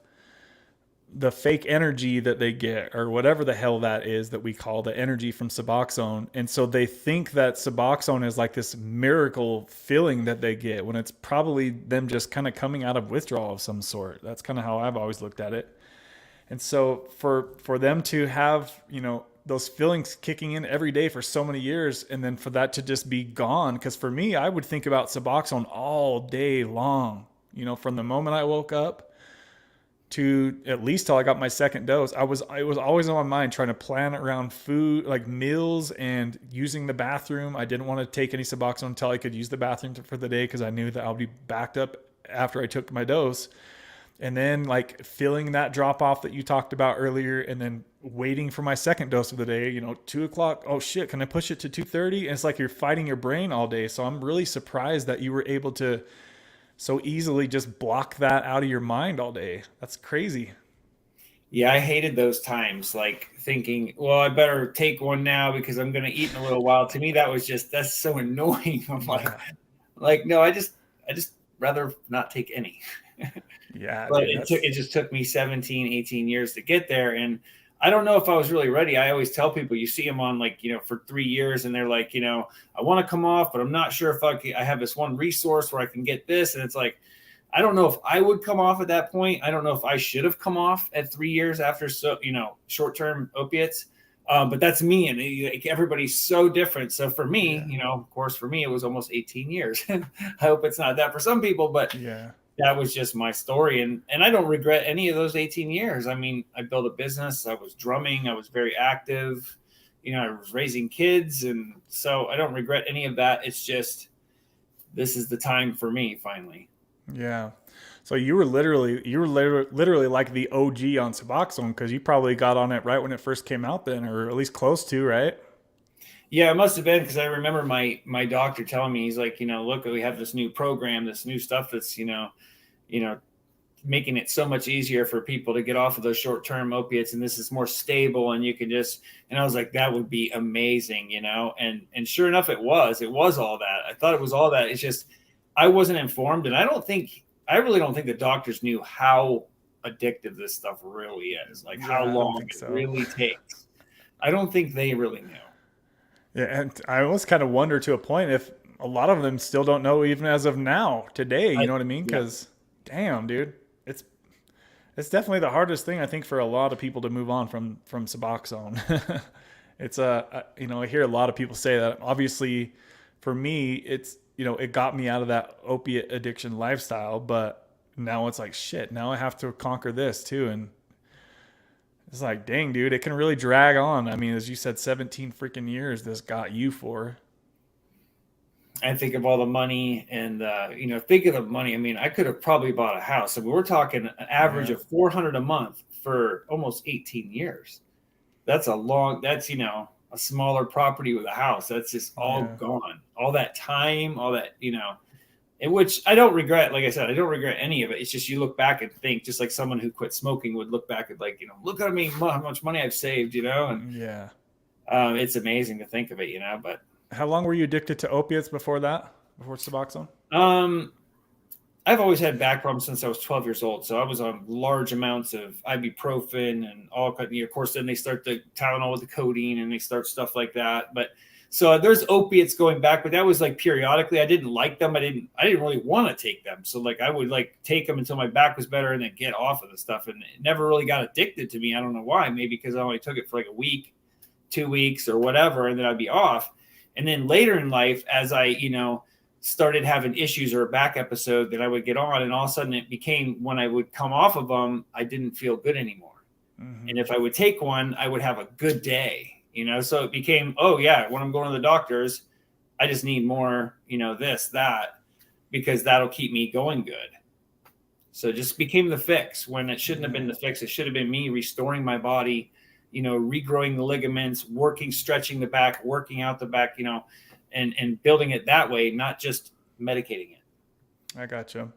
the fake energy that they get or whatever the hell that is that we call the energy from Suboxone. And so they think that Suboxone is like this miracle feeling that they get when it's probably them just kind of coming out of withdrawal of some sort. That's kind of how I've always looked at it. And so for them to have, those feelings kicking in every day for so many years and then for that to just be gone, because for me, I would think about Suboxone all day long, from the moment I woke up to at least till I got my second dose. It was always on my mind trying to plan around food, like meals and using the bathroom. I didn't want to take any Suboxone until I could use the bathroom for the day because I knew that I'll be backed up after I took my dose. And then like feeling that drop off that you talked about earlier, and then waiting for my second dose of the day, 2 o'clock. Oh shit, can I push it to 2:30? And it's like you're fighting your brain all day. So I'm really surprised that you were able to so easily just block that out of your mind all day. That's crazy. Yeah, I hated those times, like thinking, well, I better take one now because I'm going to eat in a little while. To me, that's so annoying. I'm Yeah. like, no, I just rather not take any. Yeah, But dude, it just took me 17, 18 years to get there. And I don't know if I was really ready. I always tell people, you see them on like, for 3 years and they're like, I want to come off, but I'm not sure if I have this one resource where I can get this. And it's like, I don't know if I would come off at that point. I don't know if I should have come off at 3 years after, short-term opiates. But that's me. And like, everybody's so different. So for me, yeah. of course, for me, it was almost 18 years. I hope it's not that for some people, but Yeah. that was just my story. And I don't regret any of those 18 years. I mean, I built a business. I was drumming. I was very active. I was raising kids. And so I don't regret any of that. It's just, this is the time for me finally. Yeah. So you were literally like the OG on Suboxone because you probably got on it right when it first came out then, or at least close to, right? Yeah, it must have been because I remember my doctor telling me, he's like, look, we have this new program, this new stuff that's, you know, making it so much easier for people to get off of those short-term opiates, and this is more stable, and you can just, and I was like, that would be amazing, and sure enough, it was all that. I thought it was all that. It's just I wasn't informed, and I really don't think the doctors knew how addictive this stuff really is, like how Yeah, I don't long think it so. really takes. I don't think they really knew. Yeah, and I almost kind of wonder to a point if a lot of them still don't know even as of now, today, you I know what I mean? Yeah. Because damn, dude, it's it's definitely the hardest thing I think for a lot of people to move on from Suboxone. It's I hear a lot of people say that. Obviously, for me, it's it got me out of that opiate addiction lifestyle, but now it's like shit. Now I have to conquer this too, and it's like, dang, dude, it can really drag on. I mean, as you said, 17 freaking years this got you for. I think of all the money and think of the money. I mean, I could have probably bought a house. I mean, we're talking an average Yeah. of 400 a month for almost 18 years. That's a long. That's a smaller property with a house. That's just all Yeah. gone. All that time, all that, in which I don't regret. Like I said, I don't regret any of it. It's just you look back and think, just like someone who quit smoking would look back at, like, look at me, how much money I've saved, and Yeah. it's amazing to think of it, but How long were you addicted to opiates before that? Before Suboxone? I've always had back problems since I was 12 years old. So I was on large amounts of ibuprofen and all kind of, of course, then they start the Tylenol with the codeine and they start stuff like that. But so there's opiates going back, but that was like periodically. I didn't like them. I didn't really want to take them. So like I would like take them until my back was better and then get off of the stuff. And it never really got addicted to me. I don't know why. Maybe because I only took it for like a week, 2 weeks or whatever, and then I'd be off. And then later in life, as I, started having issues or a back episode, that I would get on, and all of a sudden it became, when I would come off of them, I didn't feel good anymore. Mm-hmm. And if I would take one, I would have a good day, so it became, oh yeah, when I'm going to the doctors, I just need more, this, that, because that'll keep me going good. So it just became the fix when it shouldn't have been the fix. It should have been me restoring my body, regrowing the ligaments, stretching the back, working out the back, and building it that way, not just medicating it. I gotcha.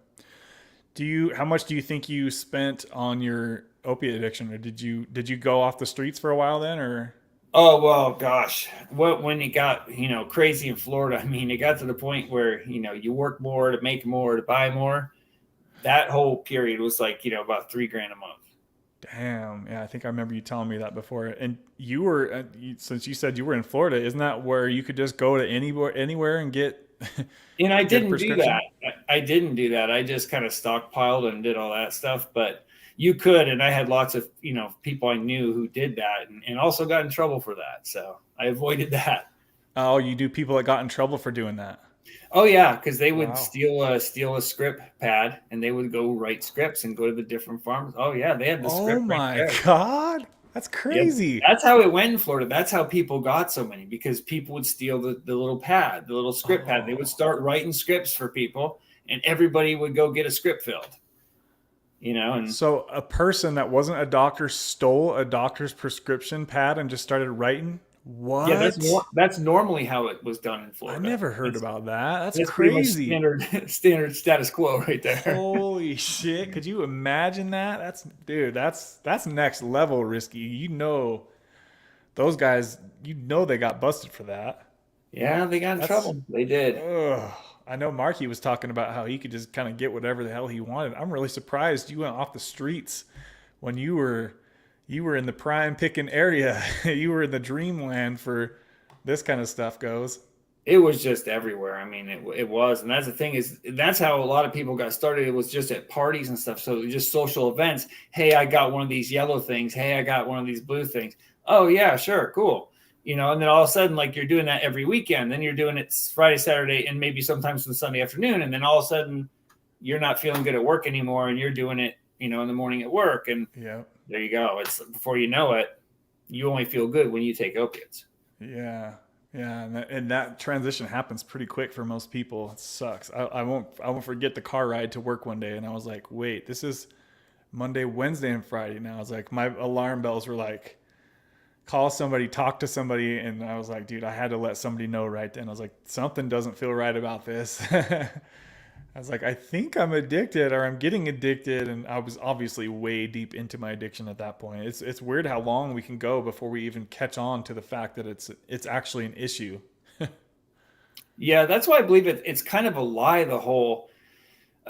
How much do you think you spent on your opiate addiction, or did you go off the streets for a while then, or? Oh, well, gosh, when it got, crazy in Florida, I mean, it got to the point where, you work more to make more, to buy more. That whole period was like, about $3,000 a month. Damn. Yeah. I think I remember you telling me that before. And you were, since you said you were in Florida, isn't that where you could just go to anywhere and get? And I didn't do that. I didn't do that. I just kind of stockpiled and did all that stuff, but you could. And I had lots of, people I knew who did that and also got in trouble for that. So I avoided that. Oh, you do people that got in trouble for doing that? Oh yeah, because they would steal a script pad and they would go write scripts and go to the different farms. Oh yeah, they had the script. Oh my God, that's crazy. Yep. That's how it went in Florida. That's how people got so many, because people would steal the little pad, the little script pad. They would start writing scripts for people, and everybody would go get a script filled. And so a person that wasn't a doctor stole a doctor's prescription pad and just started writing. What? Yeah, that's normally how it was done in Florida. I never heard about that. That's crazy. Standard status quo right there. Holy shit. Could you imagine that? That's next level risky. Those guys, they got busted for that. Yeah, they got in trouble. They did. I know Marky was talking about how he could just kind of get whatever the hell he wanted. I'm really surprised you went off the streets when you were in the prime picking area. You were in the dreamland for this kind of stuff goes. It was just everywhere. I mean, it was. And that's the thing, is that's how a lot of people got started. It was just at parties and stuff. So just social events. Hey, I got one of these yellow things. Hey, I got one of these blue things. Oh yeah, sure. Cool. And then all of a sudden, like, you're doing that every weekend. Then you're doing it Friday, Saturday, and maybe sometimes on Sunday afternoon. And then all of a sudden you're not feeling good at work anymore. And you're doing it, in the morning at work. And yeah, there you go. It's before you know it, you only feel good when you take opiates. Yeah. Yeah. And that transition happens pretty quick for most people. It sucks. I won't forget the car ride to work one day. And I was like, wait, this is Monday, Wednesday, and Friday. Now I was like, my alarm bells were like, call somebody, talk to somebody. And I was like, dude, I had to let somebody know right then. I was like, something doesn't feel right about this. I was like, I think I'm addicted, or I'm getting addicted. And I was obviously way deep into my addiction at that point. It's weird how long we can go before we even catch on to the fact that it's actually an issue. Yeah, that's why I believe it's kind of a lie, the whole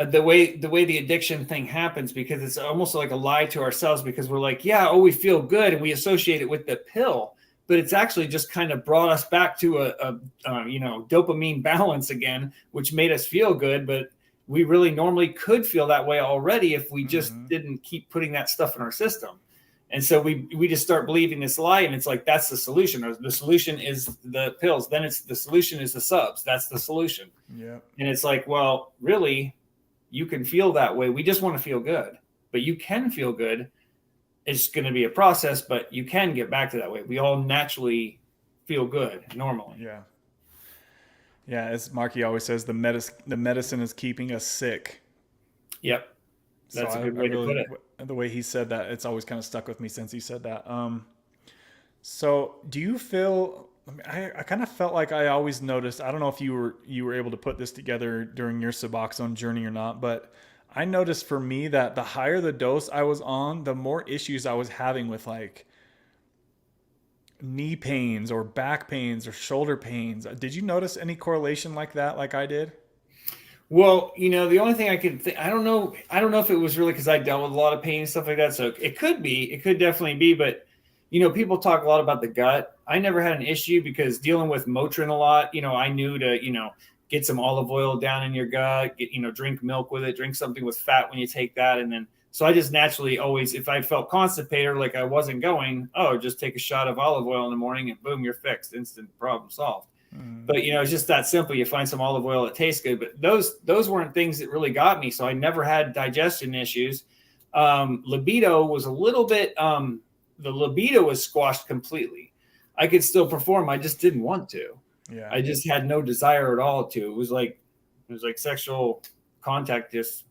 the way the addiction thing happens, because it's almost like a lie to ourselves, because we're like, yeah, we feel good, and we associate it with the pill, but it's actually just kind of brought us back to a dopamine balance again, which made us feel good. But we really normally could feel that way already if we just didn't keep putting that stuff in our system. And so we just start believing this lie, and it's like, that's the solution. Or the solution is the pills. Then the solution is the subs. That's the solution. Yeah. And it's like, well, really, you can feel that way. We just want to feel good, but you can feel good. It's going to be a process, but you can get back to that way. We all naturally feel good normally. Yeah. Yeah. As Marky always says, the medicine is keeping us sick. Yep. That's a good way to put it. The way he said that, it's always kind of stuck with me since he said that. So do you feel, I mean, I kind of felt like I always noticed, I don't know if you were able to put this together during your Suboxone journey or not, but I noticed for me that the higher the dose I was on, the more issues I was having with like knee pains or back pains or shoulder pains. Did you notice any correlation like that, like I did? Well, the only thing I could think, I don't know if it was really because I dealt with a lot of pain and stuff like that. So it could be, it could definitely be, but people talk a lot about the gut. I never had an issue because dealing with Motrin a lot, I knew to, get some olive oil down in your gut, drink milk with it, drink something with fat when you take that. And then, so I just naturally always, if I felt constipated or like I wasn't going, oh, just take a shot of olive oil in the morning and boom, you're fixed. Instant problem solved. Mm, But it's just that simple. You find some olive oil that tastes good, but those weren't things that really got me. So I never had digestion issues. Libido was a little bit. The libido was squashed completely. I could still perform. I just didn't want to. yeah. I just had no desire at all to. It was like sexual contact just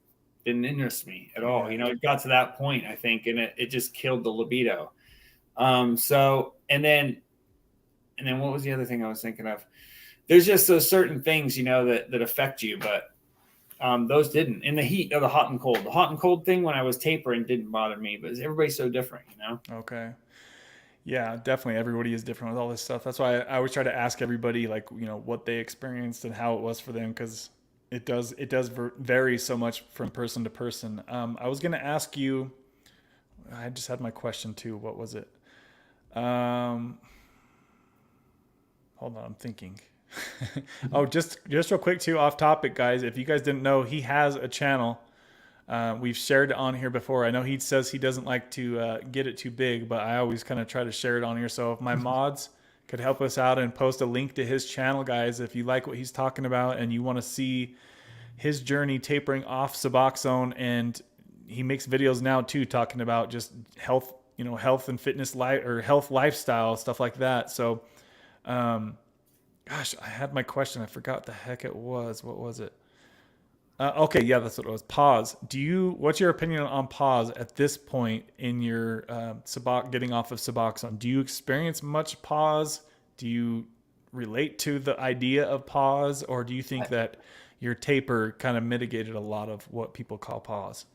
didn't interest me at all. Yeah. It got to that point, I think, and it just killed the libido. So and then what was the other thing I was thinking of? There's just those certain things, that affect you, but those didn't. In the heat of the hot and cold. The hot and cold thing when I was tapering didn't bother me, but everybody's so different. Okay. Yeah, definitely. Everybody is different with all this stuff. That's why I always try to ask everybody, like, what they experienced and how it was for them, because it does vary so much from person to person. I was gonna ask you. I just had my question too. What was it? Um, Hold on, I'm thinking. Oh, just real quick too, off topic, guys. If you guys didn't know, he has a channel. We've shared it on here before. I know he says he doesn't like to get it too big, but I always kind of try to share it on here. So if my mods could help us out and post a link to his channel, guys, if you like what he's talking about and you want to see his journey tapering off Suboxone, and he makes videos now too talking about just health, health and fitness life or health lifestyle stuff like that. So, um, gosh, I had my question. I forgot the heck it was. What was it? Okay, yeah, that's what it was. Pause. What's your opinion on pause at this point in your getting off of Suboxone? Do you experience much pause? Do you relate to the idea of pause, or do you think that your taper kind of mitigated a lot of what people call pause?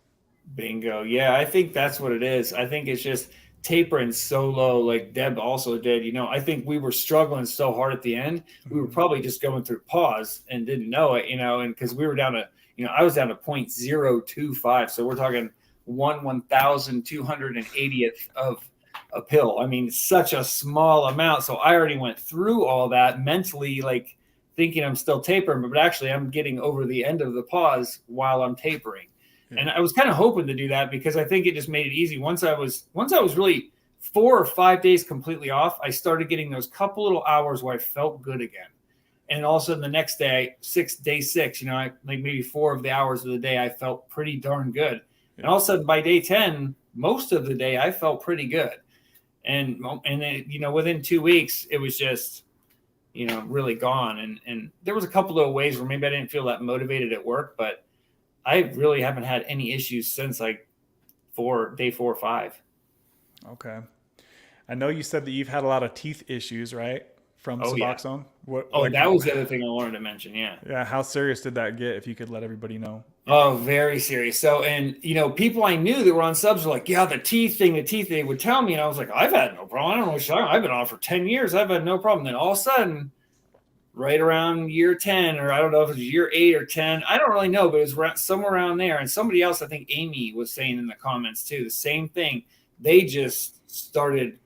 Bingo. Yeah, I think that's what it is. I think it's just tapering so low, like Deb also did. I think we were struggling so hard at the end. We were Mhm. probably just going through pause and didn't know it, and because we were down to, I was down to 0.025. So we're talking 1/1280th of a pill. I mean, such a small amount. So I already went through all that mentally, like thinking I'm still tapering, but actually I'm getting over the end of the pause while I'm tapering. Yeah. And I was kind of hoping to do that because I think it just made it easy. Once I was really 4 or 5 days completely off, I started getting those couple little hours where I felt good again. And all of a sudden the next day, day 6, like maybe 4 of the hours of the day, I felt pretty darn good. And all of a sudden by day 10, most of the day I felt pretty good. And then, within 2 weeks, it was just, really gone. And there was a couple of ways where maybe I didn't feel that motivated at work, but I really haven't had any issues since like day 4 or 5. Okay. I know you said that you've had a lot of teeth issues, right? From Oh yeah. Suboxone. What, Oh, like, that was the other thing I wanted to mention. Yeah. yeah, how serious did that get? If you could let everybody know. Oh, very serious. So, and people I knew that were on subs were like, yeah, the teeth thing, they would tell me. And I was like, I've had no problem. I don't know what you're talking about. I've been on for 10 years. I've had no problem. Then all of a sudden, right around year 10, or I don't know if it was year 8 or 10, I don't really know, but it was somewhere around there. And somebody else, I think Amy was saying in the comments too, the same thing. They just started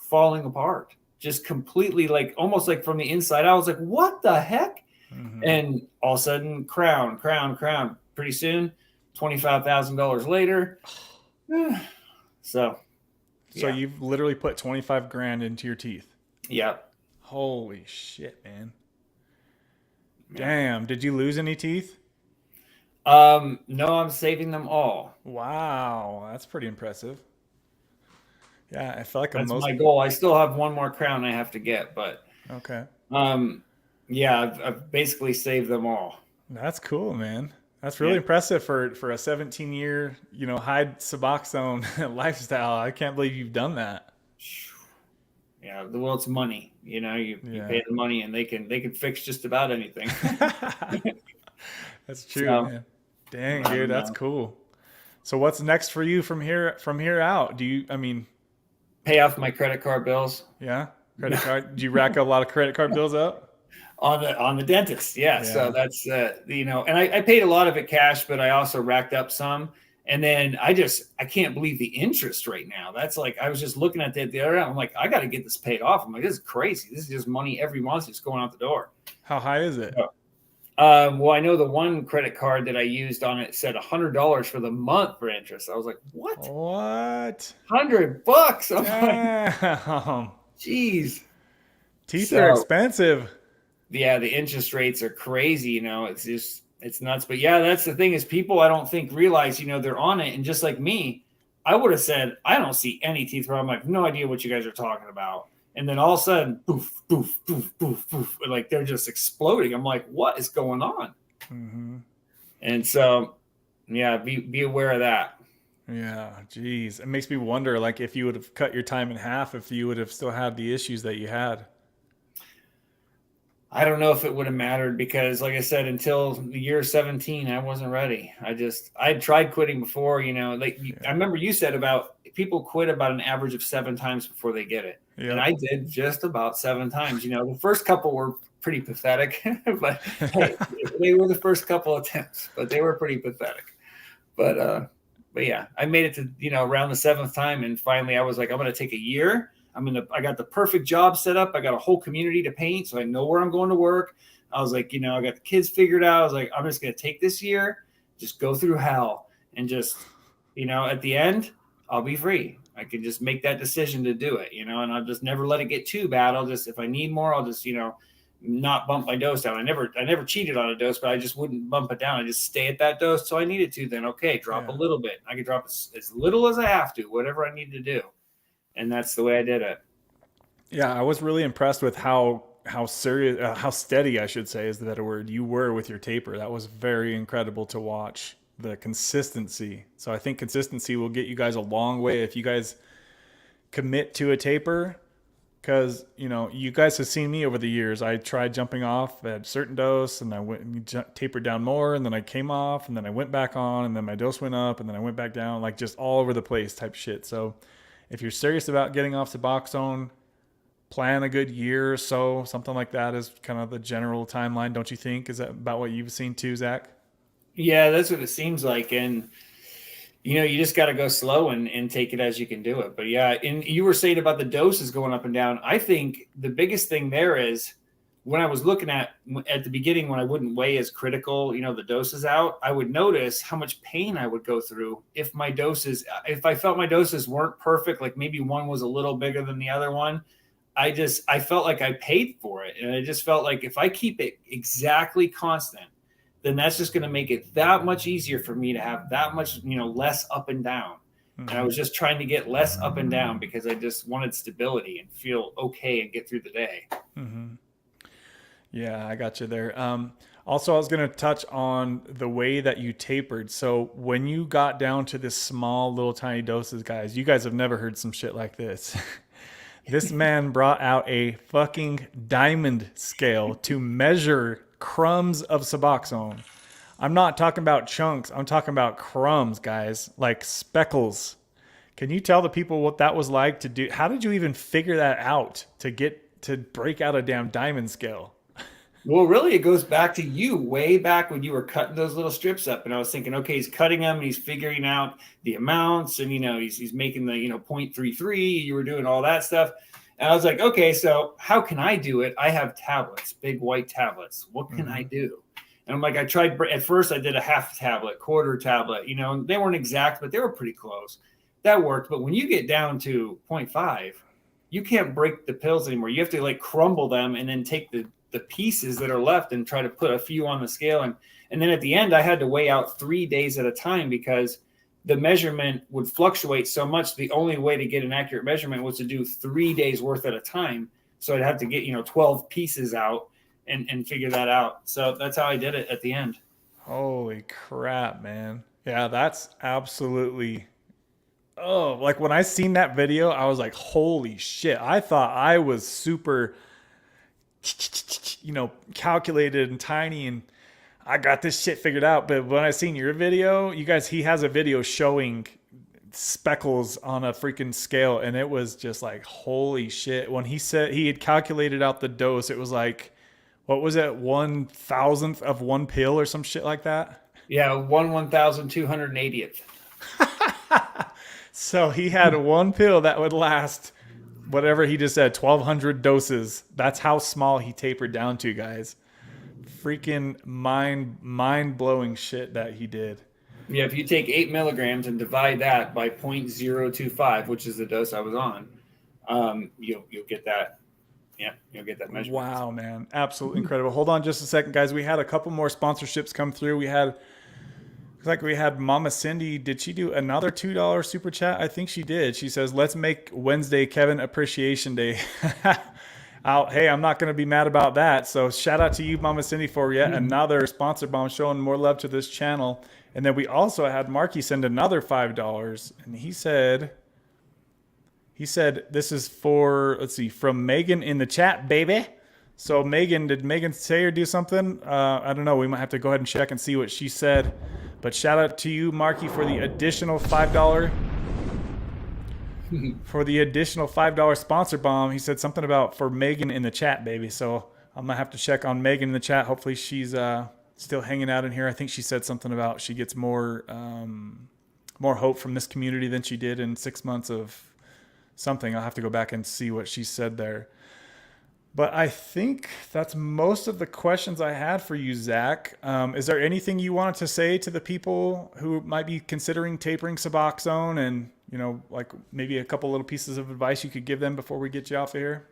falling apart, just completely, like almost like from the inside. I was like, what the heck? Mm-hmm. And all of a sudden, crown. Pretty soon, $25,000 later. So So yeah. you've literally put 25 grand into your teeth. Yeah. Holy shit, man. Damn. Did you lose any teeth? No, I'm saving them all. Wow. That's pretty impressive. Yeah, I feel like That's most. my goal. I still have one more crown I have to get, but Okay. yeah, I've basically saved them all. That's cool, man. That's really Yeah. impressive for a 17-year, high Suboxone lifestyle. I can't believe you've done that. well, it's money. You pay the money, and they can fix just about anything. That's true, So man. Dang, I dude, don't that's know. cool. So what's next for you from here out? I mean, Pay off my credit card bills. yeah, credit card. Do you rack a lot of credit card bills up? On the dentist. Yeah. So Yeah. that's and I paid a lot of it cash, but I also racked up some. And then I can't believe the interest right now. That's like, I was just looking at that the other day. I'm like, I got to get this paid off. I'm like, this is crazy. This is just money every month just going out the door. How high is it? So, well, I know the one credit card that I used on it said $100 for the month for interest. I was like, what? What? $100? I'm like, Damn. geez. Teeth are So expensive. yeah, the interest rates are crazy. It's nuts. But yeah, that's the thing is people I don't think realize, they're on it. And just like me, I would have said, I don't see any teeth problem. I'm like, no idea what you guys are talking about. And then all of a sudden, poof, poof, poof, poof, poof, like they're just exploding. I'm like, what is going on? Mm-hmm. And so, yeah, be aware of that. Yeah, geez. It makes me wonder, like, if you would have cut your time in half, if you would have still had the issues that you had. I don't know if it would have mattered because, like I said, until the year 17, I wasn't ready. I tried quitting before, like I remember you said about people quit about an average of 7 times before they get it. And Yep. I did just about 7 times. The first couple were pretty pathetic, but hey, they were the first couple attempts, but they were pretty pathetic. But yeah, I made it to, around the 7th time. And finally I was like, I'm going to take a year. I got the perfect job set up. I got a whole community to paint. So I know where I'm going to work. I was like, I got the kids figured out. I was like, I'm just going to take this year, just go through hell and just, at the end, I'll be free. I can just make that decision to do it, and I'll just never let it get too bad. I'll just, if I need more, I'll just, not bump my dose down. I never cheated on a dose, but I just wouldn't bump it down. I just stay at that dose. So I needed to, then, okay, drop a little bit. I could drop as little as I have to, whatever I need to do. And that's the way I did it. Yeah, I was really impressed with how serious, how steady, I should say, is the better word, you were with your taper. That was very incredible to watch. The consistency. So I think consistency will get you guys a long way if you guys commit to a taper. Because you guys have seen me over the years. I tried jumping off at a certain dose, and I went and tapered down more, and then I came off, and then I went back on, and then my dose went up, and then I went back down, like just all over the place type shit. So if you're serious about getting off Suboxone, plan a good year or so, something like that is kind of the general timeline, don't you think? Is that about what you've seen too, Zach? Yeah, that's what it seems like. And, you just got to go slow and take it as you can do it. But yeah, and you were saying about the doses going up and down. I think the biggest thing there is when I was looking at the beginning, when I wouldn't weigh as critical, the doses out, I would notice how much pain I would go through if I felt my doses weren't perfect, like maybe one was a little bigger than the other one. I felt like I paid for it. And I just felt like if I keep it exactly constant, then that's just going to make it that much easier for me to have that much, less up and down. Mm-hmm. And I was just trying to get less up and down because I just wanted stability and feel okay and get through the day. Mm-hmm. Yeah, I got you there. Also, I was going to touch on the way that you tapered. So when you got down to this small, little tiny doses, guys, you guys have never heard some shit like this. This man brought out a fucking diamond scale to measure crumbs of Suboxone. I'm not talking about chunks. I'm talking about crumbs, guys, like speckles. Can you tell the people what that was like to do? How did you even figure that out to break out a damn diamond scale? Well, really, it goes back to you way back when you were cutting those little strips up. And I was thinking, okay, he's cutting them and he's figuring out the amounts and, he's making the, 0.33. You were doing all that stuff. And I was like, okay, so how can I do it? I have tablets, big white tablets. What can I do? And I'm like, at first I did a half tablet, quarter tablet, they weren't exact, but they were pretty close. That worked. But when you get down to 0.5, you can't break the pills anymore. You have to crumble them and then take the pieces that are left and try to put a few on the scale. And then at the end, I had to weigh out 3 days at a time because the measurement would fluctuate so much. The only way to get an accurate measurement was to do 3 days worth at a time. So I'd have to get, 12 pieces out and figure that out. So that's how I did it at the end. Holy crap, man. Yeah, that's absolutely oh, like when I seen that video, I was like, holy shit. I thought I was super, calculated and tiny and I got this shit figured out. But when I seen your video, you guys, he has a video showing speckles on a freaking scale. And it was just like, holy shit. When he said he had calculated out the dose, it was like, what was it? 1,000th of one pill or some shit like that. Yeah, 1,280th. So he had one pill that would last whatever he just said, 1,200 doses. That's how small he tapered down to, guys. Freaking mind blowing shit that he did. Yeah, if you take 8 milligrams and divide that by 0.025, which is the dose I was on, you'll get that. Yeah, you'll get that measurement. Wow, man. Absolutely incredible. Hold on just a second, guys. We had a couple more sponsorships come through. We had Mama Cindy. Did she do another $2 super chat? I think she did. She says, let's make Wednesday Kevin Appreciation Day. Hey, I'm not going to be mad about that. So shout out to you, Mama Cindy, for yet another sponsor bomb, showing more love to this channel. And then we also had Marky send another $5. And he said, this is for, let's see, from Megan in the chat, baby. So Megan, did Megan say or do something? I don't know. We might have to go ahead and check and see what she said. But shout out to you, Marky, for the additional $5. For the additional $5 sponsor bomb. He said something about for Megan in the chat, baby. So I'm going to have to check on Megan in the chat. Hopefully she's still hanging out in here. I think she said something about she gets more hope from this community than she did in 6 months of something. I'll have to go back and see what she said there. But I think that's most of the questions I had for you, Zach. Is there anything you wanted to say to the people who might be considering tapering Suboxone, and like maybe a couple little pieces of advice you could give them before we get you off of here?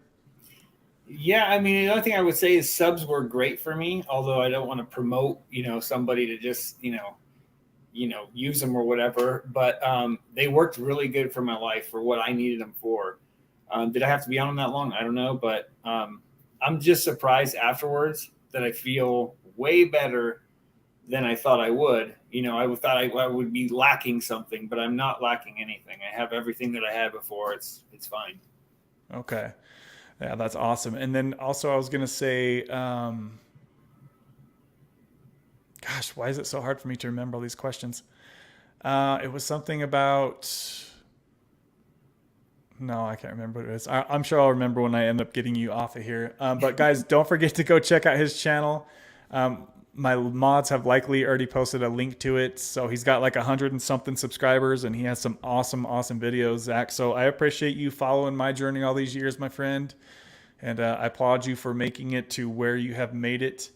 Yeah, I mean, the only thing I would say is subs were great for me, although I don't want to promote, somebody to just, use them or whatever. But they worked really good for my life for what I needed them for. Did I have to be on them that long? I don't know, but I'm just surprised afterwards that I feel way better than I thought I would. I thought I would be lacking something, but I'm not lacking anything. I have everything that I had before. It's fine. Okay. Yeah, that's awesome. And then also I was going to say, gosh, why is it so hard for me to remember all these questions? It was something about... No, I can't remember what it is. I'm sure I'll remember when I end up getting you off of here. But guys, don't forget to go check out his channel. My mods have likely already posted a link to it. So he's got like 100 and something subscribers, and he has some awesome videos, Zach. So I appreciate you following my journey all these years, my friend. And I applaud you for making it to where you have made it.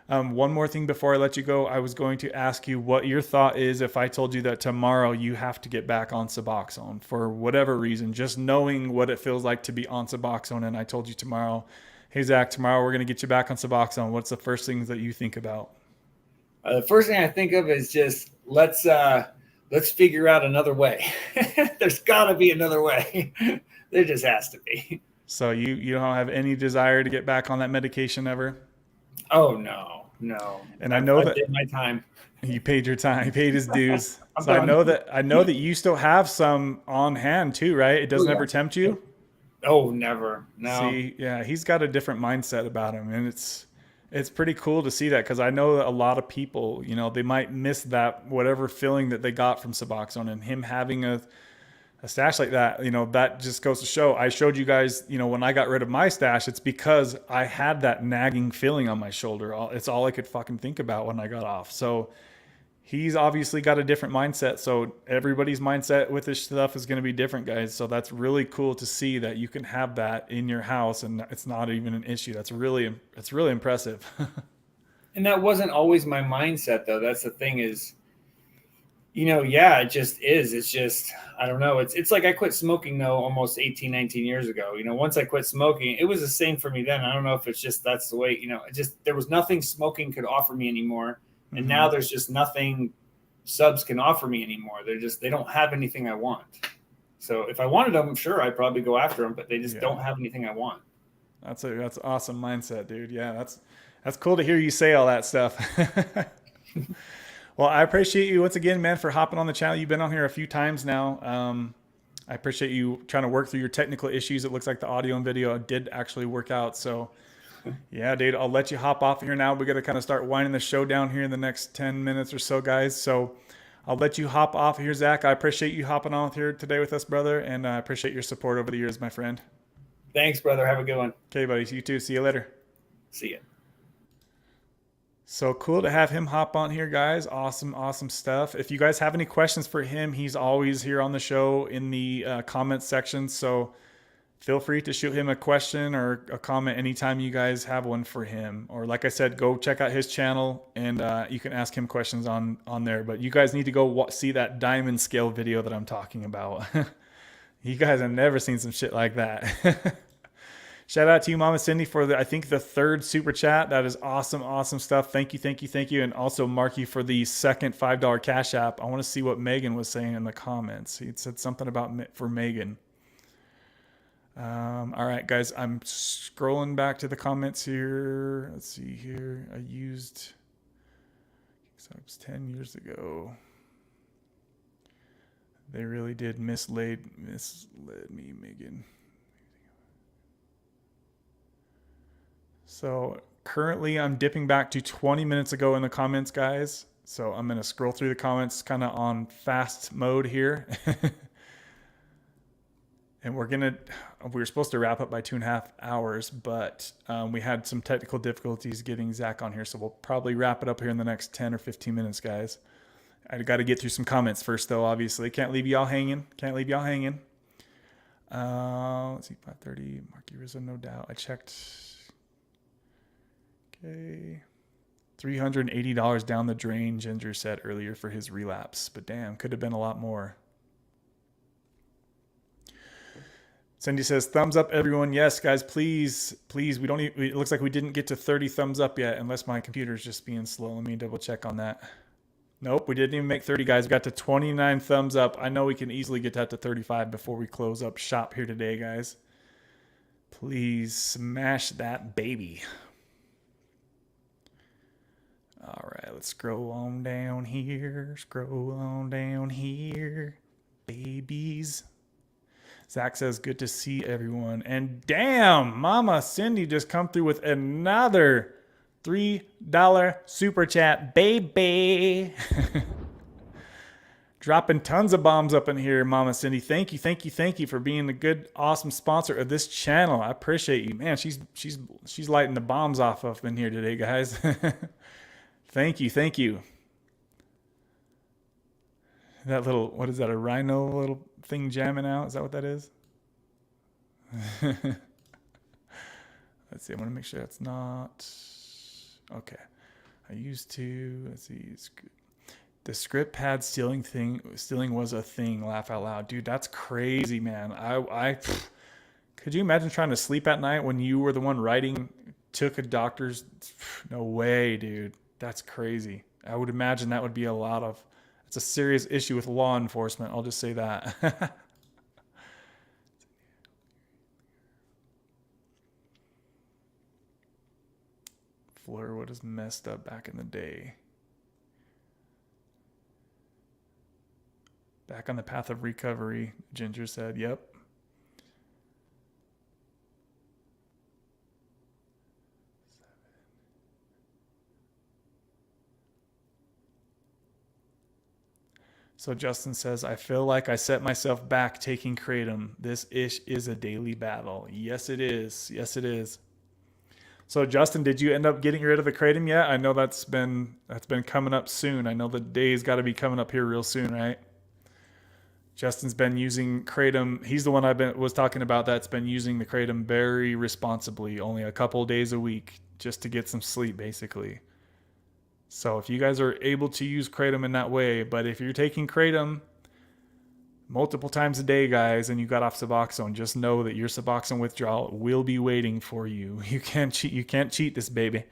One more thing before I let you go, I was going to ask you what your thought is if I told you that tomorrow you have to get back on Suboxone for whatever reason, just knowing what it feels like to be on Suboxone. And I told you tomorrow, hey, Zach, tomorrow we're going to get you back on Suboxone. What's the first things that you think about? The first thing I think of is just let's figure out another way. There's got to be another way. There just has to be. So you don't have any desire to get back on that medication ever? Oh, no. And I know that did my time. You paid your time. He paid his dues. So I know that you still have some on hand too, right? It doesn't ever tempt you? Oh, never. No. See, yeah, he's got a different mindset about him, and it's pretty cool to see that, because I know that a lot of people, they might miss that whatever feeling that they got from Suboxone, and him having a stash like that, that just goes to show. I showed you guys, when I got rid of my stash, it's because I had that nagging feeling on my shoulder. It's all I could fucking think about when I got off. So he's obviously got a different mindset. So everybody's mindset with this stuff is going to be different, guys. So that's really cool to see that you can have that in your house and it's not even an issue. It's really impressive. And that wasn't always my mindset, though. That's the thing is, yeah, it just is. It's just, I don't know. It's like I quit smoking, though, almost 18, 19 years ago. Once I quit smoking, it was the same for me then. I don't know if it's just that's the way, there was nothing smoking could offer me anymore. And now there's just nothing subs can offer me anymore. They don't have anything I want. So if I wanted them, sure, I'd probably go after them, but they just don't have anything I want. That's awesome mindset, dude. Yeah, that's cool to hear you say all that stuff. Well, I appreciate you once again, man, for hopping on the channel. You've been on here a few times now. I appreciate you trying to work through your technical issues. It looks like the audio and video did actually work out. So, yeah, dude, I'll let you hop off here now. We got to kind of start winding the show down here in the next 10 minutes or so, guys. So I'll let you hop off here, Zach. I appreciate you hopping on here today with us, brother. And I appreciate your support over the years, my friend. Thanks, brother. Have a good one. Okay, buddy. You too. See you later. See ya. So cool to have him hop on here, guys. Awesome, awesome stuff. If you guys have any questions for him, he's always here on the show in the comments section. So feel free to shoot him a question or a comment anytime you guys have one for him. Or like I said, go check out his channel and you can ask him questions on there. But you guys need to go see that diamond scale video that I'm talking about. You guys have never seen some shit like that. Shout out to you, Mama Cindy, for I think the 3rd super chat. That is awesome, awesome stuff. Thank you, thank you, thank you. And also Marky for the second $5 Cash App. I want to see what Megan was saying in the comments. He said something about for Megan. All right, guys, I'm scrolling back to the comments here. Let's see here. I used subs 10 years ago. They really did misled me, Megan. So currently I'm dipping back to 20 minutes ago in the comments, guys. So I'm going to scroll through the comments kind of on fast mode here. And we were supposed to wrap up by 2.5 hours, but we had some technical difficulties getting Zach on here. So we'll probably wrap it up here in the next 10 or 15 minutes, guys. I got to get through some comments first, though, obviously. Can't leave y'all hanging. Let's see, 5:30. Marky Rizzo, no doubt. I checked. Okay. $380 down the drain, Ginger said earlier for his relapse. But damn, could have been a lot more. Cindy says, thumbs up, everyone. Yes, guys, please. We don't even, it looks like we didn't get to 30 thumbs up yet, unless my computer's just being slow. Let me double check on that. Nope, we didn't even make 30, guys. We got to 29 thumbs up. I know we can easily get that to 35 before we close up shop here today, guys. Please smash that baby. All right, let's scroll on down here. Babies. Zach says, good to see everyone. And damn, Mama Cindy just come through with another $3 super chat, baby. Dropping tons of bombs up in here, Mama Cindy. Thank you for being a good, awesome sponsor of this channel. I appreciate you. Man, she's lighting the bombs off up in here today, guys. Thank you. That little, what is that, a rhino little thing jamming out? Is that what that is? Let's see, I want to make sure that's not... Okay. I used to, let's see, the script pad stealing was a thing, laugh out loud. Dude, that's crazy, man. Could you imagine trying to sleep at night when you were the one writing, took a doctor's... No way, dude. That's crazy. I would imagine that would be it's a serious issue with law enforcement. I'll just say that. Fleur was messed up back in the day. Back on the path of recovery, Ginger said, yep. So Justin says, I feel like I set myself back taking Kratom. This ish is a daily battle. Yes, it is. Yes, it is. So Justin, did you end up getting rid of the Kratom yet? I know that's been coming up soon. I know the day's got to be coming up here real soon, right? Justin's been using Kratom. He's the one was talking about that's been using the Kratom very responsibly, only a couple days a week just to get some sleep, basically. So if you guys are able to use Kratom in that way, but if you're taking Kratom multiple times a day, guys, and you got off Suboxone, just know that your Suboxone withdrawal will be waiting for you. You can't cheat this baby.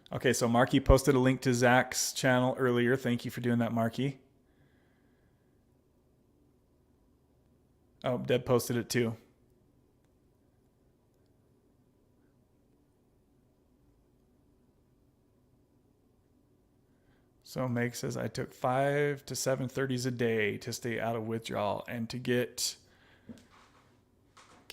Okay, so Marky posted a link to Zach's channel earlier. Thank you for doing that, Marky. Oh, Deb posted it too. So Meg says, I took 5 to 7:30s a day to stay out of withdrawal, and to get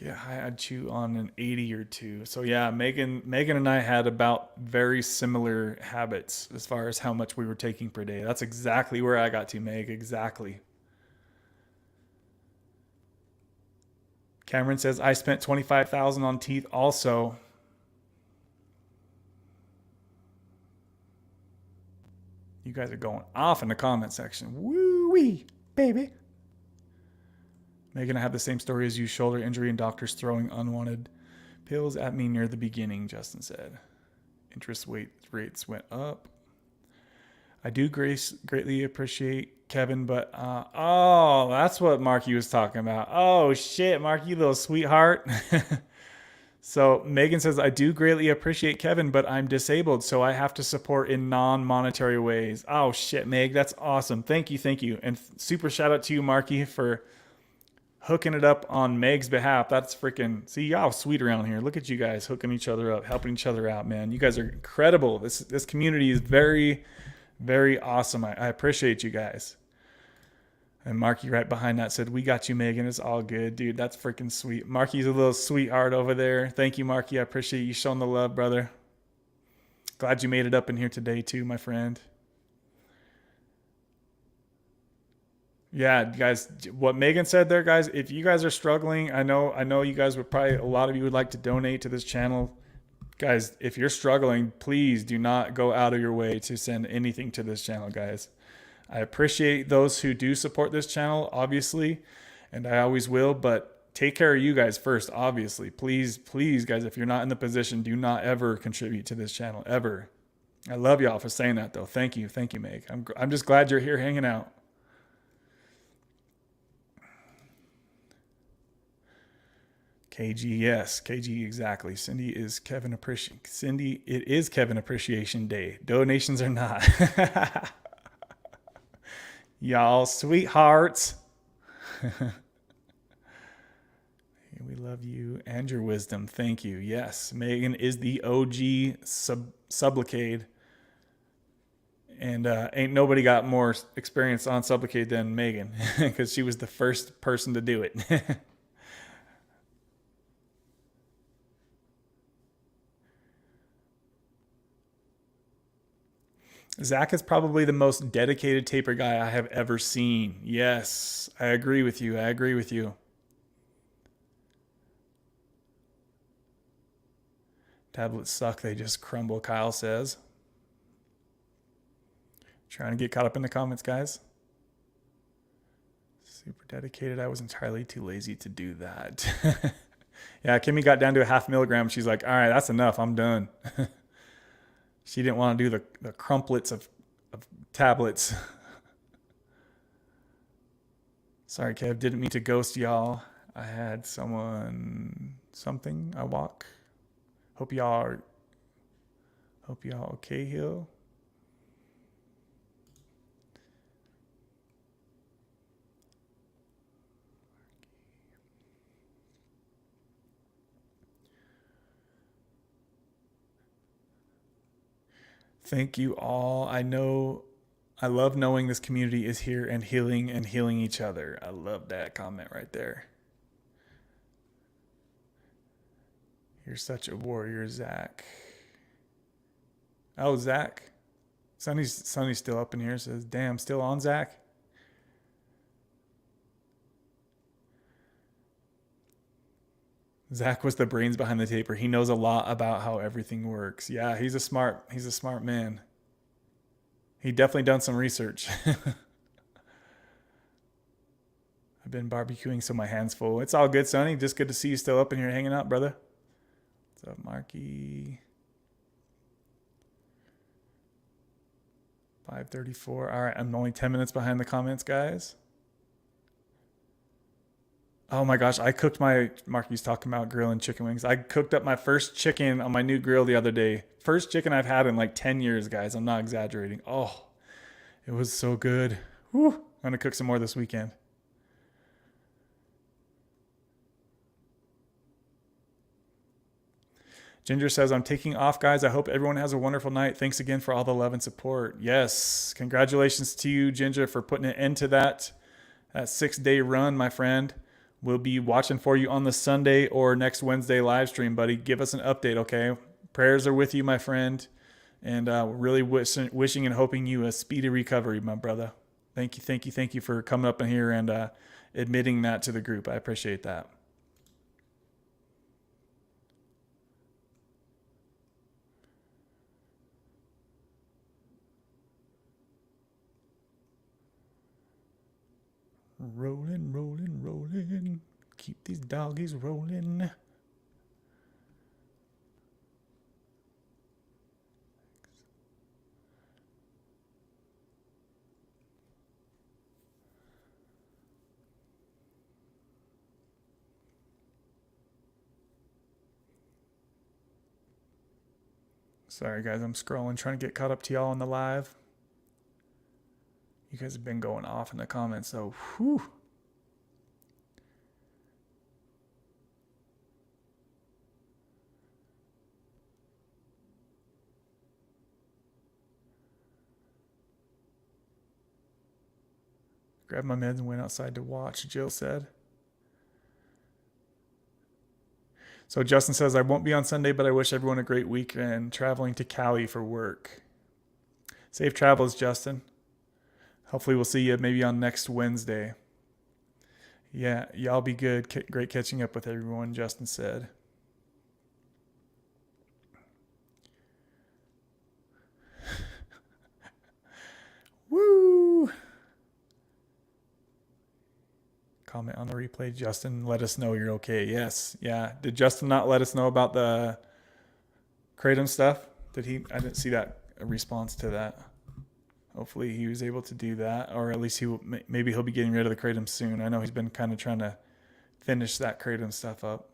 high, I'd chew on an 80 or two. So yeah, Megan and I had about very similar habits as far as how much we were taking per day. That's exactly where I got to, Meg. Exactly. Cameron says, I spent $25,000 on teeth also. You guys are going off in the comment section. Woo-wee, baby. Megan, I have the same story as you. Shoulder injury and doctors throwing unwanted pills at me near the beginning, Justin said. Interest rates went up. I do greatly appreciate Kevin, but oh, that's what Marky was talking about. Oh shit, Marky, you little sweetheart. So Megan says, I do greatly appreciate Kevin, but I'm disabled, so I have to support in non-monetary ways. Oh shit, Meg, that's awesome. Thank you. And super shout out to you, Marky, for hooking it up on Meg's behalf. That's freaking, see, y'all sweet around here. Look at you guys hooking each other up, helping each other out, man. You guys are incredible. This community is very, very awesome. I appreciate you guys. And Marky right behind that said, we got you, Megan. It's all good, dude. That's freaking sweet. Marky's a little sweetheart over there. Thank you, Marky. I appreciate you showing the love, brother. Glad you made it up in here today too, my friend. Yeah, guys, what Megan said there, guys, if you guys are struggling, I know you guys would probably, a lot of you would like to donate to this channel. Guys, if you're struggling, please do not go out of your way to send anything to this channel, guys. I appreciate those who do support this channel, obviously, and I always will, but take care of you guys first, obviously. Please, guys, if you're not in the position, do not ever contribute to this channel, ever. I love y'all for saying that, though. Thank you, Meg. I'm just glad you're here hanging out. KG, yes, KG, exactly. Cindy, it is Kevin Appreciation Day. Donations are not. Y'all sweethearts. We love you and your wisdom. Thank you. Yes, Megan is the OG Sublocade. And ain't nobody got more experience on Sublocade than Megan because she was the first person to do it. Zach is probably the most dedicated taper guy I have ever seen. Yes, I agree with you. Tablets suck. They just crumble, Kyle says. Trying to get caught up in the comments, guys. Super dedicated. I was entirely too lazy to do that. Yeah, Kimmy got down to a 0.5 milligram. She's like, all right, that's enough. I'm done. She didn't want to do the crumplets of tablets. Sorry, Kev. Didn't mean to ghost y'all. I had something. I walk. Hope y'all okay, Hill. Thank you all. I love knowing this community is here and healing each other. I love that comment right there. You're such a warrior, Zach. Oh, Zach. Sonny's still up in here. Says, damn, still on, Zach? Zach was the brains behind the taper. He knows a lot about how everything works. Yeah, he's a smart man. He definitely done some research. I've been barbecuing, so my hands full. It's all good, Sonny. Just good to see you still up in here hanging out, brother. What's up, Marky? 5:34. All right, I'm only 10 minutes behind the comments, guys. Oh my gosh, Marky's talking about grilling chicken wings. I cooked up my first chicken on my new grill the other day. First chicken I've had in like 10 years, guys. I'm not exaggerating. Oh, it was so good. Whew. I'm going to cook some more this weekend. Ginger says, I'm taking off, guys. I hope everyone has a wonderful night. Thanks again for all the love and support. Yes. Congratulations to you, Ginger, for putting an end to that 6-day run, my friend. We'll be watching for you on the Sunday or next Wednesday live stream, buddy. Give us an update, okay? Prayers are with you, my friend. And really wishing and hoping you a speedy recovery, my brother. Thank you for coming up in here and admitting that to the group. I appreciate that. Rolling, rolling, rolling. Keep these doggies rolling. Sorry, guys, I'm scrolling, trying to get caught up to y'all on the live. You guys have been going off in the comments, so whew. Grabbed my meds and went outside to watch, Jill said. So Justin says, I won't be on Sunday, but I wish everyone a great weekend traveling to Cali for work. Safe travels, Justin. Hopefully we'll see you maybe on next Wednesday. Yeah, y'all be good. Great catching up with everyone, Justin said. Woo! Comment on the replay. Justin, let us know you're okay. Yes. Yeah. Did Justin not let us know about the Kratom stuff? Did he? I didn't see that response to that. Hopefully he was able to do that, or at least maybe he'll be getting rid of the Kratom soon. I know he's been kind of trying to finish that Kratom stuff up.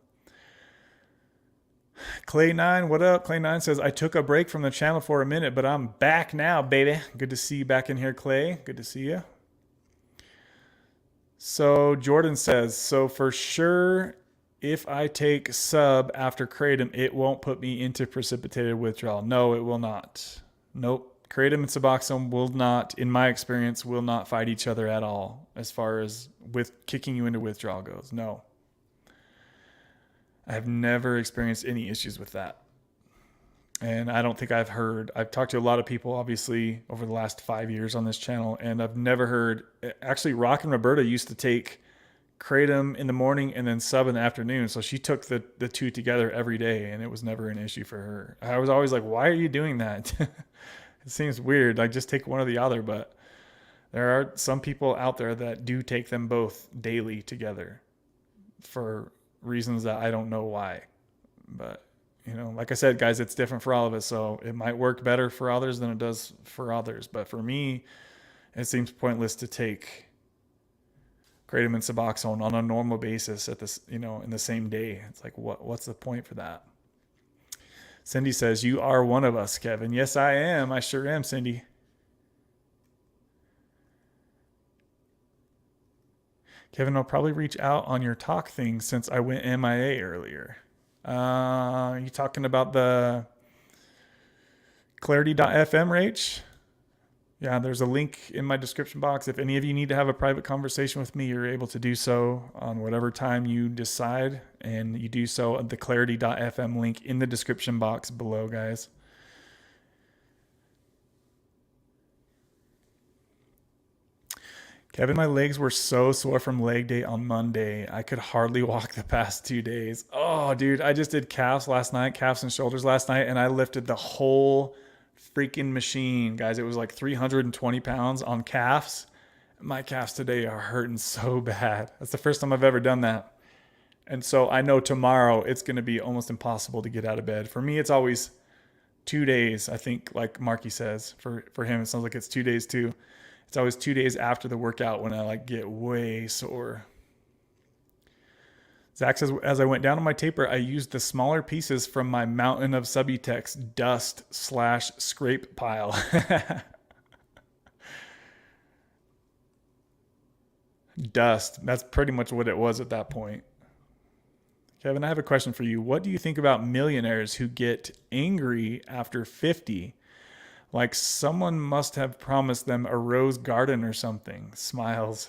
Clay9, what up? Clay9 says, I took a break from the channel for a minute, but I'm back now, baby. Good to see you back in here, Clay. Good to see you. So Jordan says, so for sure, if I take sub after Kratom, it won't put me into precipitated withdrawal. No, it will not. Nope. Kratom and Suboxone will not, in my experience, will not fight each other at all as far as with kicking you into withdrawal goes. No. I have never experienced any issues with that. And I don't think I've talked to a lot of people, obviously, over the last 5 years on this channel, and I've never heard, actually, Rock and Roberta used to take Kratom in the morning and then sub in the afternoon. So she took the two together every day, and it was never an issue for her. I was always like, why are you doing that? It seems weird. Like, just take one or the other. But there are some people out there that do take them both daily together for reasons that I don't know why. But, you know, like I said, guys, it's different for all of us. So it might work better for others than it does for others. But for me, it seems pointless to take Kratom and Suboxone on a normal basis at this, you know, in the same day. It's like, what's the point for that? Cindy says, you are one of us, Kevin. Yes, I am. I sure am, Cindy. Kevin, I'll probably reach out on your talk thing since I went MIA earlier. You talking about the clarity.fm, Rach? Yeah, there's a link in my description box. If any of you need to have a private conversation with me, you're able to do so on whatever time you decide. And you do so at the clarity.fm link in the description box below, guys. Kevin, my legs were so sore from leg day on Monday. I could hardly walk the past 2 days. Oh, dude, I just did calves and shoulders last night, and I lifted the whole freaking machine, guys. It was like 320 pounds on calves. My calves today are hurting so bad. That's the first time I've ever done that. And so I know tomorrow it's going to be almost impossible to get out of bed. For me, it's always 2 days. I think, like Marky says, for him, it sounds like it's 2 days too. It's always 2 days after the workout when I like get way sore. Zach says, as I went down on my taper, I used the smaller pieces from my mountain of Subutex dust/scrape pile. Dust. That's pretty much what it was at that point. Kevin, I have a question for you. What do you think about millionaires who get angry after 50? Like someone must have promised them a rose garden or something. Smiles.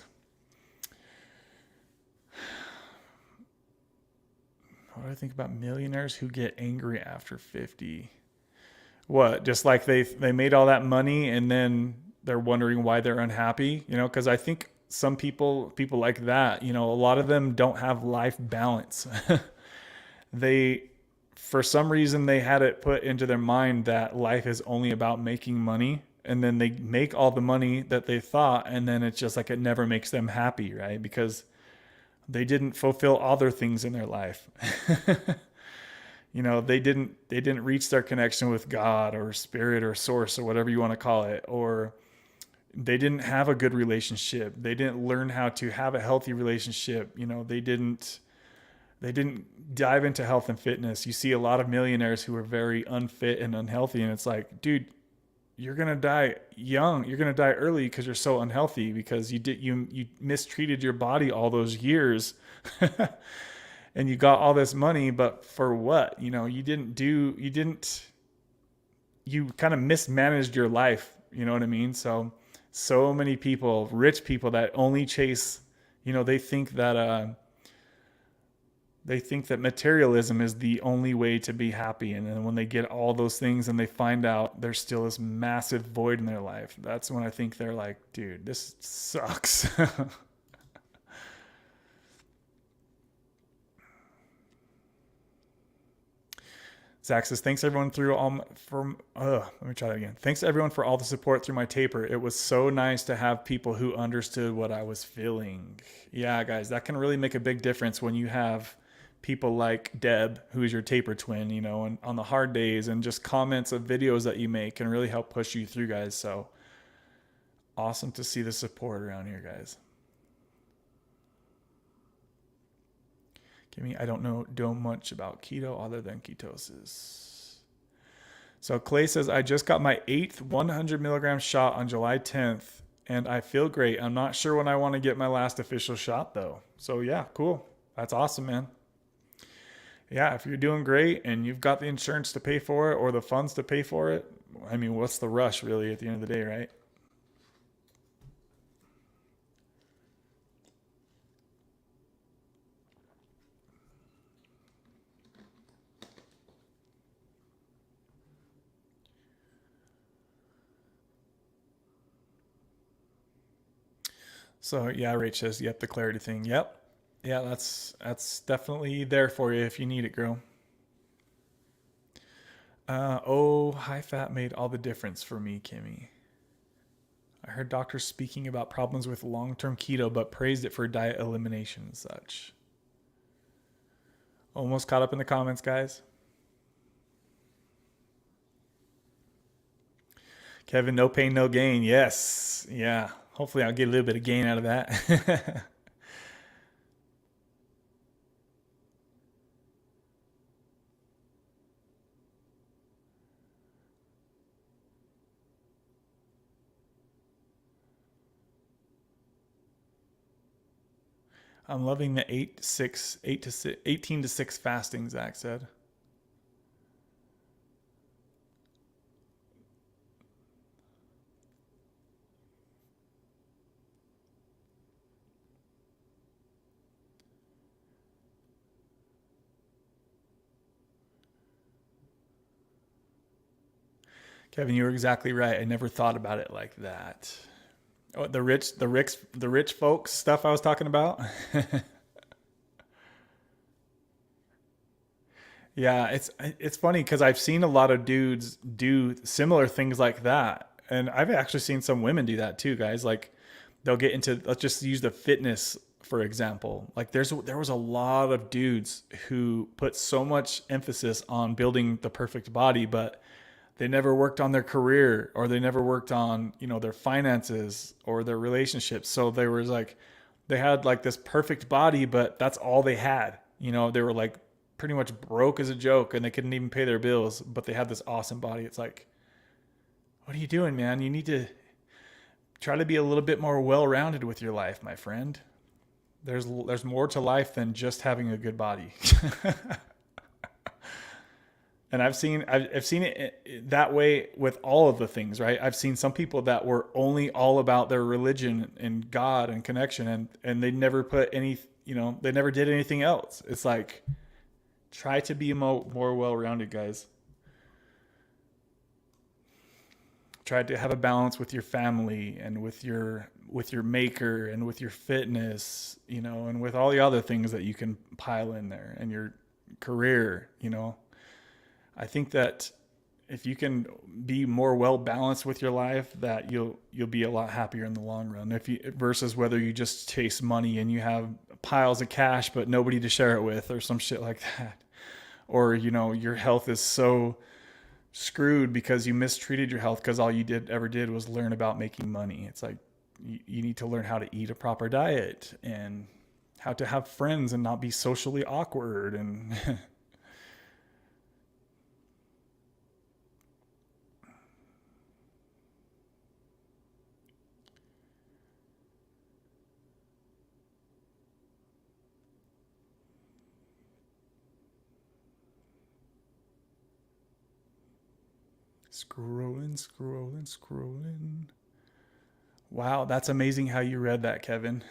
What do I think about millionaires who get angry after 50? What? Just like they made all that money and then they're wondering why they're unhappy, because I think some people like that, a lot of them don't have life balance. They for some reason they had it put into their mind that life is only about making money, and then they make all the money that they thought, and then it's just like it never makes them happy, right? Because they didn't fulfill other things in their life. They didn't reach their connection with God or spirit or source or whatever you want to call it, or they didn't have a good relationship. They didn't learn how to have a healthy relationship. They didn't dive into health and fitness. You see a lot of millionaires who are very unfit and unhealthy, and it's like, dude, you're gonna die young. You're gonna die early because you're so unhealthy, because you mistreated your body all those years, and you got all this money, but for what? You kind of mismanaged your life. You know what I mean? So many people, rich people, that only chase, they think that materialism is the only way to be happy. And then when they get all those things and they find out there's still this massive void in their life, that's when I think they're like, dude, this sucks. Zach says, thanks everyone let me try that again. Thanks everyone for all the support through my taper. It was so nice to have people who understood what I was feeling. Yeah, guys, that can really make a big difference when you have people like Deb, who is your taper twin, and on the hard days, and just comments of videos that you make can really help push you through, guys. So awesome to see the support around here, guys. Kimmy, I don't know much about keto other than ketosis. So Clay says, I just got my 8th 100 milligram shot on July 10th, and I feel great. I'm not sure when I want to get my last official shot, though. So yeah, cool. That's awesome, man. Yeah, if you're doing great and you've got the insurance to pay for it or the funds to pay for it, I mean, what's the rush really at the end of the day, right? So yeah, Rach says, yep, the clarity thing. Yep. Yeah, that's definitely there for you if you need it, girl. High fat made all the difference for me, Kimmy. I heard doctors speaking about problems with long-term keto, but praised it for diet elimination and such. Almost caught up in the comments, guys. Kevin, no pain, no gain. Yes. Yeah. Hopefully I'll get a little bit of gain out of that. I'm loving the 18 to 6 fasting, Zach said. Kevin, you were exactly right. I never thought about it like that. Oh, the rich folks stuff I was talking about. Yeah, it's funny because I've seen a lot of dudes do similar things like that, and I've actually seen some women do that too, guys. Like they'll get into, let's just use the fitness for example. Like there was a lot of dudes who put so much emphasis on building the perfect body, but they never worked on their career, or they never worked on, their finances or their relationships. So they had like this perfect body, but that's all they had. They were like pretty much broke as a joke, and they couldn't even pay their bills, but they had this awesome body. It's like, what are you doing, man? You need to try to be a little bit more well-rounded with your life, my friend. There's more to life than just having a good body. And I've seen it that way with all of the things, right? I've seen some people that were only all about their religion and God and connection, and they never put any, they never did anything else. It's like, try to be more well-rounded, guys. Try to have a balance with your family and with your maker and with your fitness, and with all the other things that you can pile in there, and your career, I think that if you can be more well balanced with your life, that you'll be a lot happier in the long run. Versus whether you just chase money and you have piles of cash but nobody to share it with, or some shit like that, or your health is so screwed because you mistreated your health because all you ever did was learn about making money. It's like you need to learn how to eat a proper diet and how to have friends and not be socially awkward and Scrolling. Wow, that's amazing how you read that, Kevin.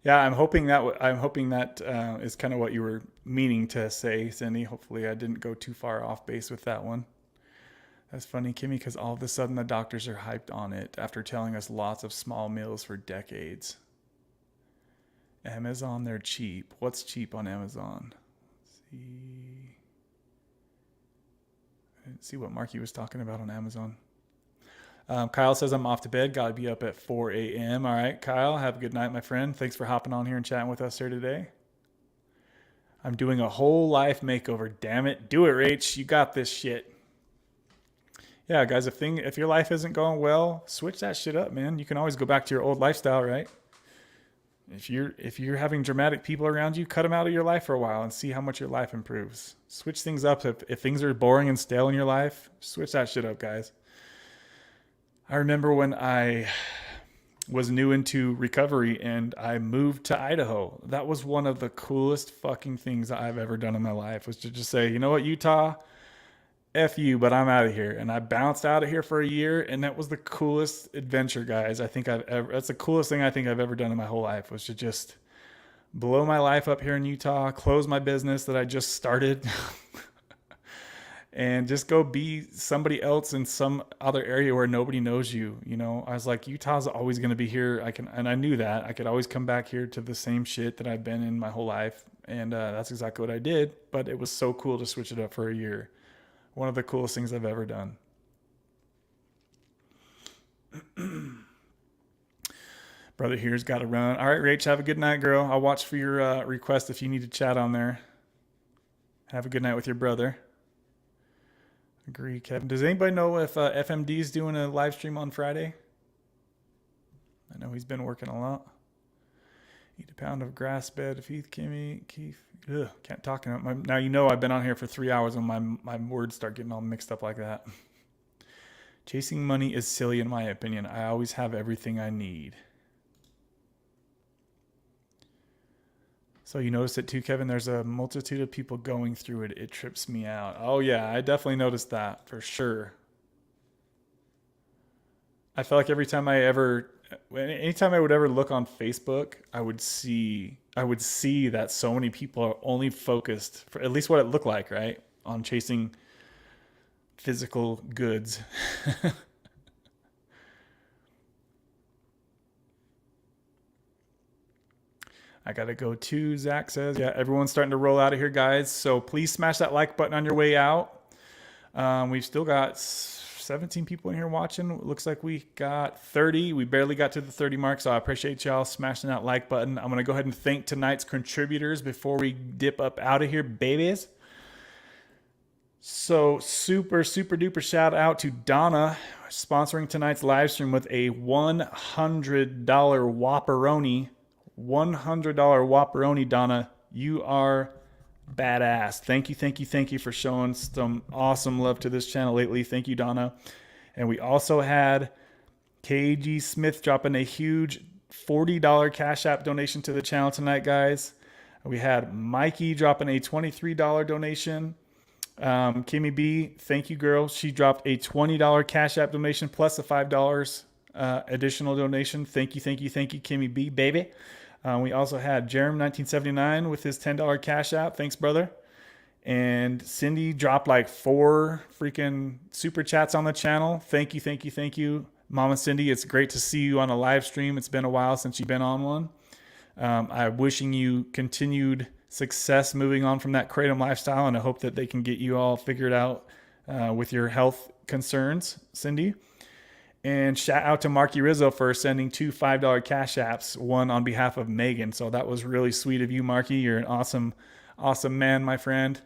Yeah, I'm hoping that is kind of what you were meaning to say, Cindy. Hopefully I didn't go too far off base with that one. That's funny, Kimmy, because all of a sudden the doctors are hyped on it after telling us lots of small meals for decades. Amazon, they're cheap. What's cheap on Amazon? Let's see. I didn't see what Marky was talking about on Amazon. Kyle says, I'm off to bed. Got to be up at 4 a.m. All right, Kyle, have a good night, my friend. Thanks for hopping on here and chatting with us here today. I'm doing a whole life makeover. Damn it. Do it, Rach. You got this shit. Yeah, guys, if your life isn't going well, switch that shit up, man. You can always go back to your old lifestyle, right? If you're having dramatic people around you, cut them out of your life for a while and see how much your life improves. Switch things up. If things are boring and stale in your life, switch that shit up, guys. I remember when I was new into recovery and I moved to Idaho. That was one of the coolest fucking things I've ever done in my life, was to just say, you know what, Utah, F you, but I'm out of here. And I bounced out of here for a year, and that was the coolest adventure, guys. That's the coolest thing I think I've ever done in my whole life, was to just blow my life up here in Utah, close my business that I just started, and just go be somebody else in some other area where nobody knows you. I was like, Utah's always going to be here. And I knew that I could always come back here to the same shit that I've been in my whole life. And that's exactly what I did. But it was so cool to switch it up for a year. One of the coolest things I've ever done. Brother here's got to run. All right, Rach, have a good night, girl. I'll watch for your request if you need to chat on there. Have a good night with your brother. Agree, Kevin. Does anybody know if FMD is doing a live stream on Friday? I know he's been working a lot. Eat a pound of grass bed of Keith. Can't talk about my. Now I've been on here for 3 hours and my words start getting all mixed up like that. Chasing money is silly in my opinion. I always have everything I need. So you noticed it too, Kevin? There's a multitude of people going through it. It trips me out. Oh yeah, I definitely noticed that for sure. I felt like anytime I would ever look on Facebook, I would see that so many people are only focused, for at least what it looked like, right, on chasing physical goods. I gotta go too, Zach says. Yeah, everyone's starting to roll out of here, guys. So please smash that like button on your way out. We've still got 17 people in here watching. It looks like we got 30. We barely got to the 30 mark, so I appreciate y'all smashing that like button. I'm gonna go ahead and thank tonight's contributors before we dip up out of here, babies. So super duper shout out to Donna, sponsoring tonight's live stream with a $100 Whopperoni. $100 Whopperoni, Donna. You are badass. Thank you for showing some awesome love to this channel lately. Thank you, Donna. And we also had KG Smith dropping a huge $40 Cash App donation to the channel tonight, guys. We had Mikey dropping a $23 donation. Kimmy B, thank you, girl. She dropped a $20 Cash App donation plus a $5 additional donation. Thank you, Kimmy B, baby. We also had Jerem1979 with his $10 Cash App. Thanks, brother. And Cindy dropped like 4 freaking super chats on the channel. Thank you, Mama Cindy. It's great to see you on a live stream. It's been a while since you've been on one. I'm wishing you continued success moving on from that Kratom lifestyle, and I hope that they can get you all figured out with your health concerns, Cindy. And shout out to Marky Rizzo for sending 2 $5 Cash Apps, one on behalf of Megan. So that was really sweet of you, Marky. You're an awesome man, my friend.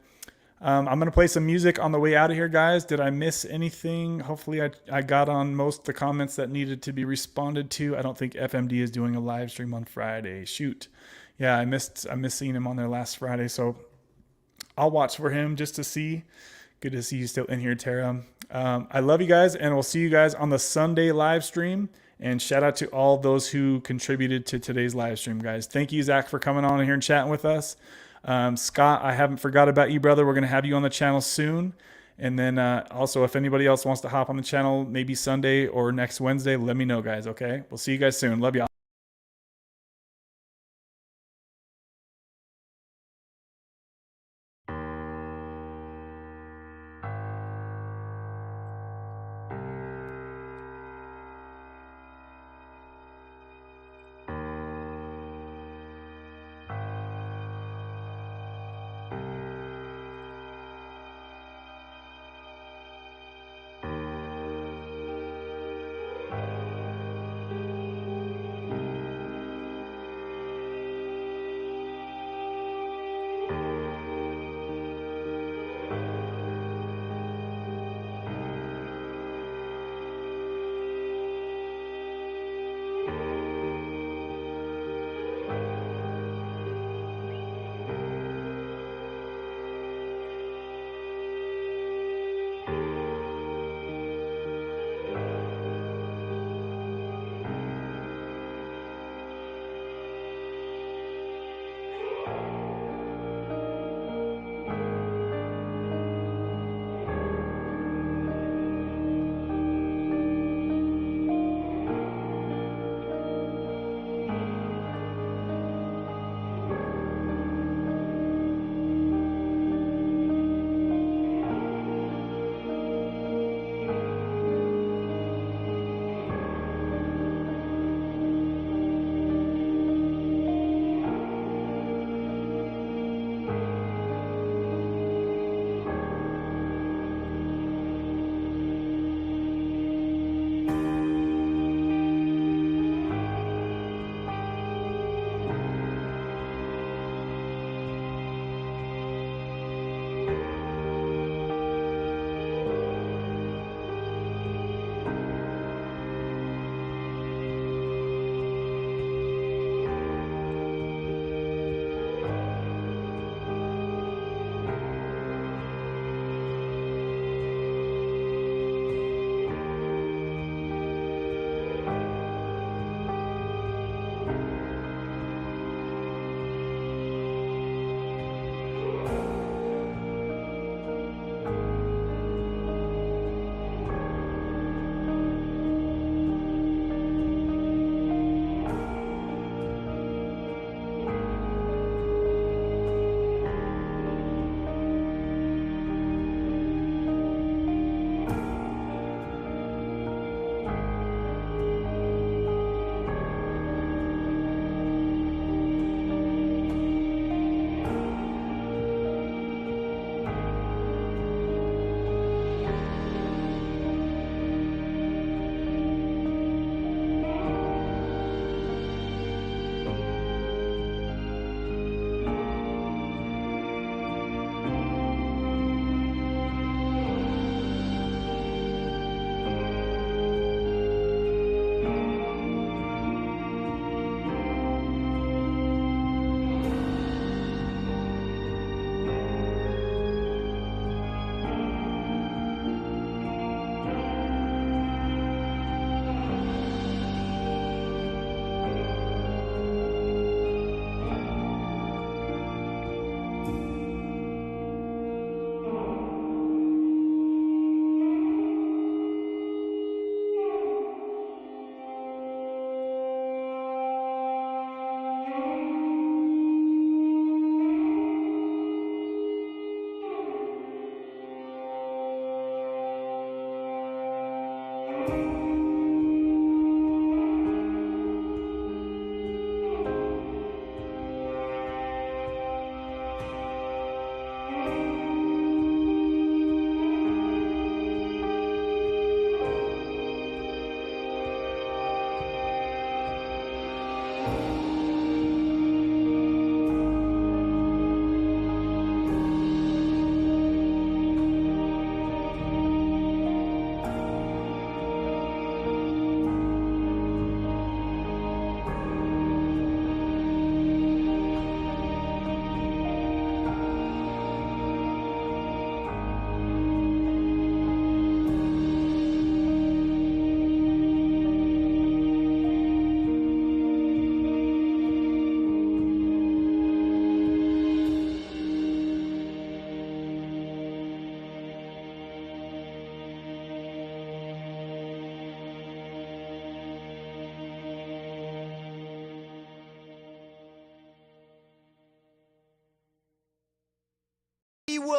I'm going to play some music on the way out of here, guys. Did I miss anything? Hopefully I got on most of the comments that needed to be responded to. I don't think FMD is doing a live stream on Friday. Shoot. Yeah, I missed seeing him on there last Friday, so I'll watch for him just to see. Good to see you still in here, Tara. I love you guys, and we'll see you guys on the Sunday live stream. And shout out to all those who contributed to today's live stream, guys. Thank you, Zach, for coming on here and chatting with us. Scott, I haven't forgot about you, brother. We're going to have you on the channel soon. And then also, if anybody else wants to hop on the channel, maybe Sunday or next Wednesday, let me know, guys, okay? We'll see you guys soon. Love y'all.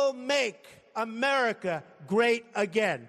will make America great again.